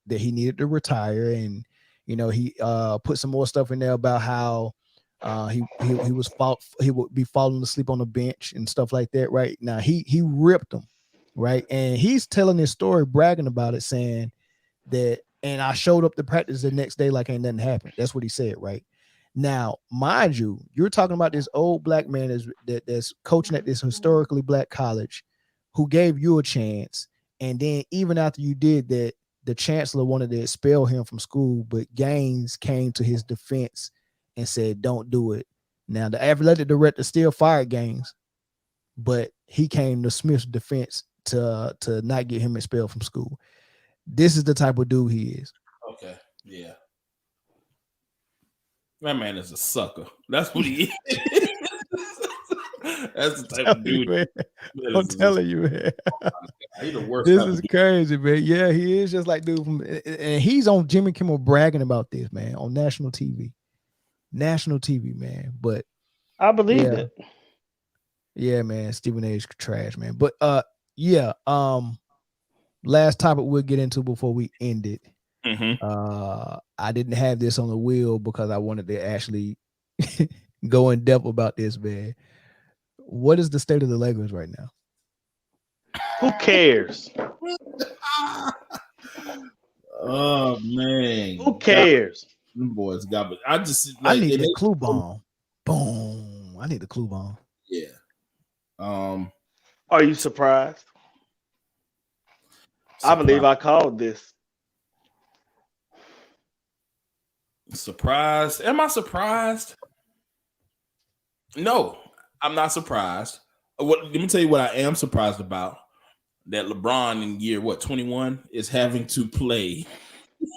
needed to retire, and he put some more stuff in there about how he would be falling asleep on the bench and stuff like that. Right now, he ripped him, right, and he's telling this story, bragging about it, saying that, and I showed up to practice the next day like ain't nothing happened. That's what he said, right? Now, mind you, you're talking about this old black man that's coaching at this historically black college who gave you a chance. And then even after you did that, the chancellor wanted to expel him from school, but Gaines came to his defense and said, "Don't do it." Now the athletic director still fired Gaines, but he came to Smith's defense to not get him expelled from school. This is the type of dude he is. Okay, yeah. That man is a sucker. That's what he is. That's the type of dude. Man. I'm telling you, man. He's the worst. This is crazy, man. Yeah, he is just like dude from, and he's on Jimmy Kimmel bragging about this, man, on national TV. National TV, man. But I believe it. Yeah, man. Stephen A is trash, man. But yeah. Last topic we'll get into before we end it. Mm-hmm. I didn't have this on the wheel because I wanted to actually go in depth about this, man. What is the state of the Lakers right now? Who cares? Oh man, who cares? Them boys got, but I need the clue bomb. Boom! I need the clue bomb. Yeah. Are you surprised? I believe I called this. Surprised? Am I surprised? No, I'm not surprised. Let me tell you what I am surprised about. That LeBron in year 21 is having to play.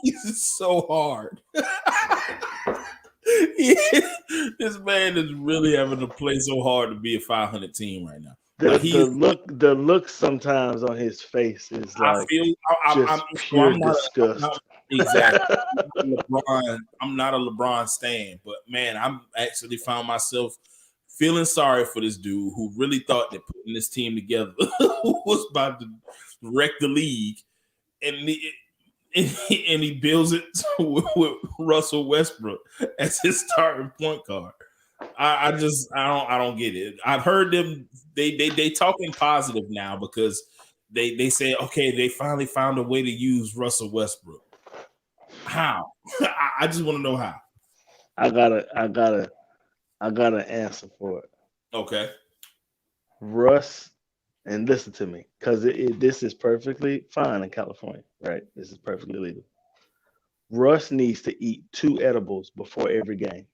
It's so hard. This man is really having to play so hard to be a 500 team right now. The look sometimes on his face is like I'm pure disgust. Exactly. I'm not a LeBron stan, but man, I'm actually found myself feeling sorry for this dude who really thought that putting this team together was about to wreck the league, and he builds it with Russell Westbrook as his starting point guard. I don't get it. I've heard them they talking positive now because they say, okay, they finally found a way to use Russell Westbrook. How? I just want to know how. I got an answer for it. Okay. Russ, and listen to me, because this is perfectly fine in California, right? This is perfectly legal. Russ needs to eat 2 edibles before every game.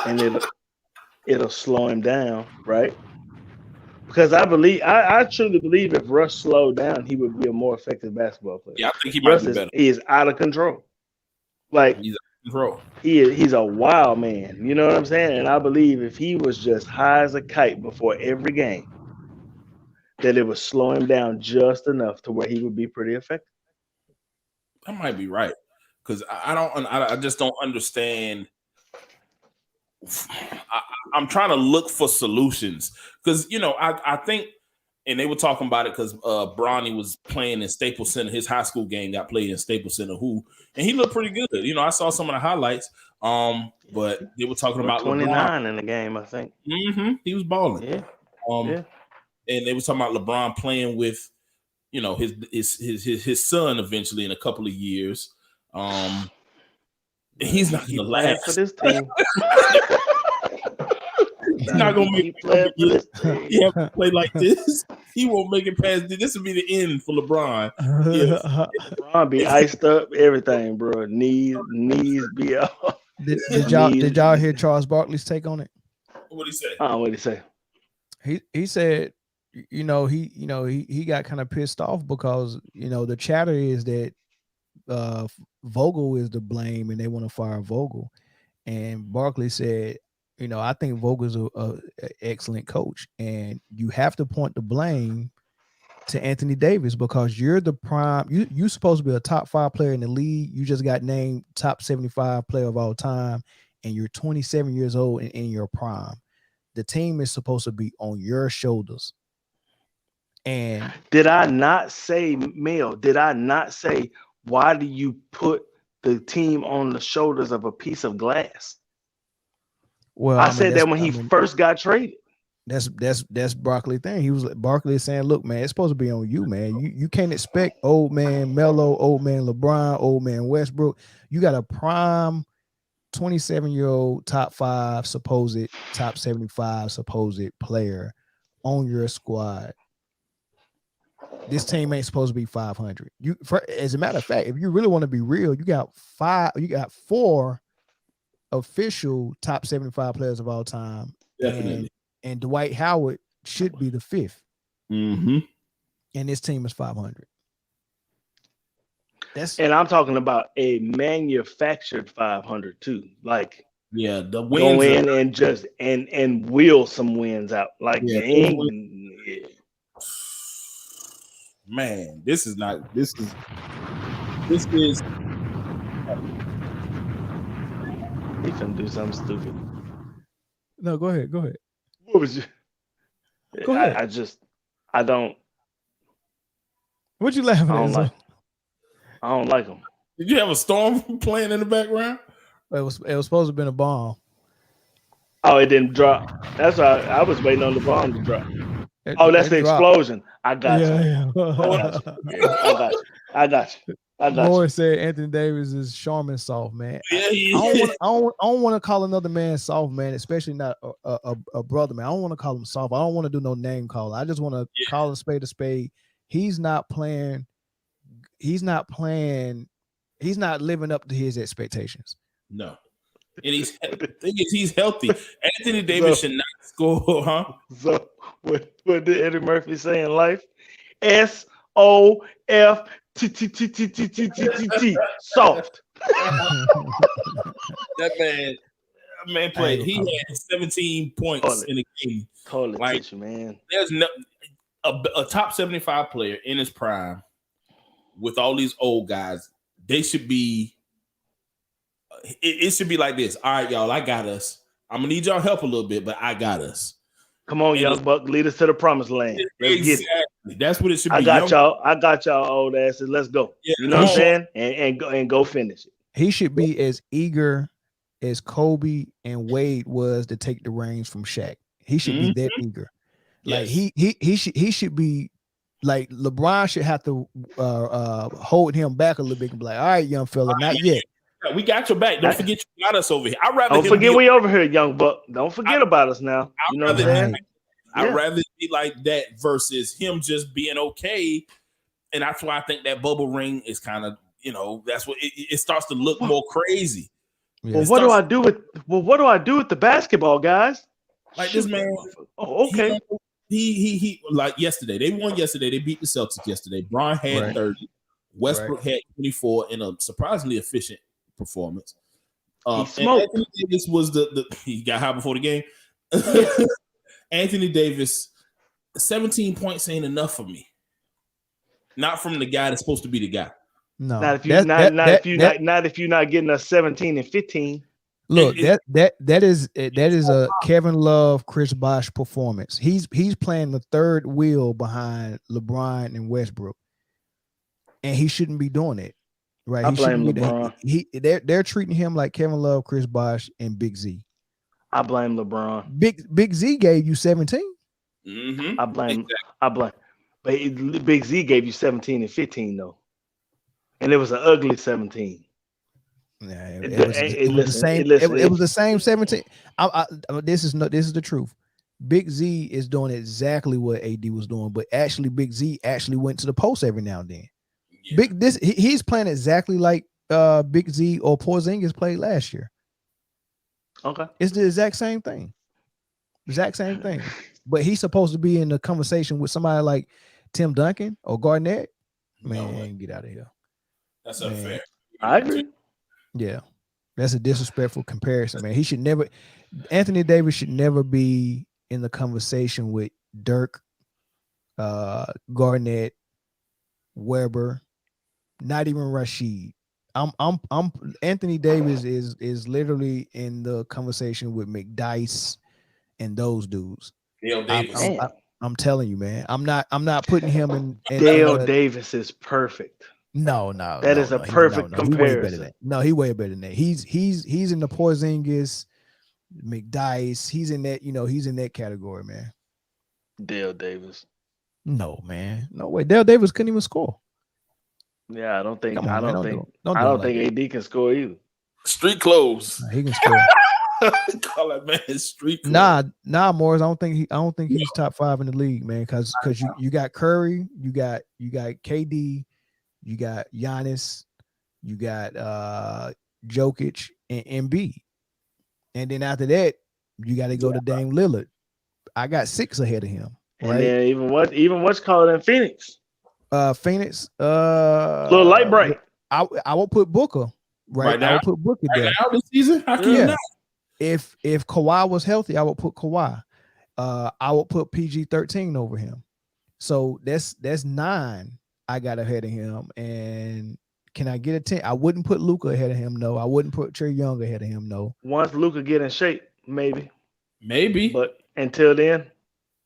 And it'll slow him down, right? Because I truly believe if Russ slowed down, he would be a more effective basketball player. Yeah, I think he might be better. He is out of control. Like he's out of control. He's a wild man. You know what I'm saying? And I believe if he was just high as a kite before every game, that it would slow him down just enough to where he would be pretty effective. That might be right. Because I just don't understand. I'm trying to look for solutions because I think, and they were talking about it because Bronny was playing in Staples Center. His high school game got played in Staples Center, and he looked pretty good. I saw some of the highlights. But they were talking about 29 LeBron in the game, I think. Mm-hmm. He was balling. Yeah. And they were talking about LeBron playing with, his son eventually in a couple of years. He's not going to last for this team. He's not going to make it. He have to play like this. He won't make it past. This will be the end for LeBron. LeBron be iced up, everything, bro. Knees be off. Did y'all hear Charles Barkley's take on it? What did he say? What did he say? He said, he got kind of pissed off because the chatter is that Vogel is to blame and they want to fire Vogel. And Barkley said, I think Vogel's a excellent coach, and you have to point the blame to Anthony Davis because you're the prime. You're supposed to be a top 5 player in the league. You just got named top 75 player of all time, and you're 27 years old and in your prime. The team is supposed to be on your shoulders. And did I not say, Mel? Did I not say, why do you put the team on the shoulders of a piece of glass? Well, I said that when he first got traded. That's Barkley thing. Barkley saying, look, man, it's supposed to be on you, man. You can't expect old man Melo, old man LeBron, old man Westbrook. You got a prime 27-year-old top 5 supposed top 75 supposed player on your squad. This team ain't supposed to be 500. As a matter of fact, if you really want to be real, you got 4 official top 75 players of all time. Definitely. And Dwight Howard should be the 5th. Mm-hmm. And this team is 500. And I'm talking about a manufactured 500 too. Like, yeah, the wins go in and just and wheel some wins out. Like, man, this is. He finna do something stupid. No, go ahead. What was you? Go ahead. I don't. What you laughing at? I don't like him. Did you have a storm playing in the background? It was supposed to have been a bomb. Oh, it didn't drop. That's why I was waiting on the bomb to drop. That's the explosion. I got you. I got you. Morris said Anthony Davis is Charmin soft, man. I don't want to call another man soft, man, especially not a brother, man. I don't want to call him soft. I don't want to do no name calling. I just want to call a spade a spade. He's not playing. He's not living up to his expectations. No. And he's healthy. Anthony Davis should not score, huh? So what did Eddie Murphy say in life? SOFT soft. That man played. He had 17 points in the game. Totally, like, man. There's a top 75 player in his prime with all these old guys. They should be. It should be like this. All right, y'all, I got us. I'm gonna need y'all help a little bit, but I got us. Come on, young buck, lead us to the promised land. Exactly. That's what it should be. I got y'all, old asses. Let's go. Yeah, you know what I'm saying? And go finish it. He should be as eager as Kobe and Wade was to take the reins from Shaq. He should be that eager. Like he should be like LeBron should have to hold him back a little bit and be like, all right, young fella, not yet. We got your back. Don't forget you got us over here. Don't forget we over here, young buck. Don't forget about us now. You know what I'm saying? I'd rather be like that versus him just being okay. And that's why I think that bubble ring is kind of, that's what it starts to look more crazy. Yeah. Well, what do I do with the basketball, guys? Like this man. Oh, okay. He like yesterday. They won yesterday. They beat the Celtics yesterday. Bron had 30. Westbrook had 24 in a surprisingly efficient performance. He smoked. Anthony Davis was he got high before the game. Anthony Davis, 17 points ain't enough for me. Not from the guy that's supposed to be the guy. No, not if you're not getting a 17 and 15. Look, that is a Kevin Love, Chris Bosh performance. He's playing the third wheel behind LeBron and Westbrook, and he shouldn't be doing it. Right? I blame LeBron. They're treating him like Kevin Love, Chris Bosh, and Big Z. I blame LeBron. Big Z gave you 17. Mm-hmm. I blame. But Big Z gave you 17 and 15 though, and it was an ugly 17. Yeah, it was the same 17. This is the truth. Big Z is doing exactly what AD was doing, but actually Big Z actually went to the post every now and then. Yeah. He's playing exactly like Big Z or Porzingis played last year. Okay, it's the exact same thing. But he's supposed to be in the conversation with somebody like Tim Duncan or Garnett. Man, get out of here. That's unfair. I agree. Yeah, that's a disrespectful comparison, man. Anthony Davis should never be in the conversation with Dirk, Garnett, Weber, not even Rashid. Anthony Davis is literally in the conversation with McDice and those dudes. Dale Davis. I'm telling you, man. I'm not putting him in. Dale Davis is perfect. No. That is a perfect comparison. He way better than that. He's in the Porzingis, McDice. He's in that, he's in that category, man. Dale Davis. No, man. No way. Dale Davis couldn't even score. Yeah, I don't think AD can score either. Street clothes. Nah, he can score. Call that man street clothes. Nah, Morris. I don't think he's top 5 in the league, man. Because you got Curry, you got KD. You got Giannis, you got Jokic and Embiid. And then after that, you got to go to Dame Lillard. I got 6 ahead of him. And right? then even what's called in Phoenix. Phoenix. Little light bright. I will put Booker. Right now, I will put Booker there. Right now this season, how can you not? If Kawhi was healthy, I would put Kawhi. I would put PG-13 over him. So that's 9 I got ahead of him. And can I get a 10? I wouldn't put Luka ahead of him. No, I wouldn't put Trae Young ahead of him. No. Once Luka get in shape, maybe. But until then,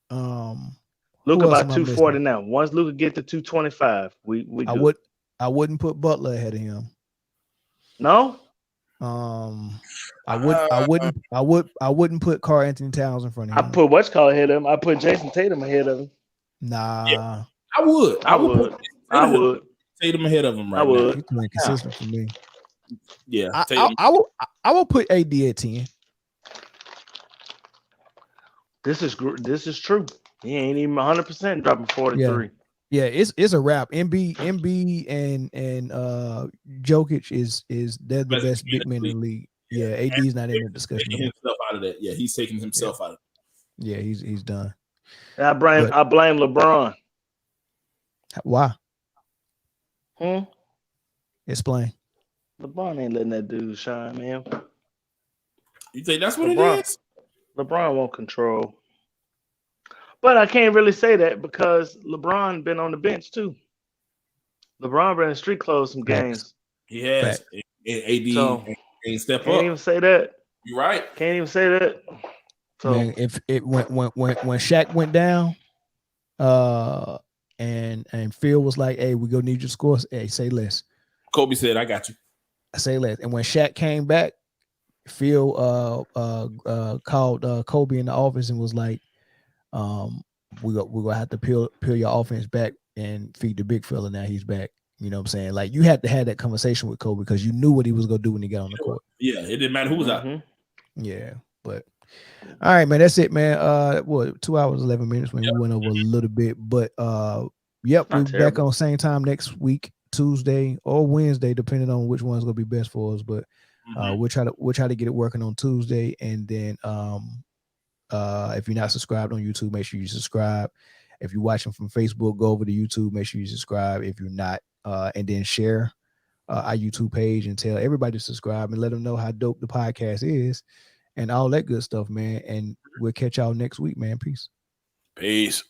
Luka about 240 now. Once Luka get to 225, we good. I wouldn't put Butler ahead of him. No. I wouldn't put Karl Anthony Towns in front of him. I put what's called ahead of him. I put Jason Tatum ahead of him. Nah. Yeah, I would. I would. Tatum ahead of him right now. He's playing consistent for me. Yeah. I will put AD at 10. This is true. He ain't even 100% dropping 43. Yeah, it's a wrap. Embiid and Jokic they're the best big men in the league. Yeah, AD's not in the discussion. Taking himself out of that. Yeah, he's taking himself out of it. Yeah, he's done. I blame LeBron. Why? Explain. LeBron ain't letting that dude shine, man. You think that's what it is? LeBron won't control. But I can't really say that because LeBron been on the bench too. LeBron been in street clothes some games. He has. AD ain't step up. Can't even say that. You're right. Can't even say that. So man, if it when Shaq went down, and Phil was like, "Hey, we gonna need your scores. Hey, say less." Kobe said, "I got you." I say less. And when Shaq came back, Phil called Kobe in the office and was like, we're gonna have to peel your offense back and feed the big fella. Now he's back. You know what I'm saying? Like you had to have that conversation with Kobe because you knew what he was gonna do when he got on the court. Yeah, it didn't matter who was out. Yeah, but all right, man. That's it, man. 2 hours 11 minutes when we went over a little bit, but yep, we'll be back on same time next week, Tuesday or Wednesday, depending on which one's gonna be best for us. But we'll try to get it working on Tuesday, and then if you're not subscribed on YouTube, make sure you subscribe. If you're watching from Facebook, go over to YouTube, make sure you subscribe. If you're not, and then share our YouTube page and tell everybody to subscribe and let them know how dope the podcast is and all that good stuff, man. And we'll catch y'all next week, man. Peace.